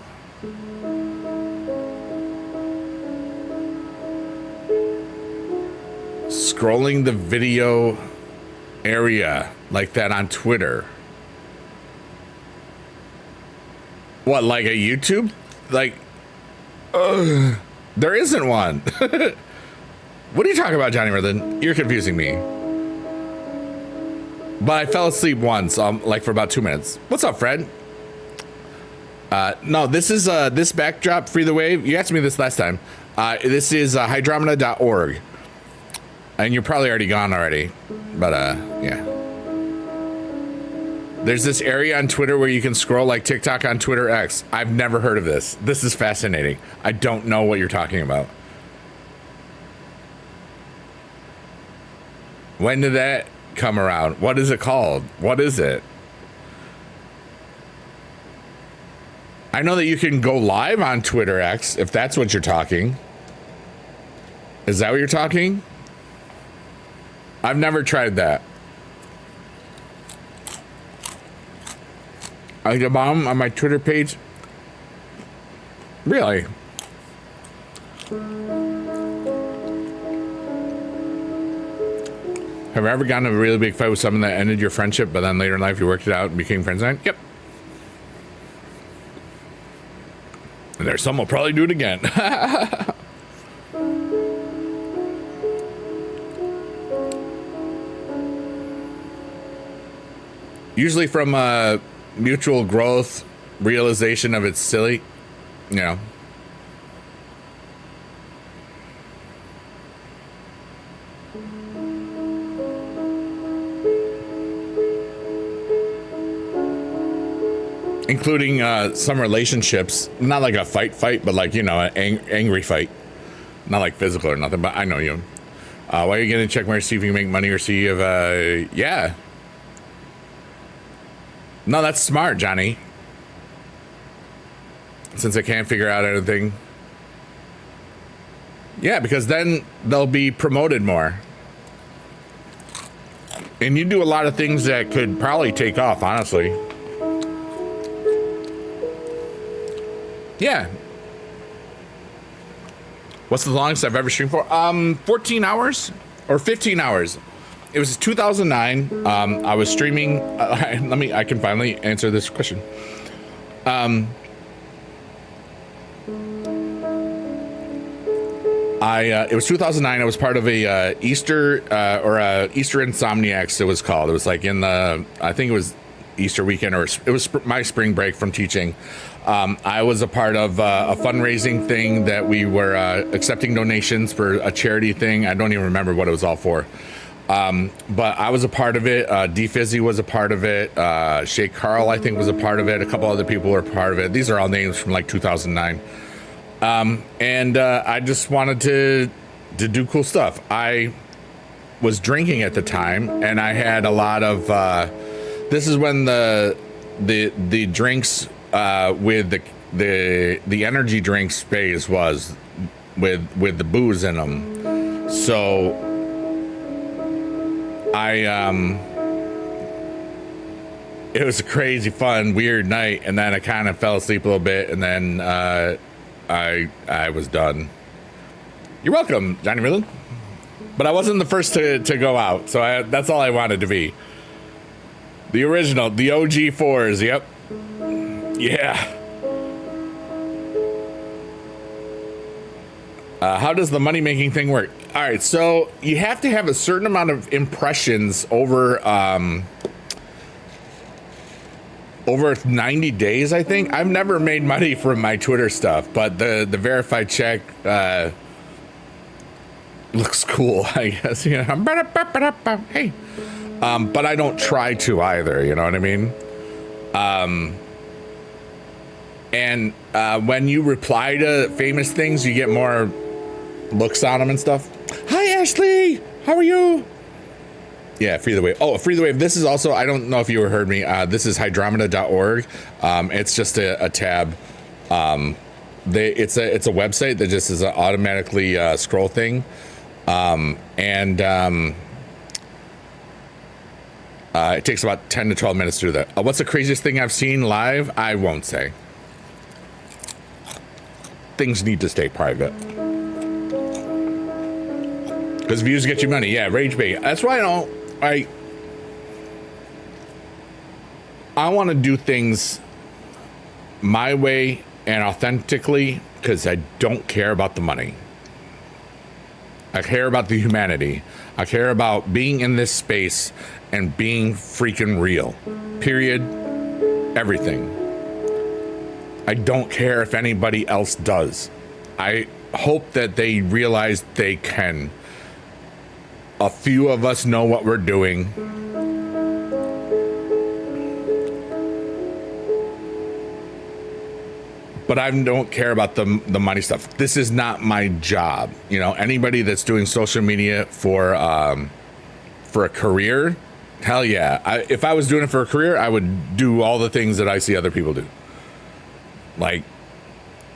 Scrolling the video area like that on Twitter. What, like a YouTube? Like, there isn't one. What are you talking about, Johnny Merlin? You're confusing me. But I fell asleep once, like for about 2 minutes. What's up, Fred? No, this is this backdrop, Free the Wave. You asked me this last time. This is hydromeda.org. And you're probably already gone already. But yeah. There's this area on Twitter where you can scroll like TikTok on Twitter X. I've never heard of this. This is fascinating. I don't know what you're talking about. When did that come around? What is it called? What is it? I know that you can go live on Twitter X if that's what you're talking. Is that what you're talking? I've never tried that. I get bomb on my Twitter page. Really? Have you ever gotten in a really big fight with someone that ended your friendship, but then later in life you worked it out and became friends again? Yep. And there's some will probably do it again. Usually from mutual growth, realization of it's silly, you know. Including some relationships, not like a fight, but like, you know, an angry fight. Not like physical or nothing, but I know you. Why are you going to check more, see if you can make money or see if, yeah. No, that's smart, Johnny. Since I can't figure out anything. Yeah, because then they'll be promoted more. And you do a lot of things that could probably take off, honestly. Yeah. What's the longest I've ever streamed for? 14 hours or 15 hours. It was 2009. I was streaming. I can finally answer this question. It was 2009. I was part of a Easter Easter Insomniacs. It was called. It was like in the, I think it was Easter weekend, or it was my spring break from teaching. I was a part of a fundraising thing that we were accepting donations for a charity thing. I don't even remember what it was all for. But I was a part of it. D Fizzy was a part of it. Shay Carl, I think, was a part of it. A couple other people were a part of it. These are all names from like 2009. And I just wanted to do cool stuff. I was drinking at the time, and I had a lot of. This is when the drinks with the energy drinks phase was with the booze in them. So it was a crazy, fun, weird night, and then I kind of fell asleep a little bit, and then I was done. You're welcome, Johnny Ridley. But I wasn't the first to go out, so that's all I wanted to be. The original, the OG fours, yep. Yeah. How does the money-making thing work? All right, so you have to have a certain amount of impressions over 90 days, I think. I've never made money from my Twitter stuff, but the verified check looks cool, I guess. You know, hey. But I don't try to either, you know what I mean? And when you reply to famous things, you get more looks on them and stuff. Hi, Ashley. How are you? Yeah, Free the Wave. Oh, Free the Wave. This is also, I don't know if you heard me. This is hydromeda.org. It's just a tab. It's a website that just is an automatically scroll thing. It takes about 10 to 12 minutes to do that. What's the craziest thing I've seen live? I won't say. Things need to stay private. Because views get you money. Yeah, rage bait. That's why I want to do things my way and authentically, because I don't care about the money. I care about the humanity. I care about being in this space and being freaking real. Period. Everything. I don't care if anybody else does. I hope that they realize they can. A few of us know what we're doing. But I don't care about the money stuff. This is not my job. You know, anybody that's doing social media for a career, hell yeah. If I was doing it for a career, I would do all the things that I see other people do. Like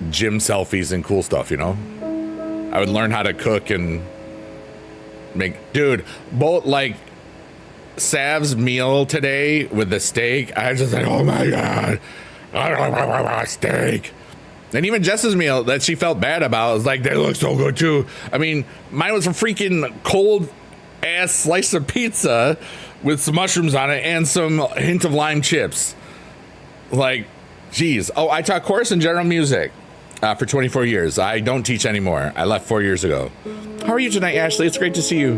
gym selfies and cool stuff, you know? I would learn how to cook and both like Sav's meal today with the steak. I was just like, oh my God, steak. And even Jess's meal that she felt bad about was like, they look so good too. I mean, mine was a freaking cold ass slice of pizza with some mushrooms on it and some hint of lime chips. Like, geez. Oh, I taught chorus and general music for 24 years. I don't teach anymore. I left 4 years ago. How are you tonight, Ashley? It's great to see you.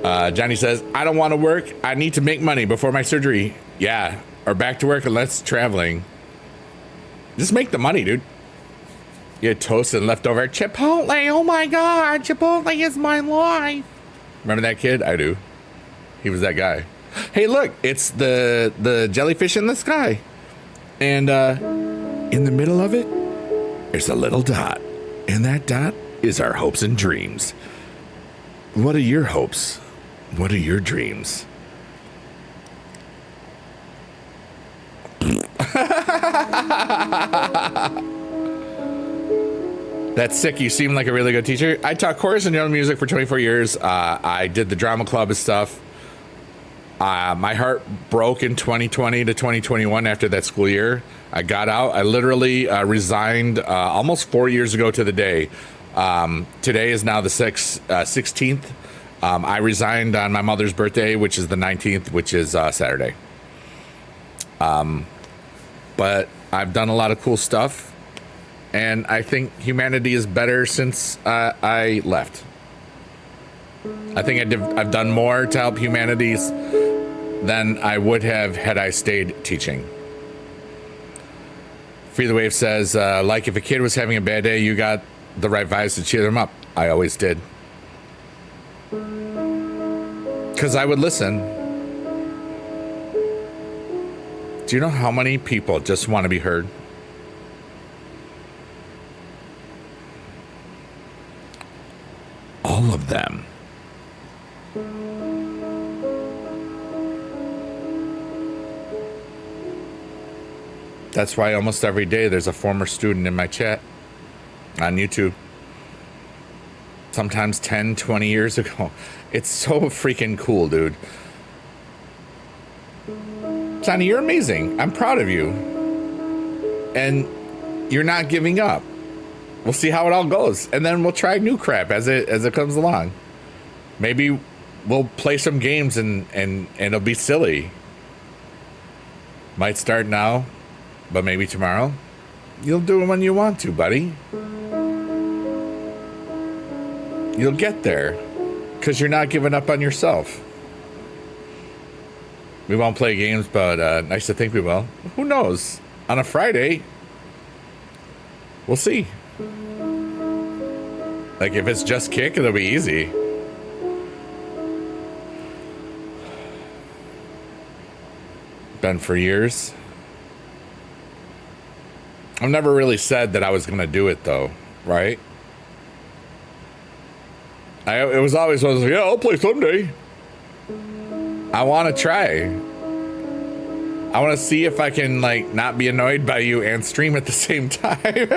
Johnny says, I don't want to work. I need to make money before my surgery. Yeah. Or back to work unless traveling. Just make the money, dude. You had toast and leftover Chipotle. Oh my God. Chipotle is my life. Remember that kid? I do. He was that guy. Hey, look, it's the jellyfish in the sky. And in the middle of it, there's a little dot. And that dot is our hopes and dreams. What are your hopes? What are your dreams? That's sick. You seem like a really good teacher. I taught chorus and general music for 24 years. I did the drama club and stuff. My heart broke in 2020 to 2021 after that school year. I got out. I literally resigned almost 4 years ago to the day. Today is now the 16th. I resigned on my mother's birthday, which is the 19th, which is Saturday. But I've done a lot of cool stuff. And I think humanity is better since I left. I think I've done more to help humanities than I would have had I stayed teaching. Free the Wave says, like if a kid was having a bad day, you got the right vibes to cheer them up. I always did. Because I would listen. Do you know how many people just want to be heard? All of them. That's why almost every day there's a former student in my chat on YouTube. Sometimes 10, 20 years ago. It's so freaking cool, dude. Johnny, you're amazing. I'm proud of you. And you're not giving up. We'll see how it all goes, and then we'll try new crap as it comes along. Maybe we'll play some games and it'll be silly. Might start now, but maybe tomorrow. You'll do it when you want to, buddy. You'll get there, because you're not giving up on yourself. We won't play games, but nice to think we will. Who knows? On a Friday, we'll see. Like, if it's just kick, it'll be easy. Been for years. I've never really said that I was going to do it, though, right? It was always one of those, yeah, I'll play someday. I want to try. I want to see if I can, like, not be annoyed by you and stream at the same time.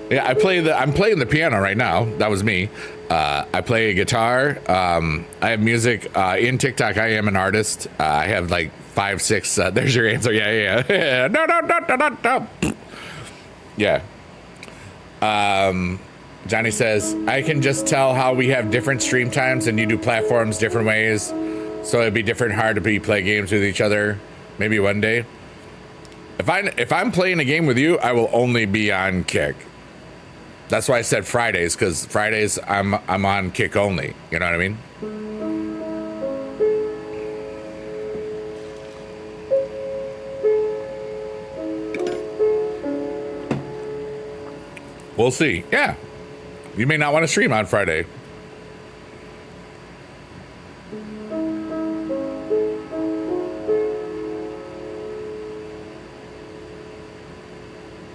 Yeah, I'm playing the piano right now. That was me. I play a guitar. I have music in TikTok. I am an artist. I have like 5, 6. There's your answer. Yeah. No. Yeah. Johnny says, I can just tell how we have different stream times and you do platforms different ways. So it'd be different, hard to play games with each other. Maybe one day. If I'm playing a game with you, I will only be on Kick. That's why I said Fridays, because Fridays I'm on Kick only. You know what I mean? We'll see. Yeah. You may not want to stream on Friday.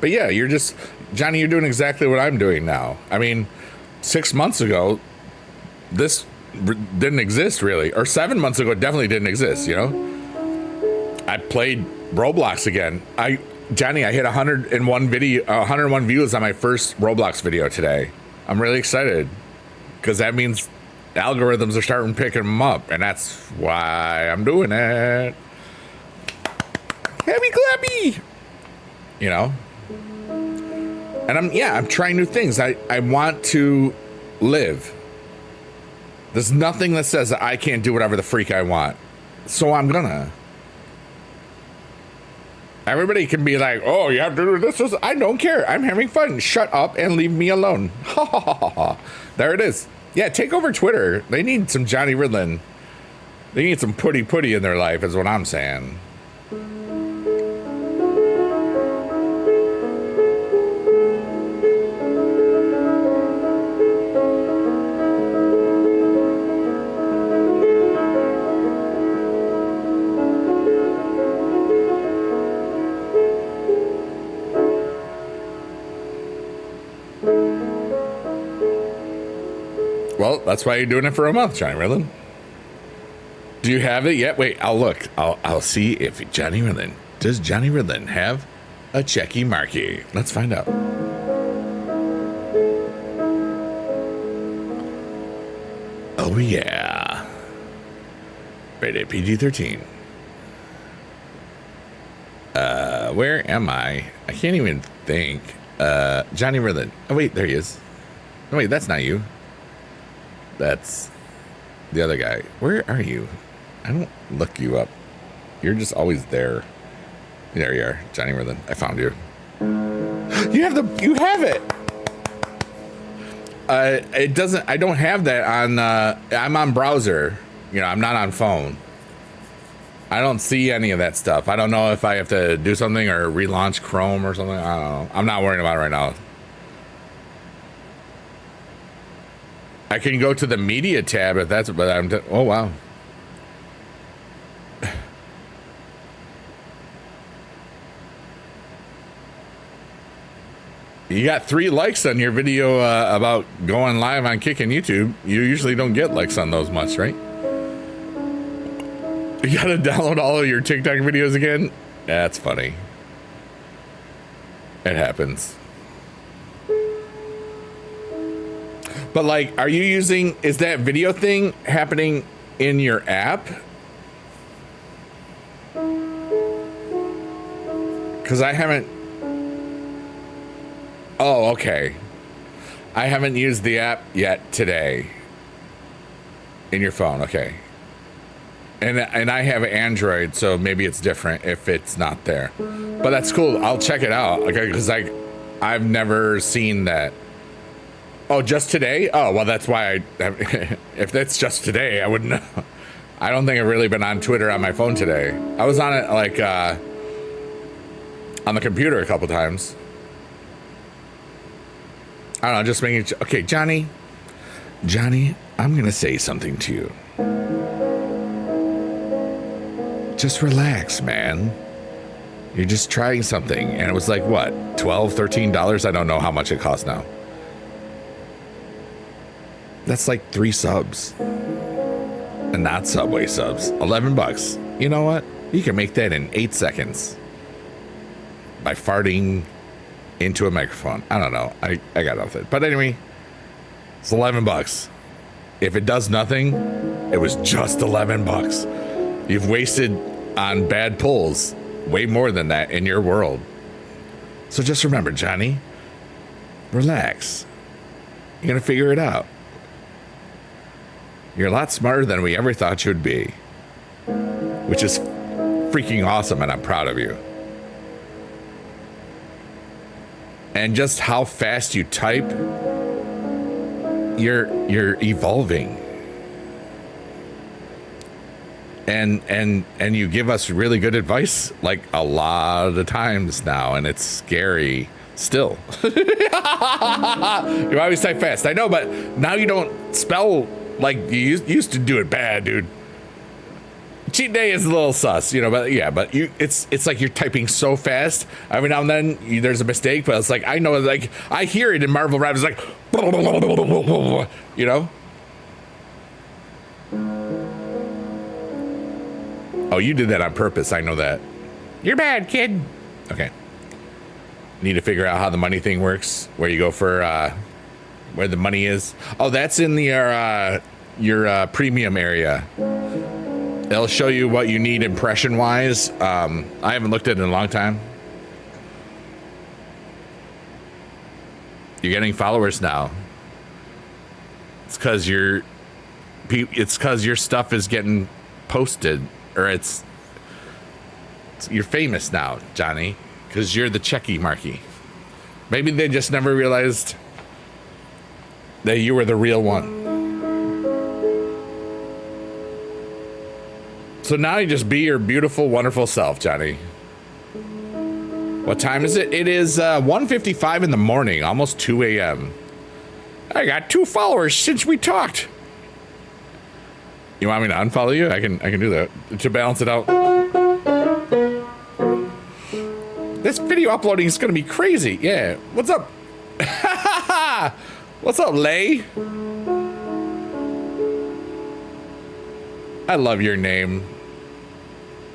But yeah, Johnny, you're doing exactly what I'm doing now. I mean, 6 months ago, this didn't exist really. Or 7 months ago, it definitely didn't exist, you know? I played Roblox again. Johnny, I hit 101 views on my first Roblox video today. I'm really excited because that means algorithms are starting picking them up, and that's why I'm doing it. Happy clappy, you know. And I'm trying new things. I want to live. There's nothing that says that I can't do whatever the freak I want, so I'm gonna. Everybody can be like, oh, you have to do this. I don't care. I'm having fun. Shut up and leave me alone. There it is. Yeah, take over Twitter. They need some Johnny Ridlin. They need some putty in their life is what I'm saying. Well, that's why you're doing it for a month, Johnny Riddlin. Do you have it yet? Wait, I'll look. I'll see if Johnny Riddlin, does Johnny Riddlin have a checky marky? Let's find out. Oh yeah. Rated PG-13. Where am I? I can't even think. Johnny Riddlin. Oh wait, there he is. Oh wait, that's not you. That's the other guy. Where are you? I don't look you up. You're just always there. There you are, Johnny Riddlin. I found you. You have it. It doesn't. I don't have that on. I'm on browser. You know, I'm not on phone. I don't see any of that stuff. I don't know if I have to do something or relaunch Chrome or something. I don't know. I'm not worrying about it right now. I can go to the media tab if that's. But I'm. Oh wow. You got 3 likes on your video about going live on Kickin' YouTube. You usually don't get likes on those much, right? You gotta download all of your TikTok videos again? That's funny. It happens. But like, are you using, is that video thing happening in your app? Because I haven't. Oh, okay. I haven't used the app yet today. In your phone, okay. And I have Android, so maybe it's different if it's not there. But that's cool. I'll check it out. Okay, because I've never seen that. Oh, just today? Oh, well, that's why if that's just today, I wouldn't know. I don't think I've really been on Twitter on my phone today. I was on it like on the computer a couple times. I don't know, just making it. Okay, Johnny, I'm going to say something to you. Just relax, man. You're just trying something. And it was like, what, $12, $13? I don't know how much it costs now. That's like 3 subs. And not Subway subs. $11. You know what? You can make that in 8 seconds. By farting into a microphone. I don't know. I got off it. But anyway, it's $11. If it does nothing, it was just $11. You've wasted on bad pulls way more than that in your world. So just remember, Johnny, relax. You're going to figure it out. You're a lot smarter than we ever thought you'd be, which is freaking awesome, and I'm proud of you. And just how fast you type, you're evolving. And you give us really good advice, like a lot of times now, and it's scary still. You always type fast, I know, but now you don't spell like you used to do it bad, dude. Cheat day is a little sus, you know, but yeah, but it's like you're typing so fast. Every now and then there's a mistake, but it's like, I know, like I hear it in Marvel Rap, it's like, you know. Oh, you did that on purpose. I know that. You're bad, kid. Okay. Need to figure out how the money thing works. Where you go for where the money is. Oh, that's in your premium area. It'll show you what you need impression wise. I haven't looked at it in a long time. You're getting followers now. It's because your stuff is getting posted. Or you're famous now, Johnny, because you're the checky marky. Maybe they just never realized that you were the real one. So now you just be your beautiful, wonderful self, Johnny. What time is it? It is 1:55 in the morning, almost 2 a.m. I got 2 followers since we talked. You want me to unfollow you? I can do that to balance it out. This video uploading is gonna be crazy. Yeah. What's up? What's up, Lay? I love your name.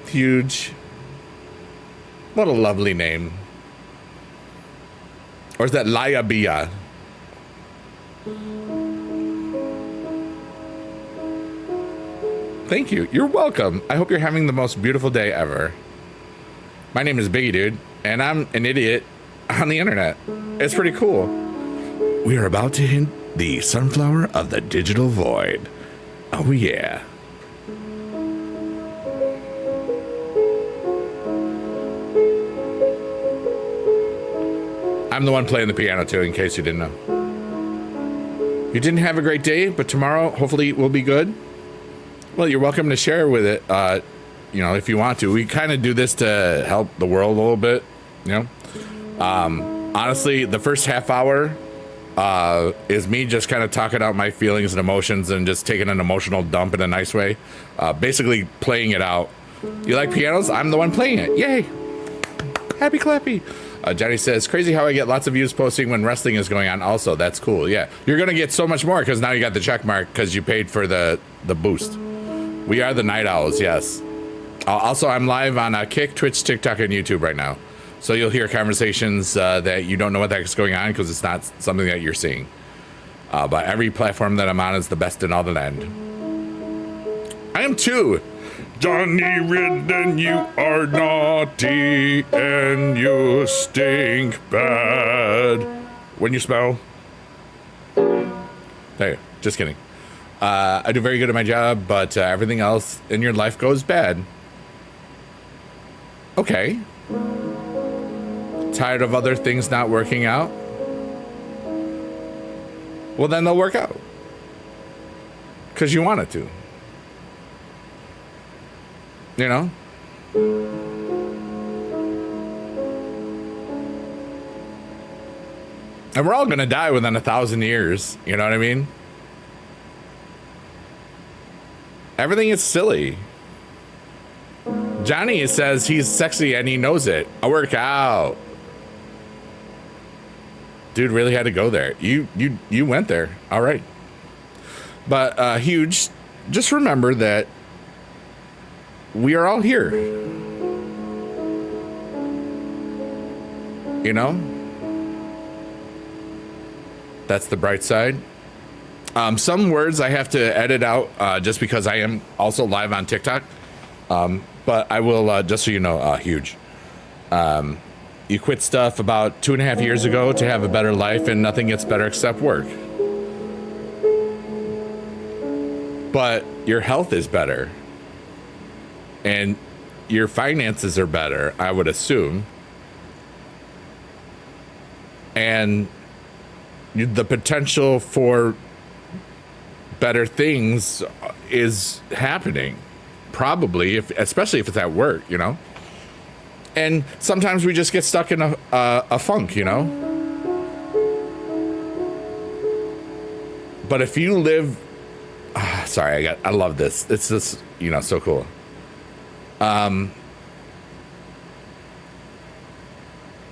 Huge. What a lovely name. Or is that Layabia? Thank you. You're welcome. I hope you're having the most beautiful day ever. My name is Biggie Dude, and I'm an idiot on the internet. It's pretty cool. We are about to hit the sunflower of the digital void. Oh yeah. I'm the one playing the piano too, in case you didn't know. You didn't have a great day, but tomorrow hopefully will be good. Well, you're welcome to share with it, if you want to. We kind of do this to help the world a little bit, honestly, the first half hour is me just kind of talking out my feelings and emotions and just taking an emotional dump in a nice way. Basically playing it out. You like pianos? I'm the one playing it. Yay. Happy clappy. Johnny says, crazy how I get lots of views posting when wrestling is going on. Also, that's cool. Yeah, you're going to get so much more because now you got the check mark because you paid for the boost. We are the Night Owls, yes. Also, I'm live on Kick, Twitch, TikTok, and YouTube right now. So you'll hear conversations that you don't know what the heck's going on because it's not something that you're seeing. But every platform that I'm on is the best in all the land. I am too. Johnny Ridden, you are naughty and you stink bad. When you smell. There, just kidding. I do very good at my job, but everything else in your life goes bad. Okay. Tired of other things not working out? Well, then they'll work out. Because you want it to. You know? And we're all going to die within 1,000 years. You know what I mean? Everything is silly. Johnny says he's sexy and he knows it. I work out. Dude really had to go there. You went there. All right. But Huge, just remember that we are all here. You know? That's the bright side. Some words I have to edit out just because I am also live on TikTok. But I will, just so you know, Huge. You quit stuff about 2.5 years ago to have a better life, and nothing gets better except work. But your health is better. And your finances are better, I would assume. And the potential for better things is happening. Probably, especially if it's at work, you know? And sometimes we just get stuck in a funk, you know? But if you live... I love this. It's just, so cool.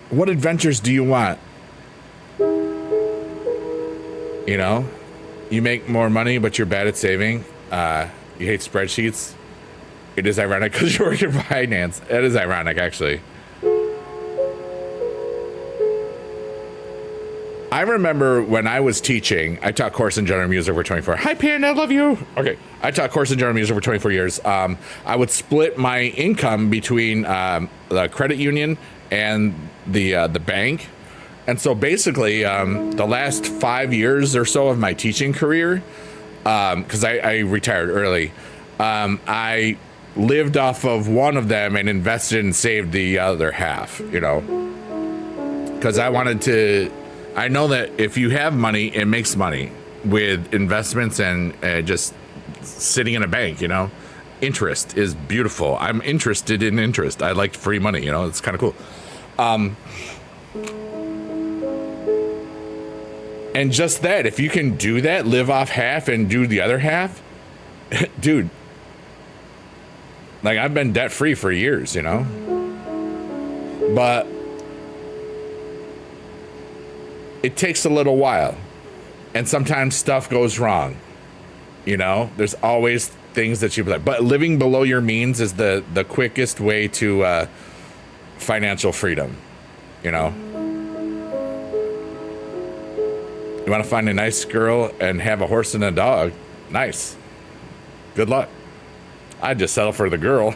What adventures do you want? You know? You make more money, but you're bad at saving. You hate spreadsheets. It is ironic because you work in finance. It is ironic, actually. I remember when I was teaching, I taught course in general music for 24. Hi, Pan, I love you. Okay, I taught course in general music for 24 years. I would split my income between the credit union and the bank. And so basically, the last 5 years or so of my teaching career, because I retired early, I lived off of one of them and invested and saved the other half, because I know that if you have money, it makes money with investments and just sitting in a bank, interest is beautiful. I'm interested in interest. I like free money, it's kind of cool. And just that, if you can do that, live off half and do the other half, dude, like I've been debt free for years, but it takes a little while and sometimes stuff goes wrong. There's always things that you'd be like, but living below your means is the quickest way to financial freedom. You know, you want to find a nice girl and have a horse and a dog. Nice. Good luck. I'd just settle for the girl.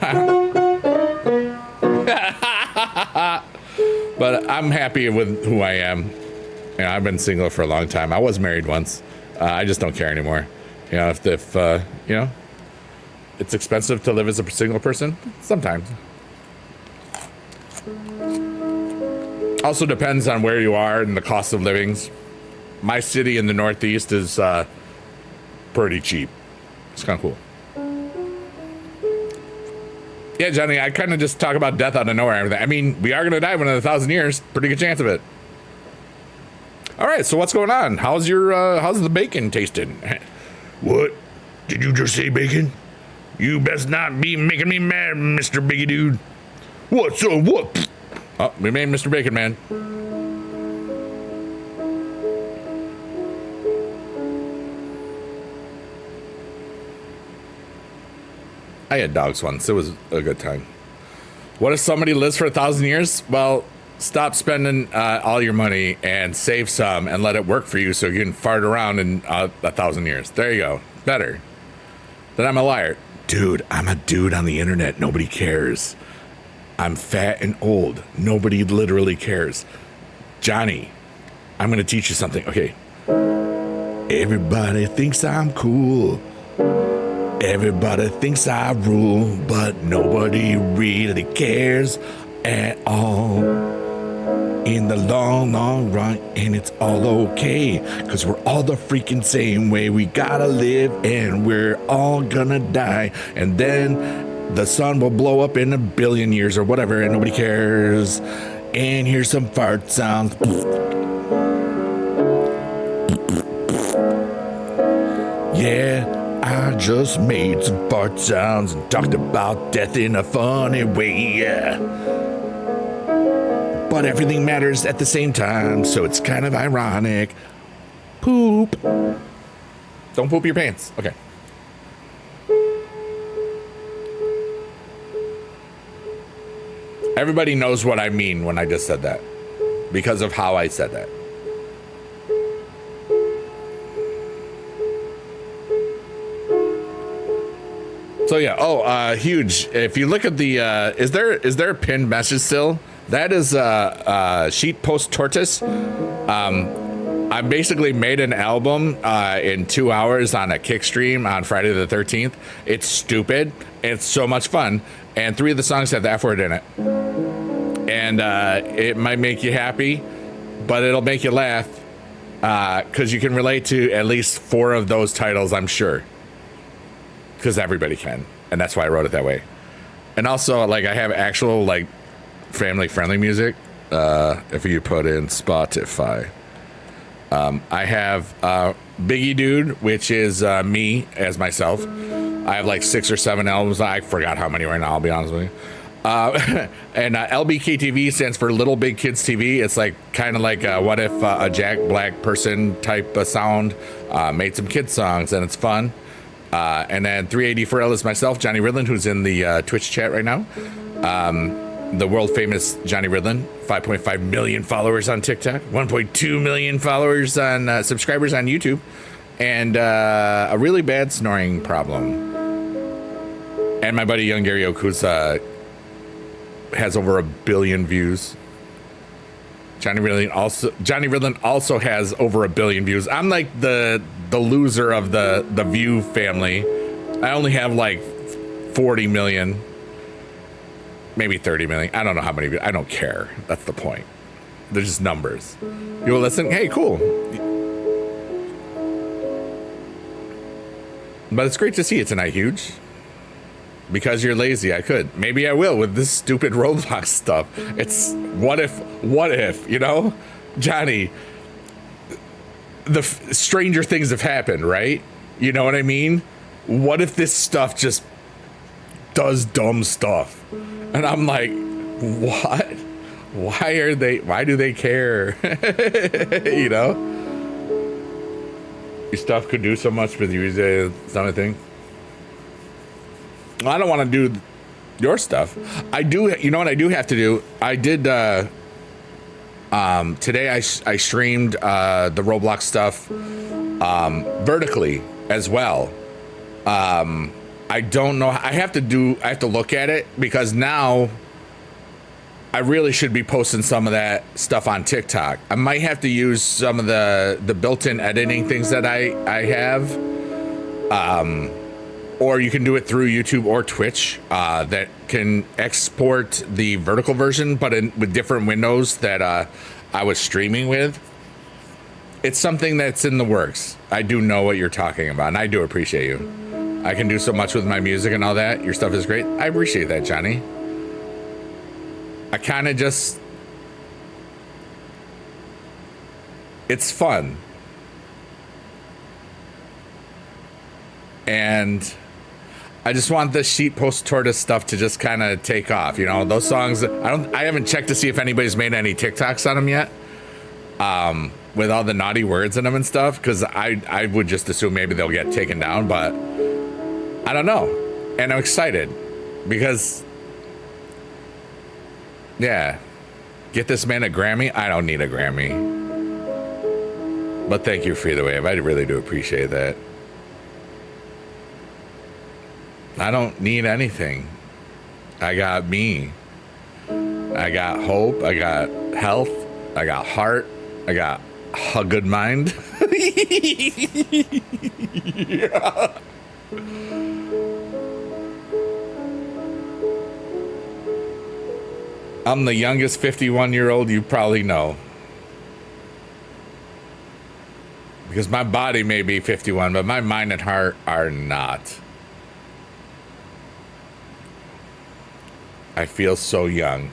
But I'm happy with who I am. You know, I've been single for a long time. I was married once. I just don't care anymore. You know, if you know, it's expensive to live as a single person sometimes. Also depends on where you are and the cost of livings. My city in the Northeast is pretty cheap. It's kind of cool. Yeah, Johnny, I kind of just talk about death out of nowhere and everything. I mean, we are going to die within 1,000 years. Pretty good chance of it. All right, so what's going on? How's the bacon tasting? What? Did you just say bacon? You best not be making me mad, Mr. Biggie Dude. What? So what? Oh, we made Mr. Bacon Man. I had dogs once. It was a good time. What if somebody lives for 1,000 years? Well, stop spending all your money and save some and let it work for you so you can fart around in 1,000 years. There you go. Better. Then I'm a liar. Dude, I'm a dude on the internet. Nobody cares. I'm fat and old. Nobody literally cares. Johnny, I'm going to teach you something. Okay. Everybody thinks I'm cool. Everybody thinks I rule, but nobody really cares at all. In the long, long run, and it's all okay, cause we're all the freaking same way. We gotta live, and we're all gonna die, and then the sun will blow up in 1 billion years or whatever, and nobody cares. And here's some fart sounds. Yeah. I just made some fart sounds and talked about death in a funny way, yeah. But everything matters at the same time, so it's kind of ironic. Poop. Don't poop your pants. Okay. Everybody knows what I mean when I just said that, because of how I said that. So yeah, huge. If you look at the, is there a pinned message still? That is Sheet Post Tortoise. I basically made an album in 2 hours on a kick stream on Friday the 13th. It's stupid. It's so much fun. And 3 of the songs have the F word in it. And it might make you happy, but it'll make you laugh because you can relate to at least 4 of those titles, I'm sure. Because everybody can, and that's why I wrote it that way. And also, like, I have actual, like, family-friendly music. If you put in Spotify, I have Biggie Dude, which is me as myself. I have like 6 or 7 albums. I forgot how many right now, I'll be honest with you. And LBKTV stands for Little Big Kids TV. It's like kind of like what if a Jack Black person type of sound made some kids songs, and it's fun. And then 380 for L is myself, Johnny Ridland, who's in the Twitch chat right now. The world famous Johnny Ridland, 5.5 million followers on TikTok, 1.2 million followers on subscribers on YouTube, and a really bad snoring problem. And my buddy Young Gary Oak, who's has over 1 billion views. Johnny Ridland also has over 1 billion views. I'm like the loser of the View family. I only have like 40 million, maybe 30 million. I don't know how many. I don't care. That's the point. They're just numbers. You will listen. Hey, cool. But it's great to see you tonight, Huge. Because you're lazy, I could. Maybe I will with this stupid Roblox stuff. It's what if, you know? Johnny, stranger things have happened, right? You know what I mean? What if this stuff just does dumb stuff? And I'm like, what? Why do they care? You know? Your stuff could do so much with you, something. I don't want to do your stuff. I do. You know what I do have to do? I did. Today I streamed the Roblox stuff vertically as well. I don't know. I have to look at it because now I really should be posting some of that stuff on TikTok. I might have to use some of the built-in editing things that I have. Or you can do it through YouTube or Twitch that can export the vertical version, but with different windows that I was streaming with. It's something that's in the works. I do know what you're talking about, and I do appreciate you. I can do so much with my music and all that. Your stuff is great. I appreciate that, Johnny. I kind of just... It's fun. And I just want the sheet post tortoise stuff to just kind of take off. You know, those songs, I haven't checked to see if anybody's made any TikToks on them yet. With all the naughty words in them and stuff, because I would just assume maybe they'll get taken down, but I don't know. And I'm excited because, yeah, get this man a Grammy. I don't need a Grammy, but thank you for either way. I really do appreciate that. I don't need anything. I got me. I got hope. I got health. I got heart. I got a good mind. Yeah. I'm the youngest 51-year-old you probably know. Because my body may be 51, but my mind and heart are not. I feel so young.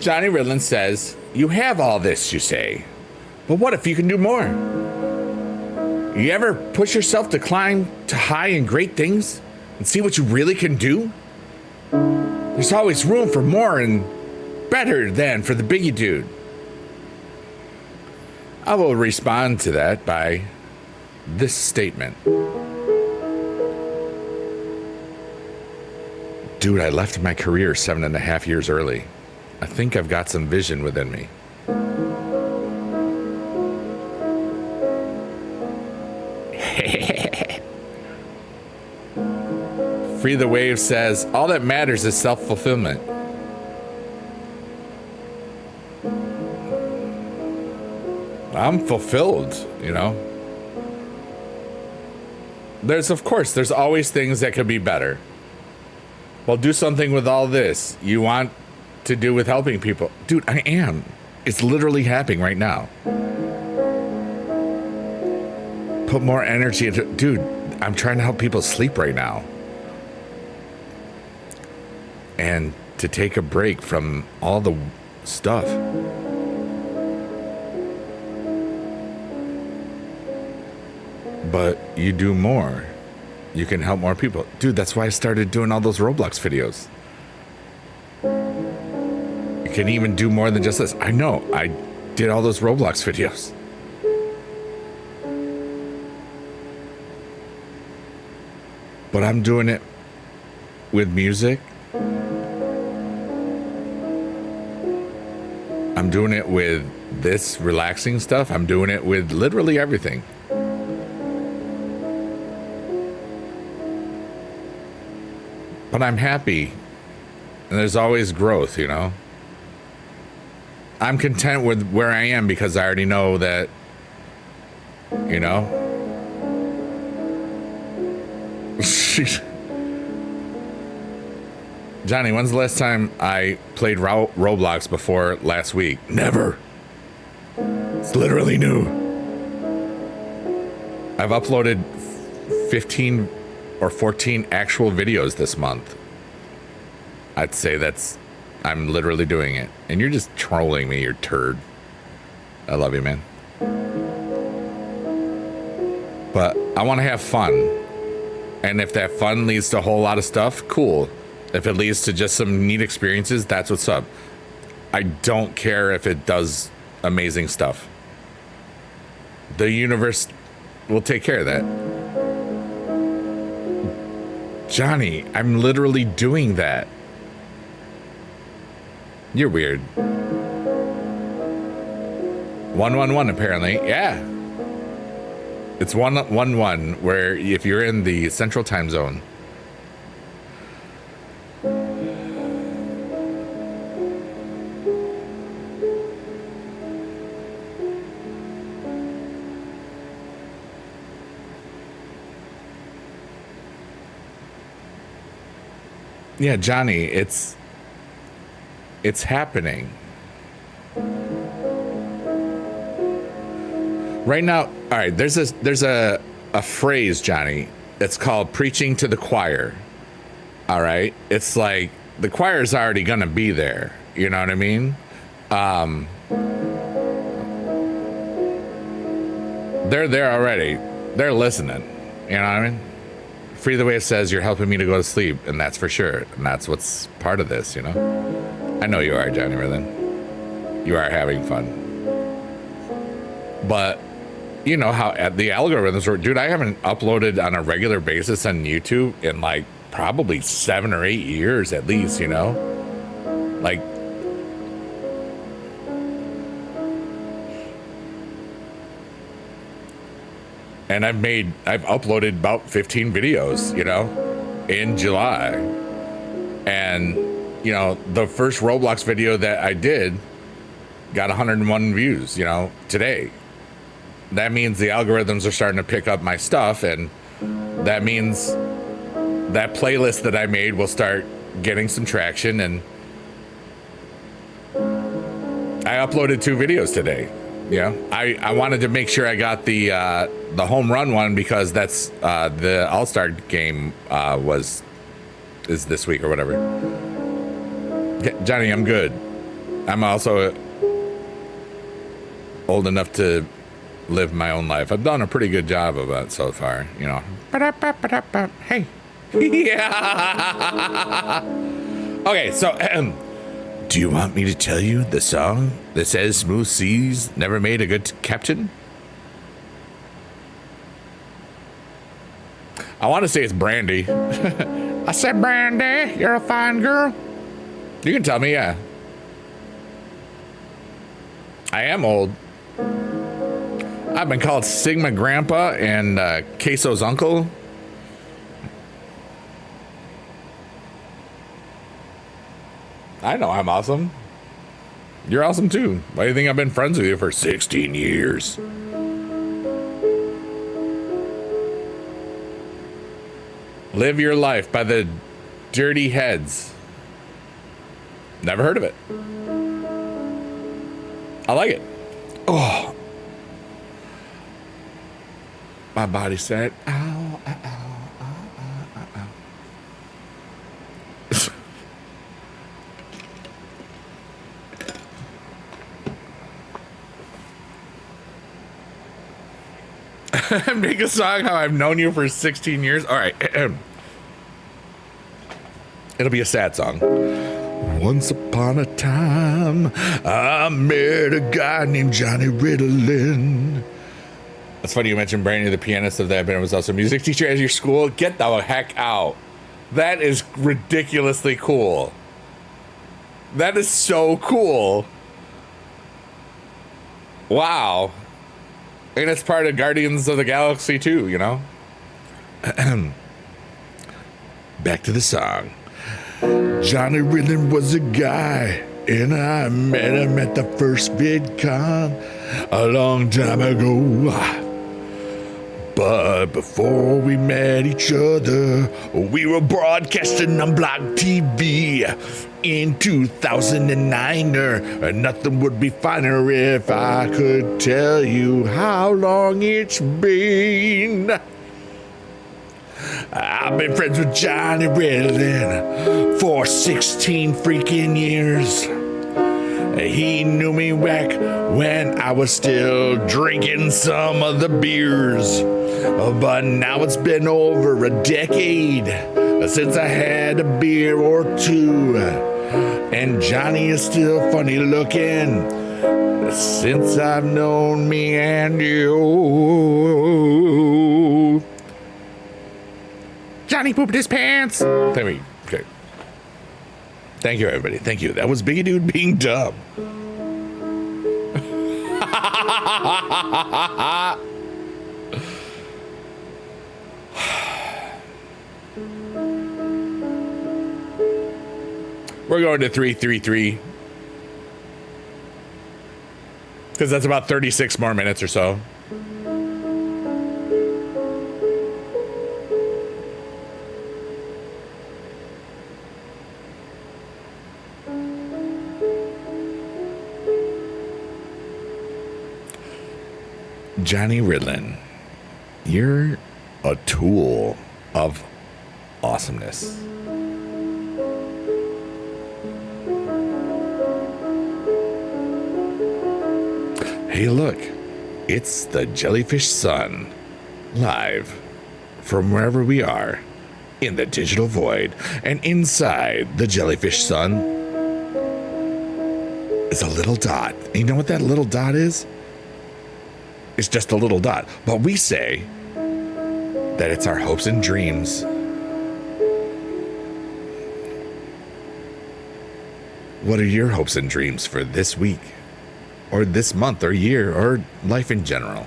Johnny Ridlin says, you have all this, you say, but what if you can do more? You ever push yourself to climb to high and great things and see what you really can do? There's always room for more and better than for the biggie dude. I will respond to that by this statement. Dude, I left my career 7.5 years early. I think I've got some vision within me. Free the Wave says, all that matters is self-fulfillment. I'm fulfilled, you know. There's always things that could be better. Well, do something with all this you want to do with helping people. Dude, I am. It's literally happening right now. Put more energy into, dude, I'm trying to help people sleep right now. And to take a break from all the stuff. But you do more. You can help more people. Dude, that's why I started doing all those Roblox videos. You can even do more than just this. I know. I did all those Roblox videos. But I'm doing it with music. I'm doing it with this relaxing stuff. I'm doing it with literally everything. But I'm happy. And there's always growth, you know? I'm content with where I am because I already know that, you know? Johnny, when's the last time I played Roblox before last week? Never. It's literally new. I've uploaded 15 or 14 actual videos this month. I'd say that's I'm literally doing it. And you're just trolling me, you turd. I love you, man. But I want to have fun. And if that fun leads to a whole lot of stuff, cool. If it leads to just some neat experiences, that's what's up. I don't care if it does amazing stuff. The universe will take care of that. Johnny, I'm literally doing that. You're weird. 111 apparently. Yeah. It's 111 where if you're in the central time zone. Yeah, Johnny, it's happening. Right now, all right, there's a phrase, Johnny. It's called preaching to the choir. All right? It's like the choir's already going to be there. You know what I mean? They're there already. They're listening. You know what I mean? Free the way it says you're helping me to go to sleep, and that's for sure. And that's what's part of this, you know? I know you are, Johnny Merlin. You are having fun. But you know how the algorithms work. Dude, I haven't uploaded on a regular basis on YouTube in like probably 7 or 8 years at least, you know? Like, and I've uploaded about 15 videos, you know, in July. And, you know, the first Roblox video that I did got 101 views, you know, today. That means the algorithms are starting to pick up my stuff, and that means that playlist that I made will start getting some traction. And I uploaded 2 videos today. Yeah, I wanted to make sure I got the home run one because that's the All-Star game is this week or whatever. Johnny, I'm good. I'm also old enough to live my own life. I've done a pretty good job of it so far, you know. Hey. Yeah. Okay, so do you want me to tell you the song that says smooth seas never made a good captain? I want to say it's Brandy. I said, Brandy, you're a fine girl. You can tell me, yeah. I am old. I've been called Sigma Grandpa and Queso's uncle. I know I'm awesome. You're awesome too. Why do you think I've been friends with you for 16 years? Live your life by the Dirty Heads. Never heard of it. I like it. Oh. My body said, ow, ow, ow, ow, ow, ow. Make a song how I've known you for 16 years. All right. It'll be a sad song. Once upon a time, I met a guy named Johnny Ritalin. It's funny you mentioned Brandy, the pianist of that band, was also a music teacher at your school. Get the heck out. That is ridiculously cool. That is so cool. Wow. And it's part of Guardians of the Galaxy too, you know? Back to the song. Johnny Ritalin was a guy, and I met him at the first VidCon a long time ago. But before we met each other, we were broadcasting on Block TV in 2009. And nothing would be finer if I could tell you how long it's been. I've been friends with Johnny Riddlin for 16 freaking years. He knew me back when I was still drinking some of the beers. But now it's been over a decade since I had a beer or two. And Johnny is still funny looking since I've known me and you. Johnny pooped his pants. There we go. Okay. Thank you, everybody. Thank you. That was Biggie Dude being dumb. We're going to 333 because that's about 36 more minutes or so. Johnny Riddlin, you're a tool of awesomeness. Hey, look, it's the Jellyfish Sun, live from wherever we are in the digital void. And inside the Jellyfish Sun is a little dot. And you know what that little dot is? It's just a little dot. But we say that it's our hopes and dreams. What are your hopes and dreams for this week? Or this month, or year, or life in general?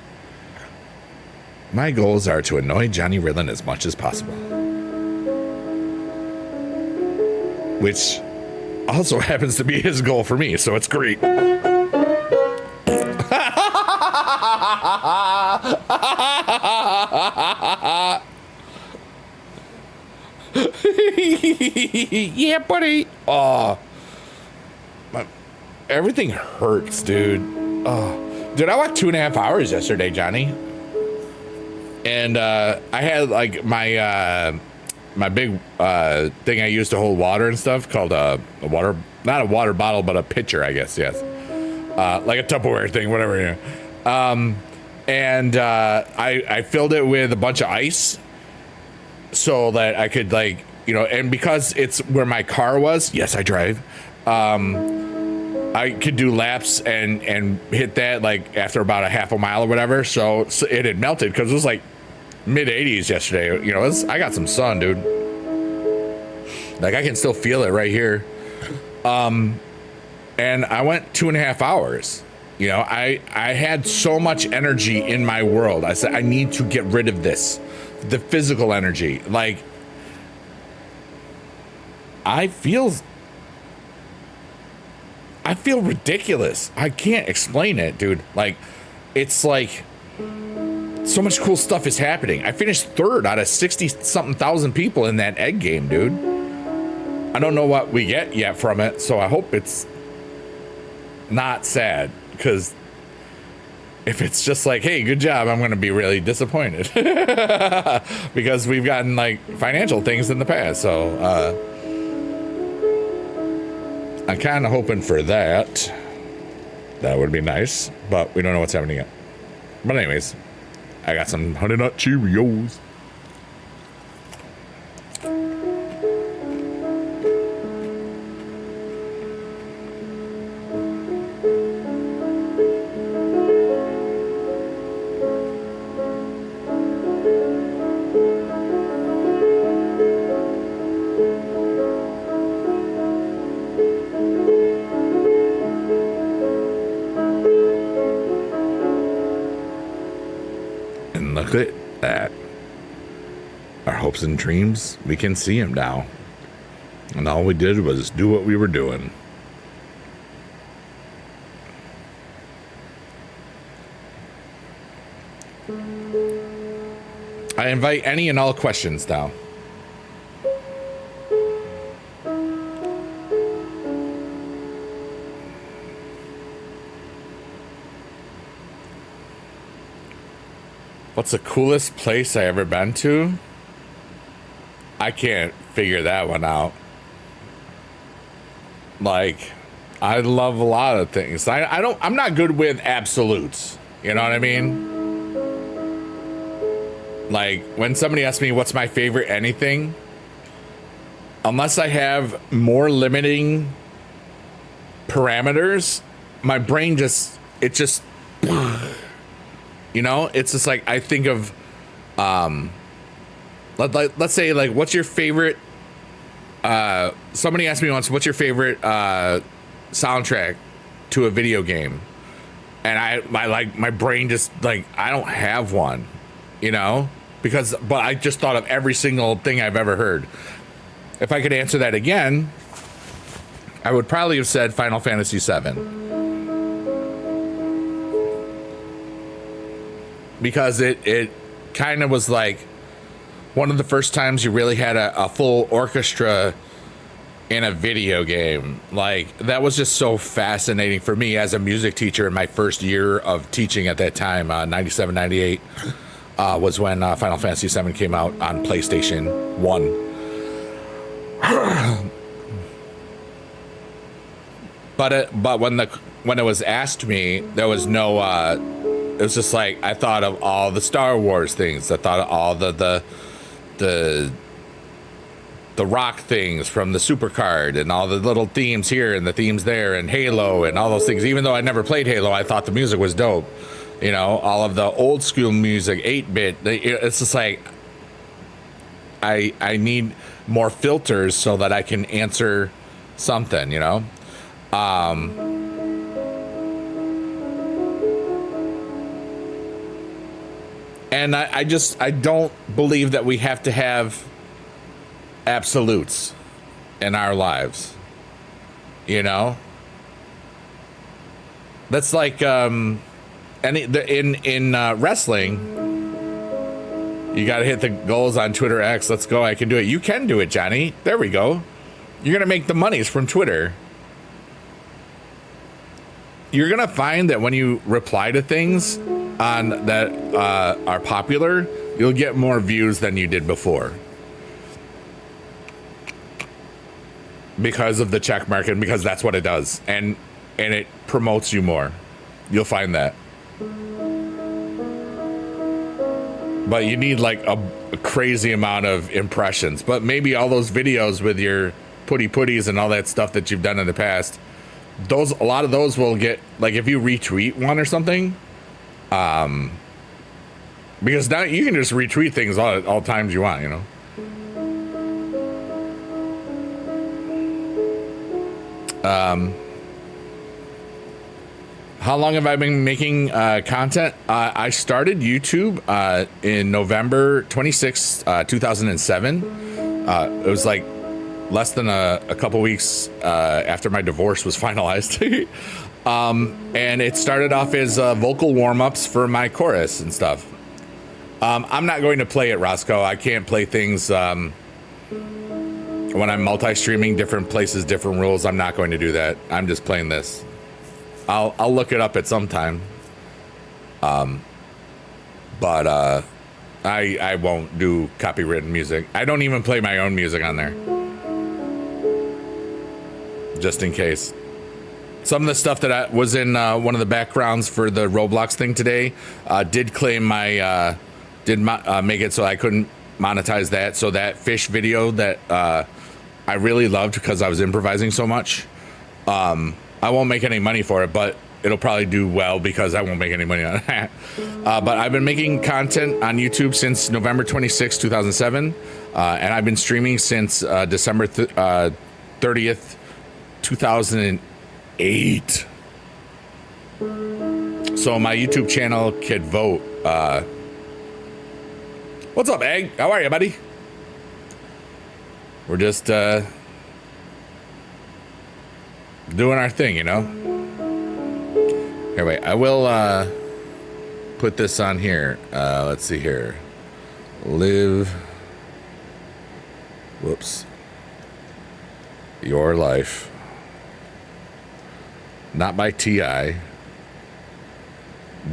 My goals are to annoy Johnny Riddlin as much as possible. Which also happens to be his goal for me, so it's great. Yeah, buddy. Oh, everything hurts, dude. Oh, dude, I walked 2.5 hours yesterday, Johnny. And I had like my big thing I use to hold water and stuff called a water, not a water bottle, but a pitcher, I guess. Yes. Like a Tupperware thing, whatever. You know. And I filled it with a bunch of ice so that I could, like, you know, and because it's where my car was, yes, I drive, I could do laps and hit that like after about a half a mile or whatever. So it had melted because it was like mid 80s yesterday. You know, I got some sun, dude. Like I can still feel it right here. And I went 2.5 hours. You know, I had so much energy in my world. I said, I need to get rid of this, the physical energy. Like, I feel ridiculous. I can't explain it, dude. Like, it's like so much cool stuff is happening. I finished third out of 60-something thousand people in that egg game, dude. I don't know what we get yet from it, so I hope it's not sad. Because if it's just like, hey, good job, I'm going to be really disappointed. Because we've gotten like financial things in the past. So I'm kind of hoping for that. That would be nice. But we don't know what's happening yet. But anyways, I got some Honey Nut Cheerios. Look at that. Our hopes and dreams, we can see them now. And all we did was do what we were doing. I invite any and all questions now. What's the coolest place I ever been to? I can't figure that one out. Like, I love a lot of things. I'm not good with absolutes. You know what I mean? Like, when somebody asks me what's my favorite anything, unless I have more limiting parameters, my brain just, you know, it's just like, I think of, let's say, like, what's your favorite, somebody asked me once, what's your favorite soundtrack to a video game? And my brain just, like, I don't have one, you know, but I just thought of every single thing I've ever heard. If I could answer that again, I would probably have said Final Fantasy VII. Because it kind of was like one of the first times you really had a full orchestra in a video game. Like, that was just so fascinating for me as a music teacher in my first year of teaching at that time, 97, 98, was when Final Fantasy VII came out on PlayStation 1. But when it was asked me, there was no, it was just like, I thought of all the Star Wars things. I thought of all the rock things from the Supercard and all the little themes here and the themes there and Halo and all those things. Even though I never played Halo, I thought the music was dope. You know, all of the old school music, 8-bit. It's just like, I need more filters so that I can answer something, you know? And I don't believe that we have to have absolutes in our lives, you know? That's like, in wrestling, you got to hit the goals on Twitter X. Let's go. I can do it. You can do it, Johnny. There we go. You're going to make the monies from Twitter. You're going to find that when you reply to things on that are popular, you'll get more views than you did before. Because of the check mark and because that's what it does. And it promotes you more. You'll find that. But you need like a crazy amount of impressions. But maybe all those videos with your putties and all that stuff that you've done in the past, a lot of those will get, like, if you retweet one or something, because now you can just retweet things all times you want, you know. How long have I been making content? I started YouTube in November 26, 2007. It was like less than a couple weeks after my divorce was finalized. And it started off as vocal warm-ups for my chorus and stuff. I'm not going to play it, Roscoe. I can't play things when I'm multi-streaming, different places, different rules. I'm not going to do that. I'm just playing this. I'll look it up at some time. But I won't do copywritten music. I don't even play my own music on there. Just in case. Some of the stuff that I was in one of the backgrounds for the Roblox thing today did claim my make it so I couldn't monetize that. So that fish video that I really loved because I was improvising so much. I won't make any money for it, but it'll probably do well because I won't make any money on that. But I've been making content on YouTube since November 26, 2007. And I've been streaming since December 30th, 2008. So my YouTube channel could vote. What's up, Egg? How are you, buddy? We're just doing our thing, you know? Here, wait, I will put this on here. Let's see here. Live. Whoops. Your life. Not by T.I.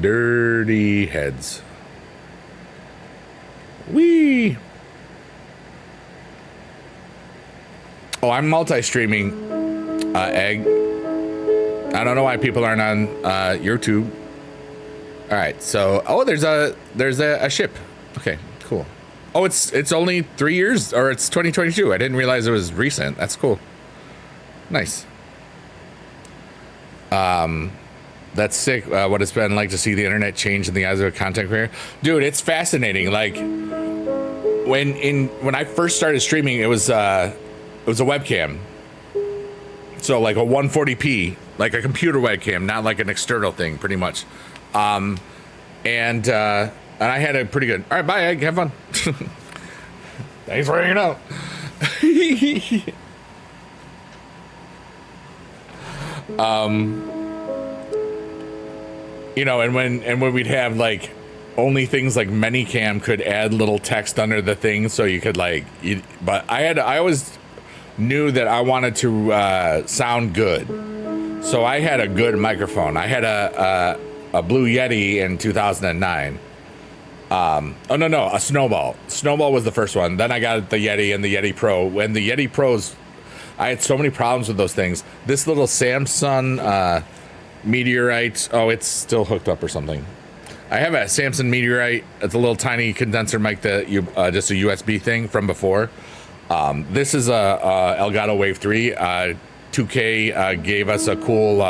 Dirty Heads. Wee. Oh, I'm multi-streaming, Egg. I don't know why people aren't on YouTube. All right, so there's a ship. Okay, cool. Oh, it's only 3 years, or it's 2022. I didn't realize it was recent. That's cool. Nice. That's sick. What it's been like to see the internet change in the eyes of a content creator, dude. It's fascinating. Like when I first started streaming, it was a webcam. So like a 140p, like a computer webcam, not like an external thing, pretty much. And I had a pretty good. All right, bye, Egg. Have fun. Thanks for hanging out. You know, and when we'd have like only things like Manycam could add little text under the thing, so you could like. But I always knew that I wanted to sound good, so I had a good microphone. I had a Blue Yeti in 2009. Oh no, a Snowball. Snowball was the first one. Then I got the Yeti and the Yeti Pro. When the Yeti Pros, I had so many problems with those things. This little Samsung Meteorite. Oh, it's still hooked up or something. I have a Samsung Meteorite. It's a little tiny condenser mic that just a USB thing from before. This is a Elgato Wave 3. 2K gave us a cool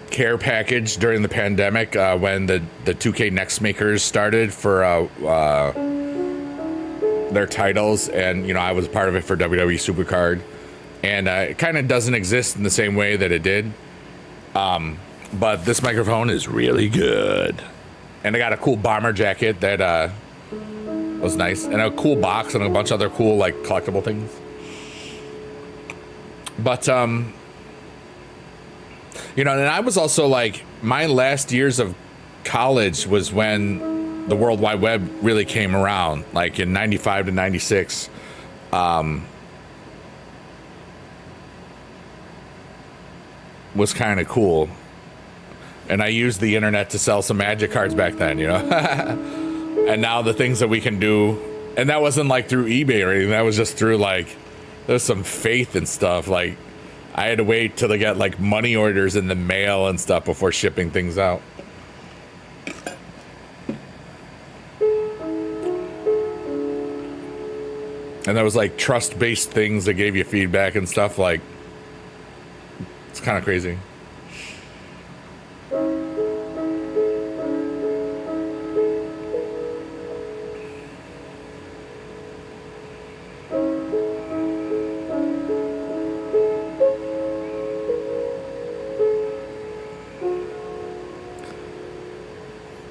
care package during the pandemic when the 2K Next makers started for their titles, and you know, I was part of it for WWE Supercard, and it kind of doesn't exist in the same way that it did. But this microphone is really good, and I got a cool bomber jacket that was nice, and a cool box and a bunch of other cool like collectible things. But you know, and I was also like, my last years of college was when the World Wide Web really came around, like in 95 to 96. Was kind of cool. And I used the internet to sell some Magic cards back then, you know. And now the things that we can do, and that wasn't like through eBay or anything, that was just through like, there's some faith and stuff. Like I had to wait till they got like money orders in the mail and stuff before shipping things out. And there was like trust-based things that gave you feedback and stuff. Like, it's kind of crazy.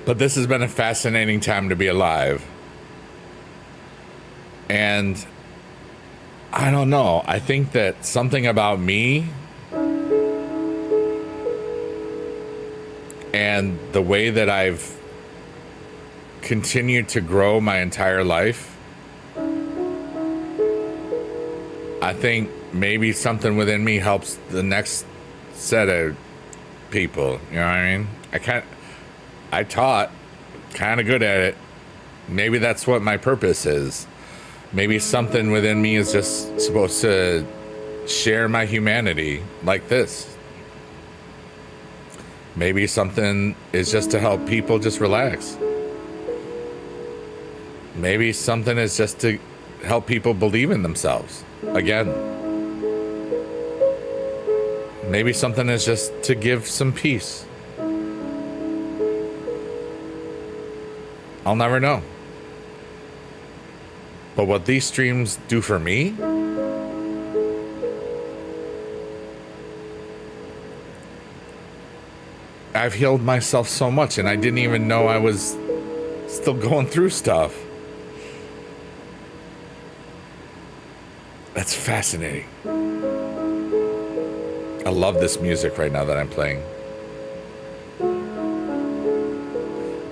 But this has been a fascinating time to be alive. And I don't know. I think that something about me and the way that I've continued to grow my entire life, I think maybe something within me helps the next set of people. You know what I mean? I taught, kind of good at it. Maybe that's what my purpose is. Maybe something within me is just supposed to share my humanity like this. Maybe something is just to help people just relax. Maybe something is just to help people believe in themselves again. Maybe something is just to give some peace. I'll never know. But what these streams do for me, I've healed myself so much, and I didn't even know I was still going through stuff. That's fascinating. I love this music right now that I'm playing.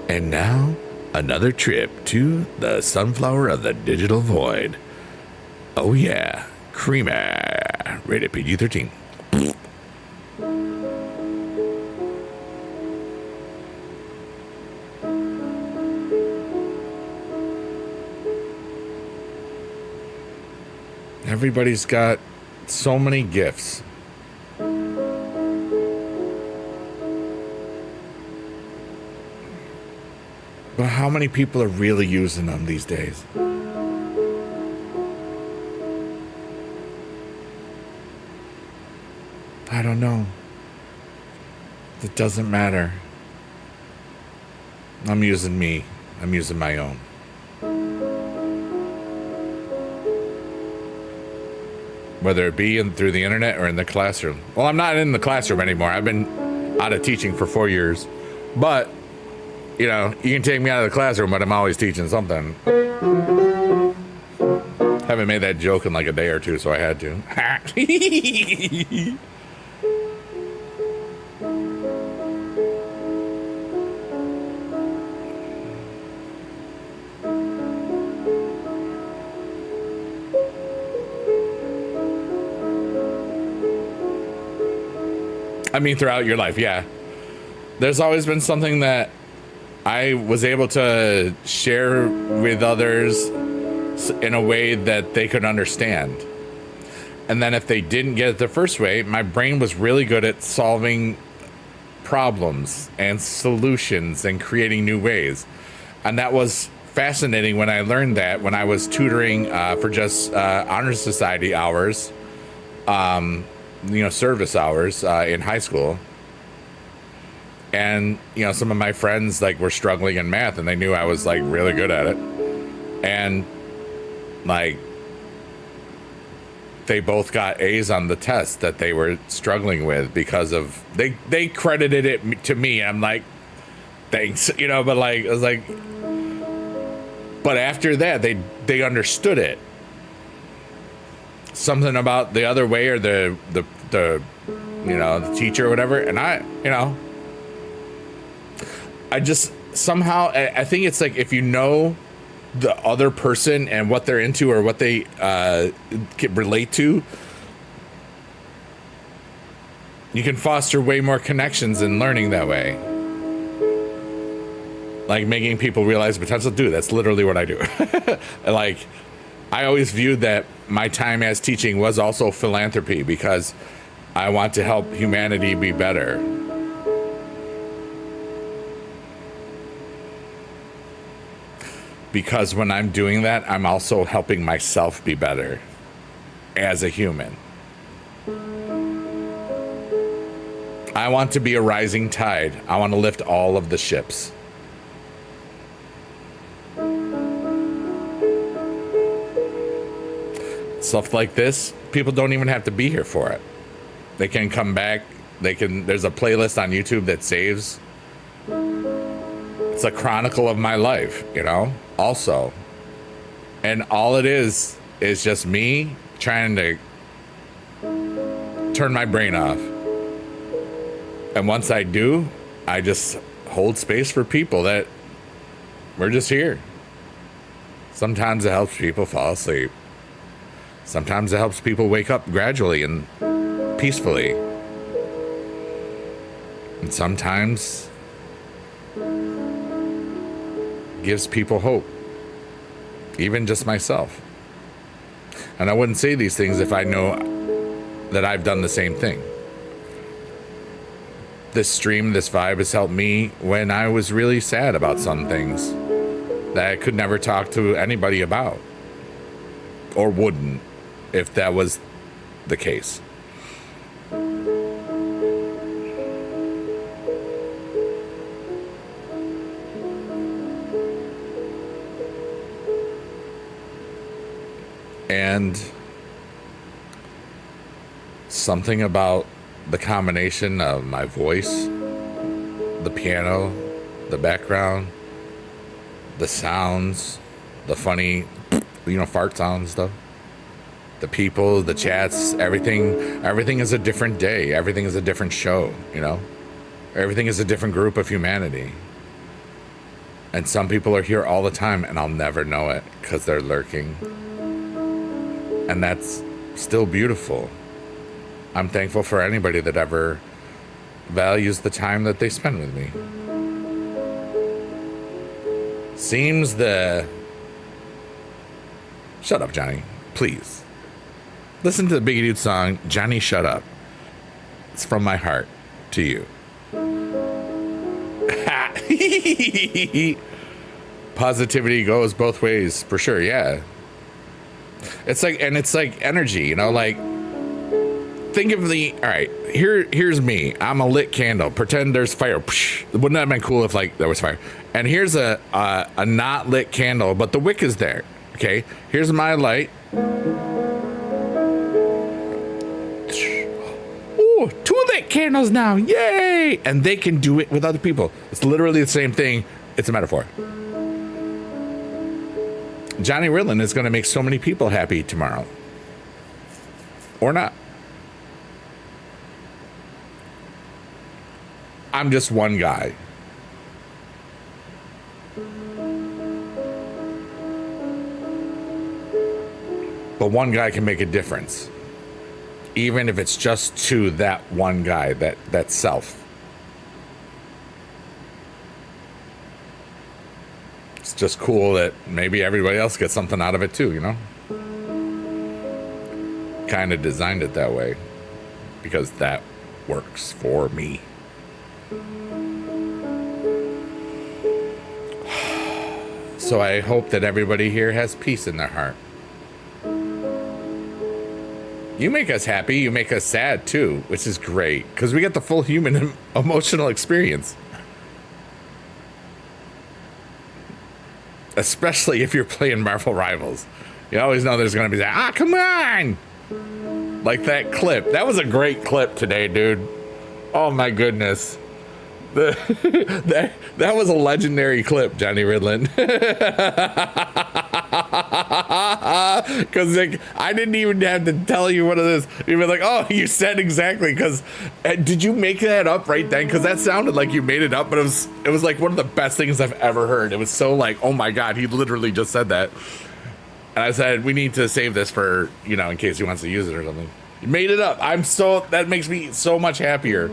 And now, another trip to the sunflower of the digital void. Oh yeah, creamer. Rated PG-13. everybody's got so many gifts. But how many people are really using them these days? I don't know. It doesn't matter. I'm using me. I'm using my own. Whether it be through the internet or in the classroom. Well, I'm not in the classroom anymore. I've been out of teaching for 4 years. But, you know, you can take me out of the classroom, but I'm always teaching something. Haven't made that joke in like a day or two, so I had to. I mean, throughout your life, yeah. There's always been something that I was able to share with others in a way that they could understand. And then if they didn't get it the first way, my brain was really good at solving problems and solutions and creating new ways. And that was fascinating when I learned that when I was tutoring for just honor society hours, service hours in high school. And, you know, some of my friends like were struggling in math and they knew I was like really good at it. And like they both got A's on the test that they were struggling with because of they credited it to me. I'm like, thanks, you know, but like I was like, but after that they understood it. Something about the other way or the teacher or whatever, and I just somehow I think it's like if you know the other person and what they're into or what they can relate to, you can foster way more connections and learning that way. Like making people realize potential. Dude, that's literally what I do. Like I always viewed that my time as teaching was also philanthropy because I want to help humanity be better. Because when I'm doing that, I'm also helping myself be better as a human. I want to be a rising tide. I want to lift all of the ships. Stuff like this, people don't even have to be here for it. They can come back. There's a playlist on YouTube that saves. It's a chronicle of my life, you know, also. And all it is just me trying to turn my brain off. And once I do, I just hold space for people that we're just here. Sometimes it helps people fall asleep. Sometimes it helps people wake up gradually and peacefully. And sometimes gives people hope. Even just myself. And I wouldn't say these things if I know that I've done the same thing. This stream, this vibe has helped me when I was really sad about some things that I could never talk to anybody about. Or wouldn't, if that was the case. And something about the combination of my voice, the piano, the background, the sounds, the funny, fart sound stuff, the people, the chats, everything is a different day. Everything is a different show, Everything is a different group of humanity. And some people are here all the time and I'll never know it because they're lurking. And that's still beautiful. I'm thankful for anybody that ever values the time that they spend with me. Shut up, Johnny, please. Listen to the Biggie Dude song, Johnny Shut Up. It's from my heart to you. Positivity goes both ways, for sure, yeah. It's like energy, you know, like, think of all right, here's me. I'm a lit candle. Pretend there's fire. Wouldn't that have been cool if, like, there was fire? And here's a not lit candle, but the wick is there, okay? Here's my light. Ooh, 2 lit candles now, yay! And they can do it with other people. It's literally the same thing. It's a metaphor. Johnny Riddlin is going to make so many people happy tomorrow. Or not. I'm just one guy. But one guy can make a difference. Even if it's just to that one guy, that self. It's just cool that maybe everybody else gets something out of it too, you know? Kind of designed it that way because that works for me. So I hope that everybody here has peace in their heart. You make us happy, you make us sad too, which is great because we get the full human emotional experience. Especially if you're playing Marvel Rivals. You always know there's going to be that, come on! Like that clip. That was a great clip today, dude. Oh my goodness. That was a legendary clip, Johnny Riddlin. Because like, I didn't even have to tell you what it is. You were like, oh, you said exactly. Because did you make that up right then? Because that sounded like you made it up, but it was like one of the best things I've ever heard. It was so like, oh my God, he literally just said that. And I said, we need to save this for, you know, in case he wants to use it or something. You made it up. That makes me so much happier.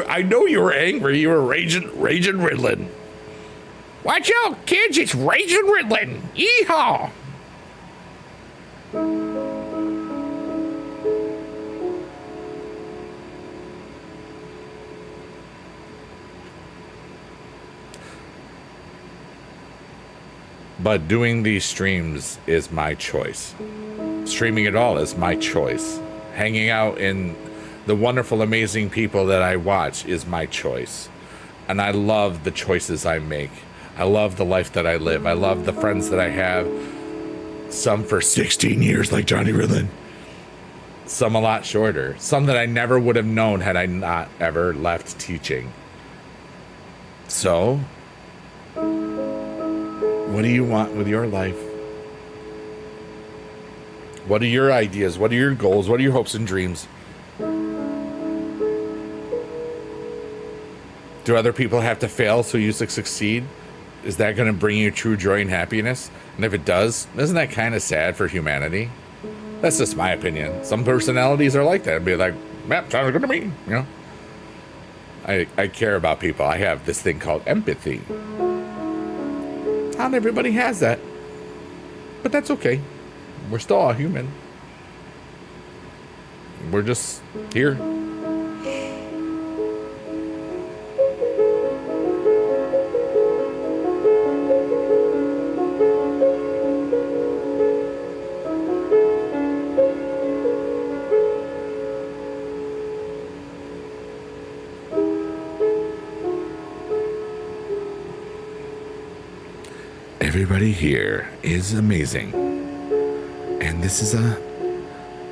I know you were angry. You were raging Riddlin. Watch out, kids. It's raging Riddlin. Yeehaw. But doing these streams is my choice. Streaming it all is my choice. Hanging out in the wonderful, amazing people that I watch is my choice. And I love the choices I make. I love the life that I live. I love the friends that I have. Some for 16 years, like Johnny Riddlin. Some a lot shorter. Some that I never would have known had I not ever left teaching. So, what do you want with your life? What are your ideas? What are your goals? What are your hopes and dreams? Do other people have to fail so you succeed? Is that going to bring you true joy and happiness? And if it does, isn't that kind of sad for humanity? That's just my opinion. Some personalities are like that. I'd be like, yep, sounds good to me. You know, I care about people. I have this thing called empathy. Not everybody has that, but that's okay. We're still all human. We're just here. Everybody here is amazing. And this is a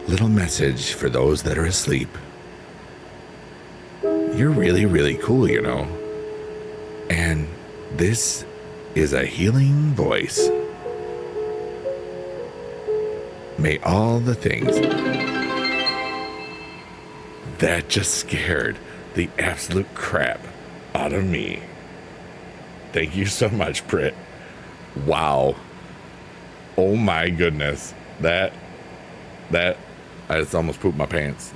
little message for those that are asleep. You're really, really cool, you know. And this is a healing voice. May all the things that just scared the absolute crap out of me. Thank you so much, Britt. Wow. Oh my goodness. That I just almost pooped my pants.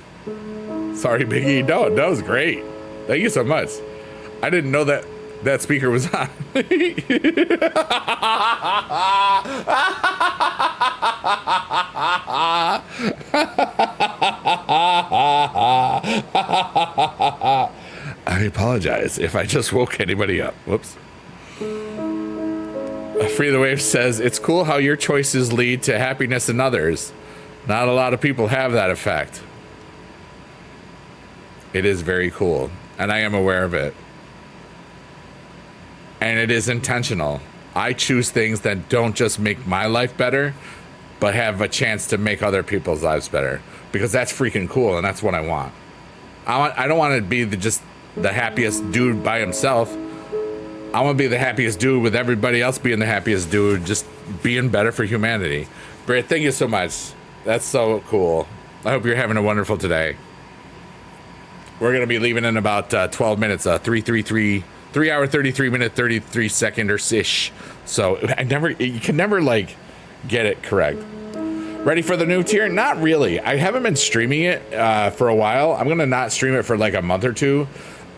Sorry, Biggie. No, that was great. Thank you so much. I didn't know that. That speaker was on. I apologize if I just woke anybody up. Whoops. Free the Wave says, it's cool how your choices lead to happiness in others. Not a lot of people have that effect. It is very cool, and I am aware of it. And it is intentional. I choose things that don't just make my life better, but have a chance to make other people's lives better. Because that's freaking cool, and that's what I want. I don't want to be just the happiest dude by himself. I want to be the happiest dude with everybody else being the happiest dude, just being better for humanity. Britt, thank you so much. That's so cool. I hope you're having a wonderful day. We're going to be leaving in about 12 minutes, 3 hour, 33 minute, 33 second or ish. So you can never like get it correct. Ready for the new tier? Not really. I haven't been streaming it for a while. I'm going to not stream it for like a month or two.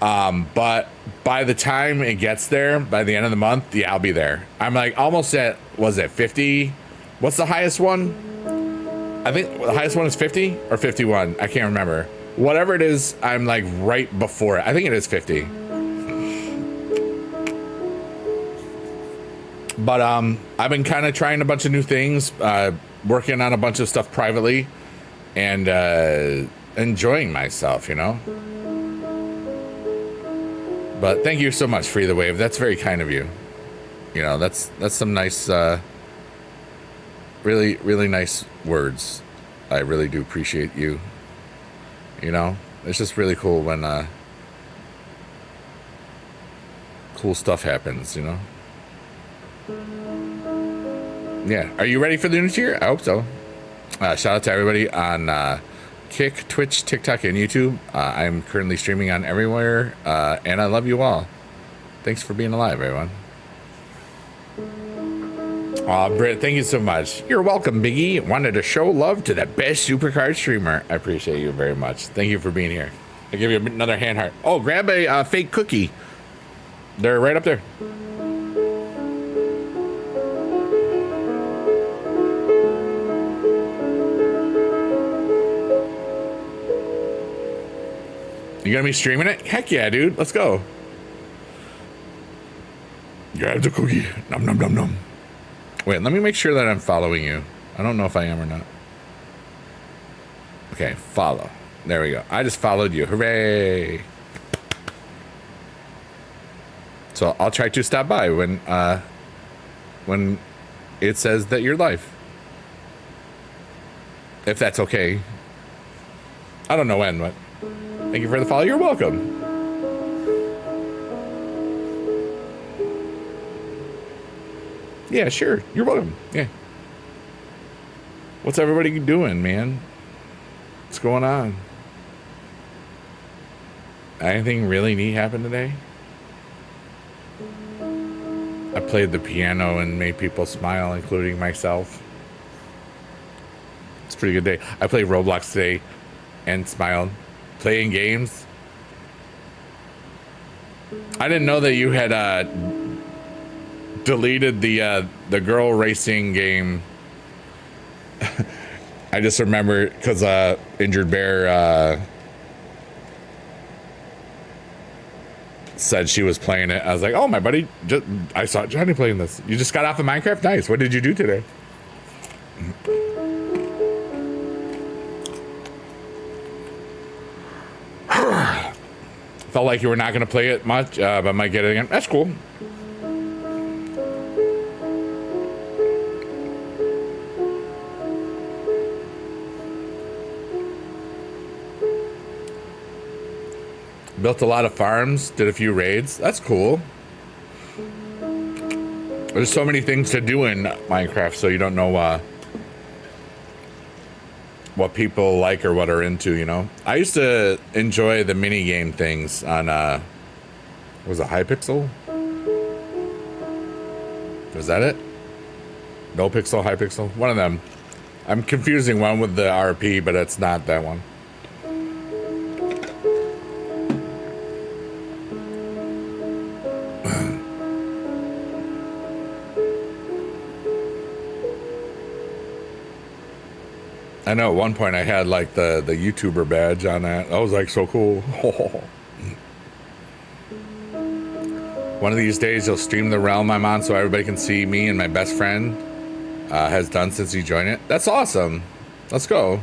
But by the time it gets there, by the end of the month, yeah, I'll be there. I'm like almost at, was it 50? What's the highest one? I think the highest one is 50 or 51. I can't remember. Whatever it is, I'm like right before it. I think it is 50. But I've been kind of trying a bunch of new things, working on a bunch of stuff privately, and enjoying myself, you know. But thank you so much, Free the Wave. That's very kind of you. You know, that's some nice, really, really nice words. I really do appreciate you. You know, it's just really cool when cool stuff happens, you know. Yeah, are you ready for the new tier? I hope so. Shout out to everybody on Kick, Twitch, TikTok, and YouTube. I'm currently streaming on everywhere, and I love you all. Thanks for being alive, everyone. Aw, Britt, thank you so much. You're welcome, Biggie. Wanted to show love to the best supercard streamer. I appreciate you very much. Thank you for being here. I'll give you another hand heart. Oh, grab a fake cookie. They're right up there. You gonna be streaming it? Heck yeah, dude. Let's go. Grab the cookie. Nom nom nom nom. Wait, let me make sure that I'm following you. I don't know if I am or not. Okay, follow. There we go. I just followed you. Hooray. So I'll try to stop by when it says that you're live. If that's okay. I don't know when, but thank you for the follow. You're welcome. Yeah, sure. You're welcome. Yeah. What's everybody doing, man? What's going on? Anything really neat happened today? I played the piano and made people smile, including myself. It's a pretty good day. I played Roblox today and smiled. Playing games. I didn't know that you had deleted the girl racing game. I just remember because Injured Bear said she was playing it. I was like, oh, my buddy, I saw Johnny playing this. You just got off of Minecraft? Nice. What did you do today? Felt like you were not going to play it much, but might get it again. That's cool. Built a lot of farms, did a few raids. That's cool. There's so many things to do in Minecraft, so you don't know what people like or what are into, you know. I used to enjoy the mini game things on was it Hypixel? Was that it? No Pixel, Hypixel? One of them. I'm confusing one with the RP, but it's not that one. I know at one point I had like the YouTuber badge on that. That was like so cool. One of these days you'll stream the realm I'm on so everybody can see me and my best friend has done since he joined it. That's awesome. Let's go.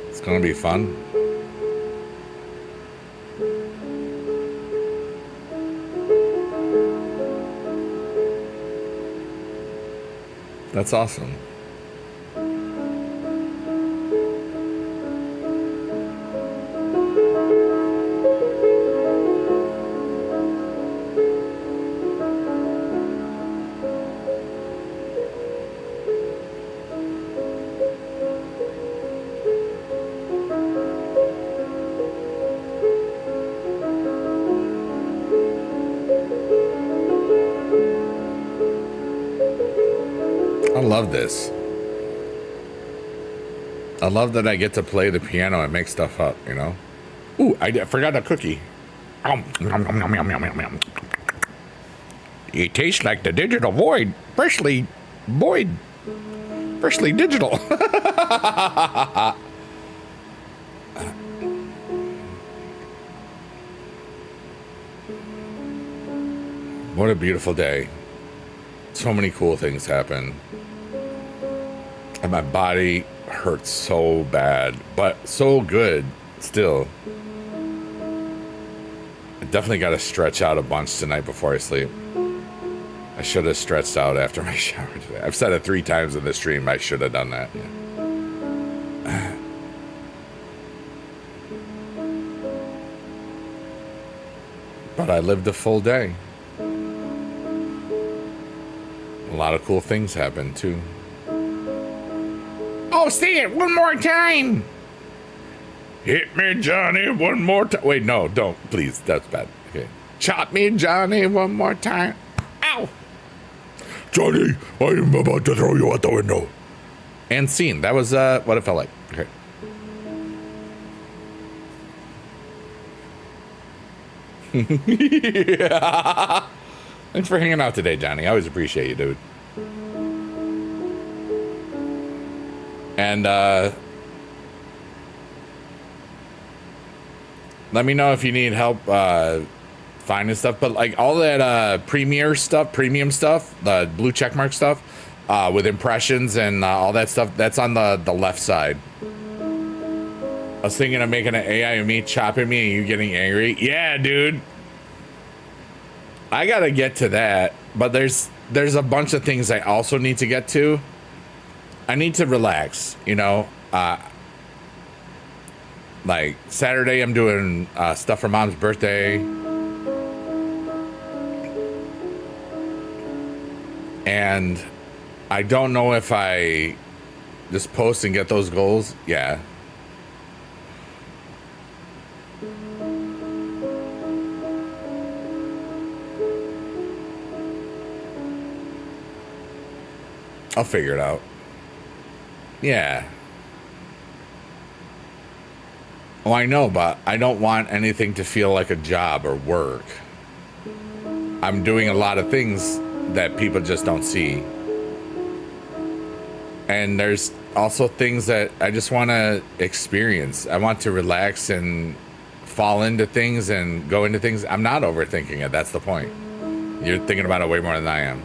It's gonna be fun. That's awesome. I love this. I love that I get to play the piano and make stuff up, you know? Ooh, I forgot a cookie. It tastes like the digital void. Freshly digital. What a beautiful day. So many cool things happen. And my body hurts so bad, but so good still. I definitely got to stretch out a bunch tonight before I sleep. I should have stretched out after my shower today. I've said it 3 times in the stream. I should have done that. Yeah. But I lived a full day. A lot of cool things happened too. Oh, say it one more time. Hit me, Johnny, one more time. Wait, no, don't. Please, that's bad. Okay. Chop me, Johnny, one more time. Ow. Johnny, I am about to throw you out the window. And scene. That was what it felt like. Okay. Yeah. Thanks for hanging out today, Johnny. I always appreciate you, dude. And let me know if you need help finding stuff. But like all that premium stuff, the blue checkmark stuff with impressions and all that stuff, that's on the left side. I was thinking of making an AI of me chopping me and you getting angry. Yeah, dude. I gotta get to that, but there's a bunch of things I also need to get to. I need to relax, you know. Like Saturday, I'm doing stuff for Mom's birthday, and I don't know if I just post and get those goals. Yeah. I'll figure it out. Yeah. Oh, I know, but I don't want anything to feel like a job or work. I'm doing a lot of things that people just don't see. And there's also things that I just want to experience. I want to relax and fall into things and go into things. I'm not overthinking it. That's the point. You're thinking about it way more than I am.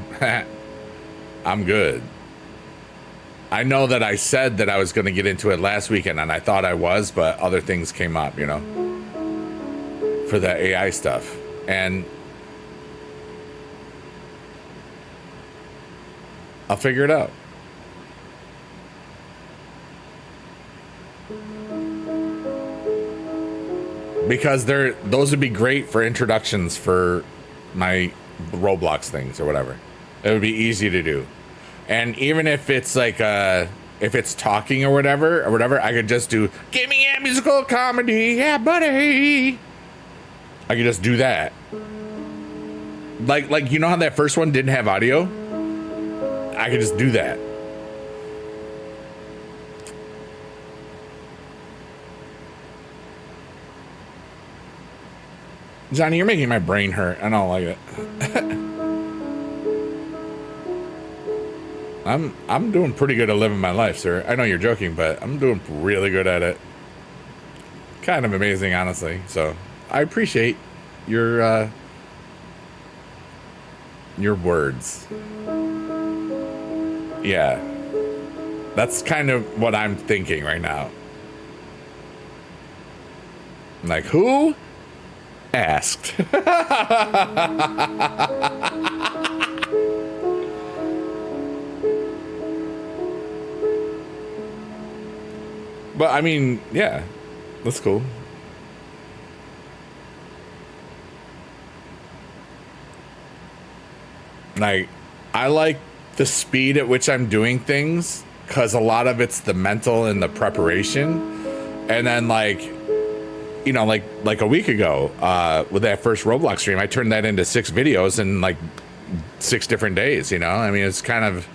I'm good. I know that I said that I was going to get into it last weekend, and I thought I was, but other things came up, you know, for the AI stuff. And I'll figure it out. Because those would be great for introductions for my Roblox things or whatever. It would be easy to do. And even if it's like if it's talking or whatever, I could just do give me a musical comedy, yeah, buddy. I could just do that. Like you know how that first one didn't have audio? I could just do that. Johnny, you're making my brain hurt. I don't like it. I'm doing pretty good at living my life, sir. I know you're joking, but I'm doing really good at it. Kind of amazing, honestly. So I appreciate your words. Yeah, that's kind of what I'm thinking right now. Like, who asked? But I mean, yeah, that's cool. Like, I like the speed at which I'm doing things because a lot of it's the mental and the preparation. And then like, you know, like a week ago, with that first Roblox stream, I turned that into 6 videos in like 6 different days, you know? I mean, it's kind of,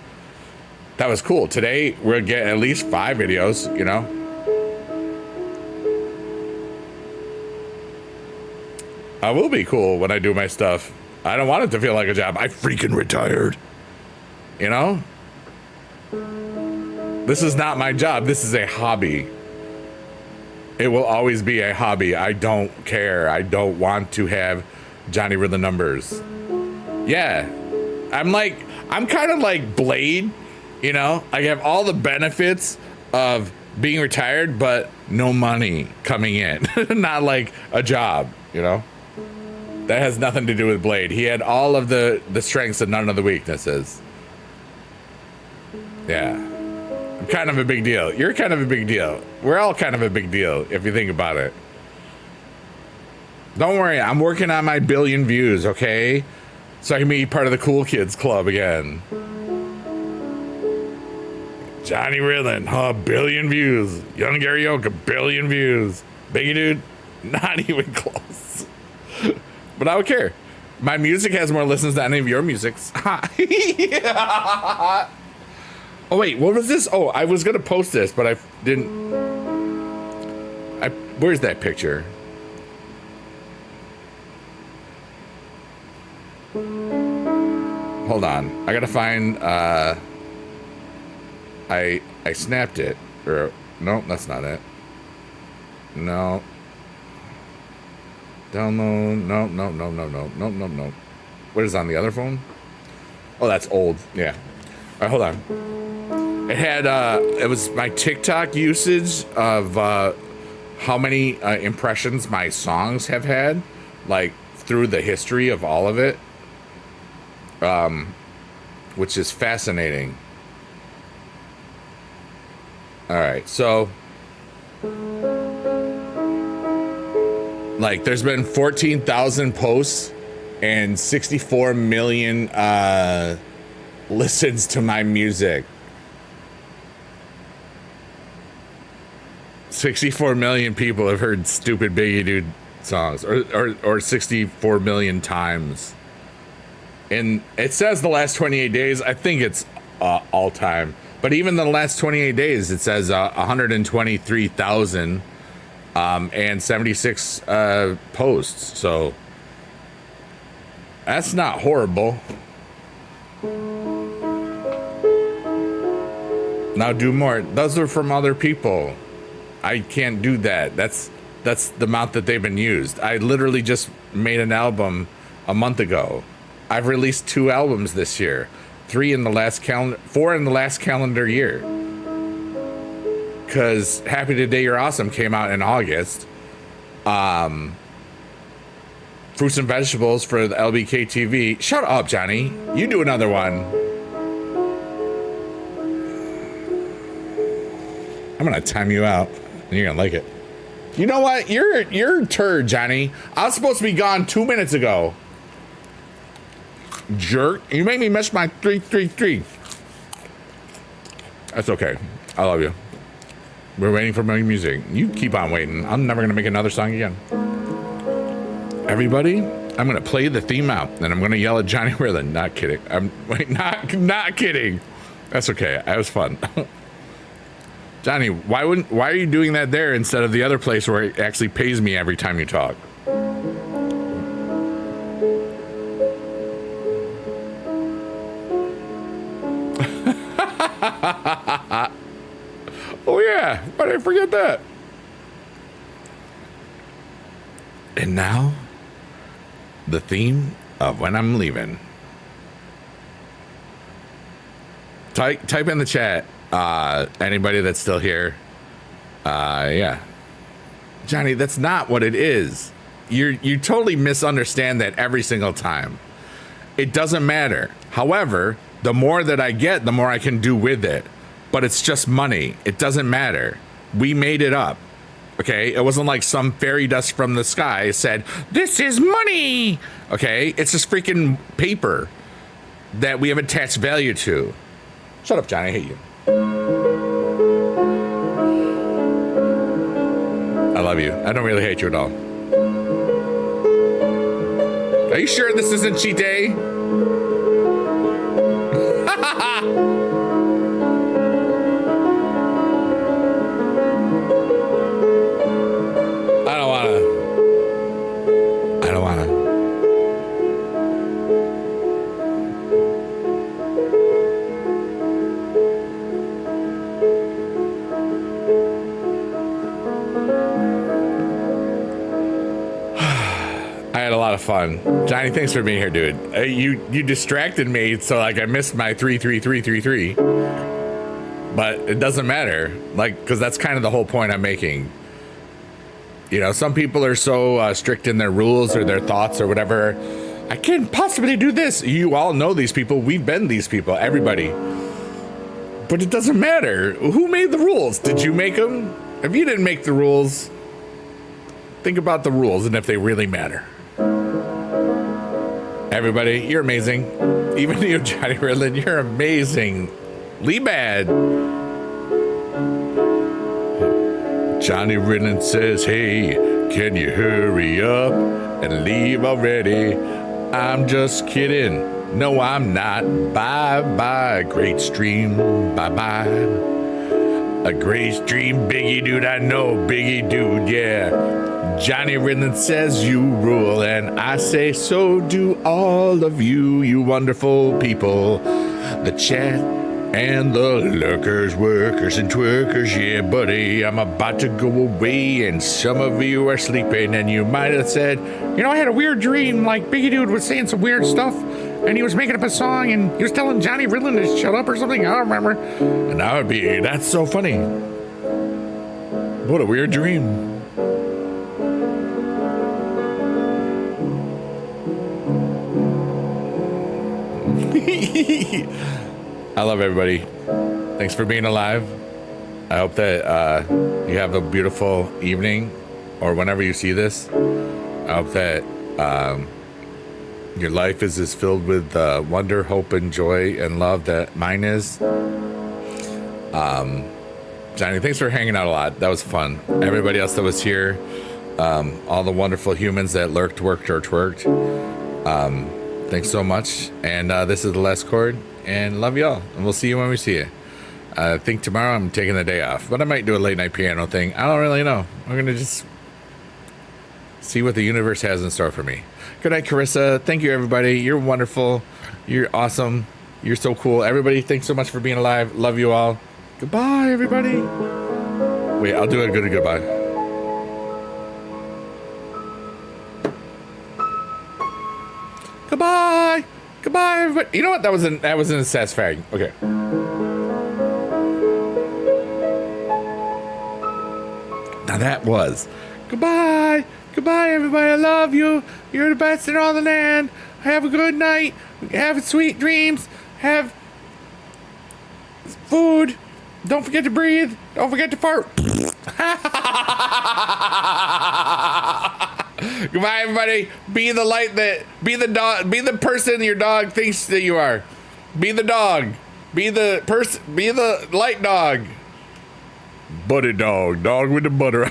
that was cool. Today, we'll get at least 5 videos, you know? I will be cool when I do my stuff. I don't want it to feel like a job. I freaking retired. You know? This is not my job. This is a hobby. It will always be a hobby. I don't care. I don't want to have Johnny with the numbers. Yeah. I'm kind of like Blade, you know? I have all the benefits of being retired, but no money coming in. Not like a job, you know? That has nothing to do with Blade. He had all of the strengths and none of the weaknesses. Yeah. I'm kind of a big deal. You're kind of a big deal. We're all kind of a big deal if you think about it. Don't worry, I'm working on my 1 billion views, okay? So I can be part of the cool kids club again. Johnny Ridlin, 1 billion views. Young Gary Oak, 1 billion views. Biggie Dude, not even close. But I don't care. My music has more listens than any of your musics. Yeah. Oh, wait, what was this? Oh, I was going to post this, but I didn't. Where's that picture? Hold on. I got to find, I snapped it. Or, no, that's not it. No. Download. No. What is on the other phone? Oh, that's old. Yeah. All right, hold on. It had, it was my TikTok usage of how many impressions my songs have had, like through the history of all of it, which is fascinating. All right, so like there's been 14,000 posts and 64 million listens to my music. 64 million people have heard stupid Biggie Dude songs, or 64 million times. And it says the last 28 days. I think it's all time. But even the last 28 days, it says 123,000 and 76 posts. So that's not horrible. Now do more. Those are from other people. I can't do that. That's the amount that they've been used. I literally just made an album a month ago. I've released 2 albums this year. 4 in the last calendar year. Because Happy Today You're Awesome came out in August. Fruits and Vegetables for the LBK TV. Shut up, Johnny. You do another one. I'm gonna time you out, and you're gonna like it. You know what? You're a turd, Johnny. I was supposed to be gone 2 minutes ago. Jerk. You made me miss my 333. That's okay. I love you. We're waiting for my music. You keep on waiting. I'm never gonna make another song again. Everybody, I'm gonna play the theme out, and I'm gonna yell at Johnny Riddlin. Not kidding. Not kidding. That's okay. That was fun. Johnny, why are you doing that there instead of the other place where it actually pays me every time you talk? Oh yeah, why did I forget that? And now, the theme of when I'm leaving. Type in the chat, anybody that's still here. Yeah. Johnny, that's not what it is. You totally misunderstand that every single time. It doesn't matter. However, the more that I get, the more I can do with it. But it's just money. It doesn't matter. We made it up. Okay? It wasn't like some fairy dust from the sky said, this is money. Okay? It's just freaking paper that we have attached value to. Shut up, Johnny. I hate you. I love you. I don't really hate you at all. Are you sure this isn't cheat day? I don't wanna. I had a lot of fun. Johnny, thanks for being here, dude. You distracted me, so like I missed my 33333. But it doesn't matter, like, because that's kind of the whole point I'm making. You know, some people are so strict in their rules or their thoughts or whatever. I can't possibly do this. You all know these people. We've been these people, everybody. But it doesn't matter. Who made the rules? Did you make them? If you didn't make the rules, think about the rules and if they really matter. Everybody, you're amazing. Even you, Johnny Riddlin, you're amazingly bad. Johnny Riddlin says, hey, can you hurry up and leave already? I'm just kidding. No, I'm not. Bye-bye, great stream. Bye-bye. A great stream, Biggie dude. I know, Biggie dude, yeah. Johnny Riddlin says you rule, and I say so do all of you, you wonderful people. The chat and the lurkers, workers, and twerkers, yeah, buddy. I'm about to go away, and some of you are sleeping, and you might have said, you know, I had a weird dream, like Biggie Dude was saying some weird stuff, and he was making up a song, and he was telling Johnny Riddlin to shut up or something, I don't remember. And that would be, that's so funny. What a weird dream. I love everybody. Thanks for being alive. I hope that you have a beautiful evening or whenever you see this. I hope that your life is as filled with wonder, hope, and joy and love that mine is. Johnny, thanks for hanging out a lot. That was fun. Everybody else that was here, all the wonderful humans that lurked, worked, or twerked. Thanks so much. And this is the last chord. And love y'all. And we'll see you when we see you. I think tomorrow I'm taking the day off. But I might do a late night piano thing. I don't really know. We're going to just see what the universe has in store for me. Good night, Carissa. Thank you, everybody. You're wonderful. You're awesome. You're so cool. Everybody, thanks so much for being alive. Love you all. Goodbye, everybody. Wait, I'll do a good goodbye. Goodbye. Goodbye, everybody. You know what? That wasn't satisfying. Okay. Now that was. Goodbye. Goodbye, everybody. I love you. You're the best in all the land. Have a good night. Have sweet dreams. Have food. Don't forget to breathe. Don't forget to fart. Goodbye, everybody. Be the light that, be the dog, be the person your dog thinks that you are. Be the dog. Be the person, be the light dog. Buddy dog. Dog with the butter.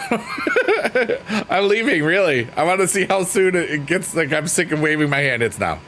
I'm leaving, really. I want to see how soon it gets like I'm sick of waving my hand. It's now.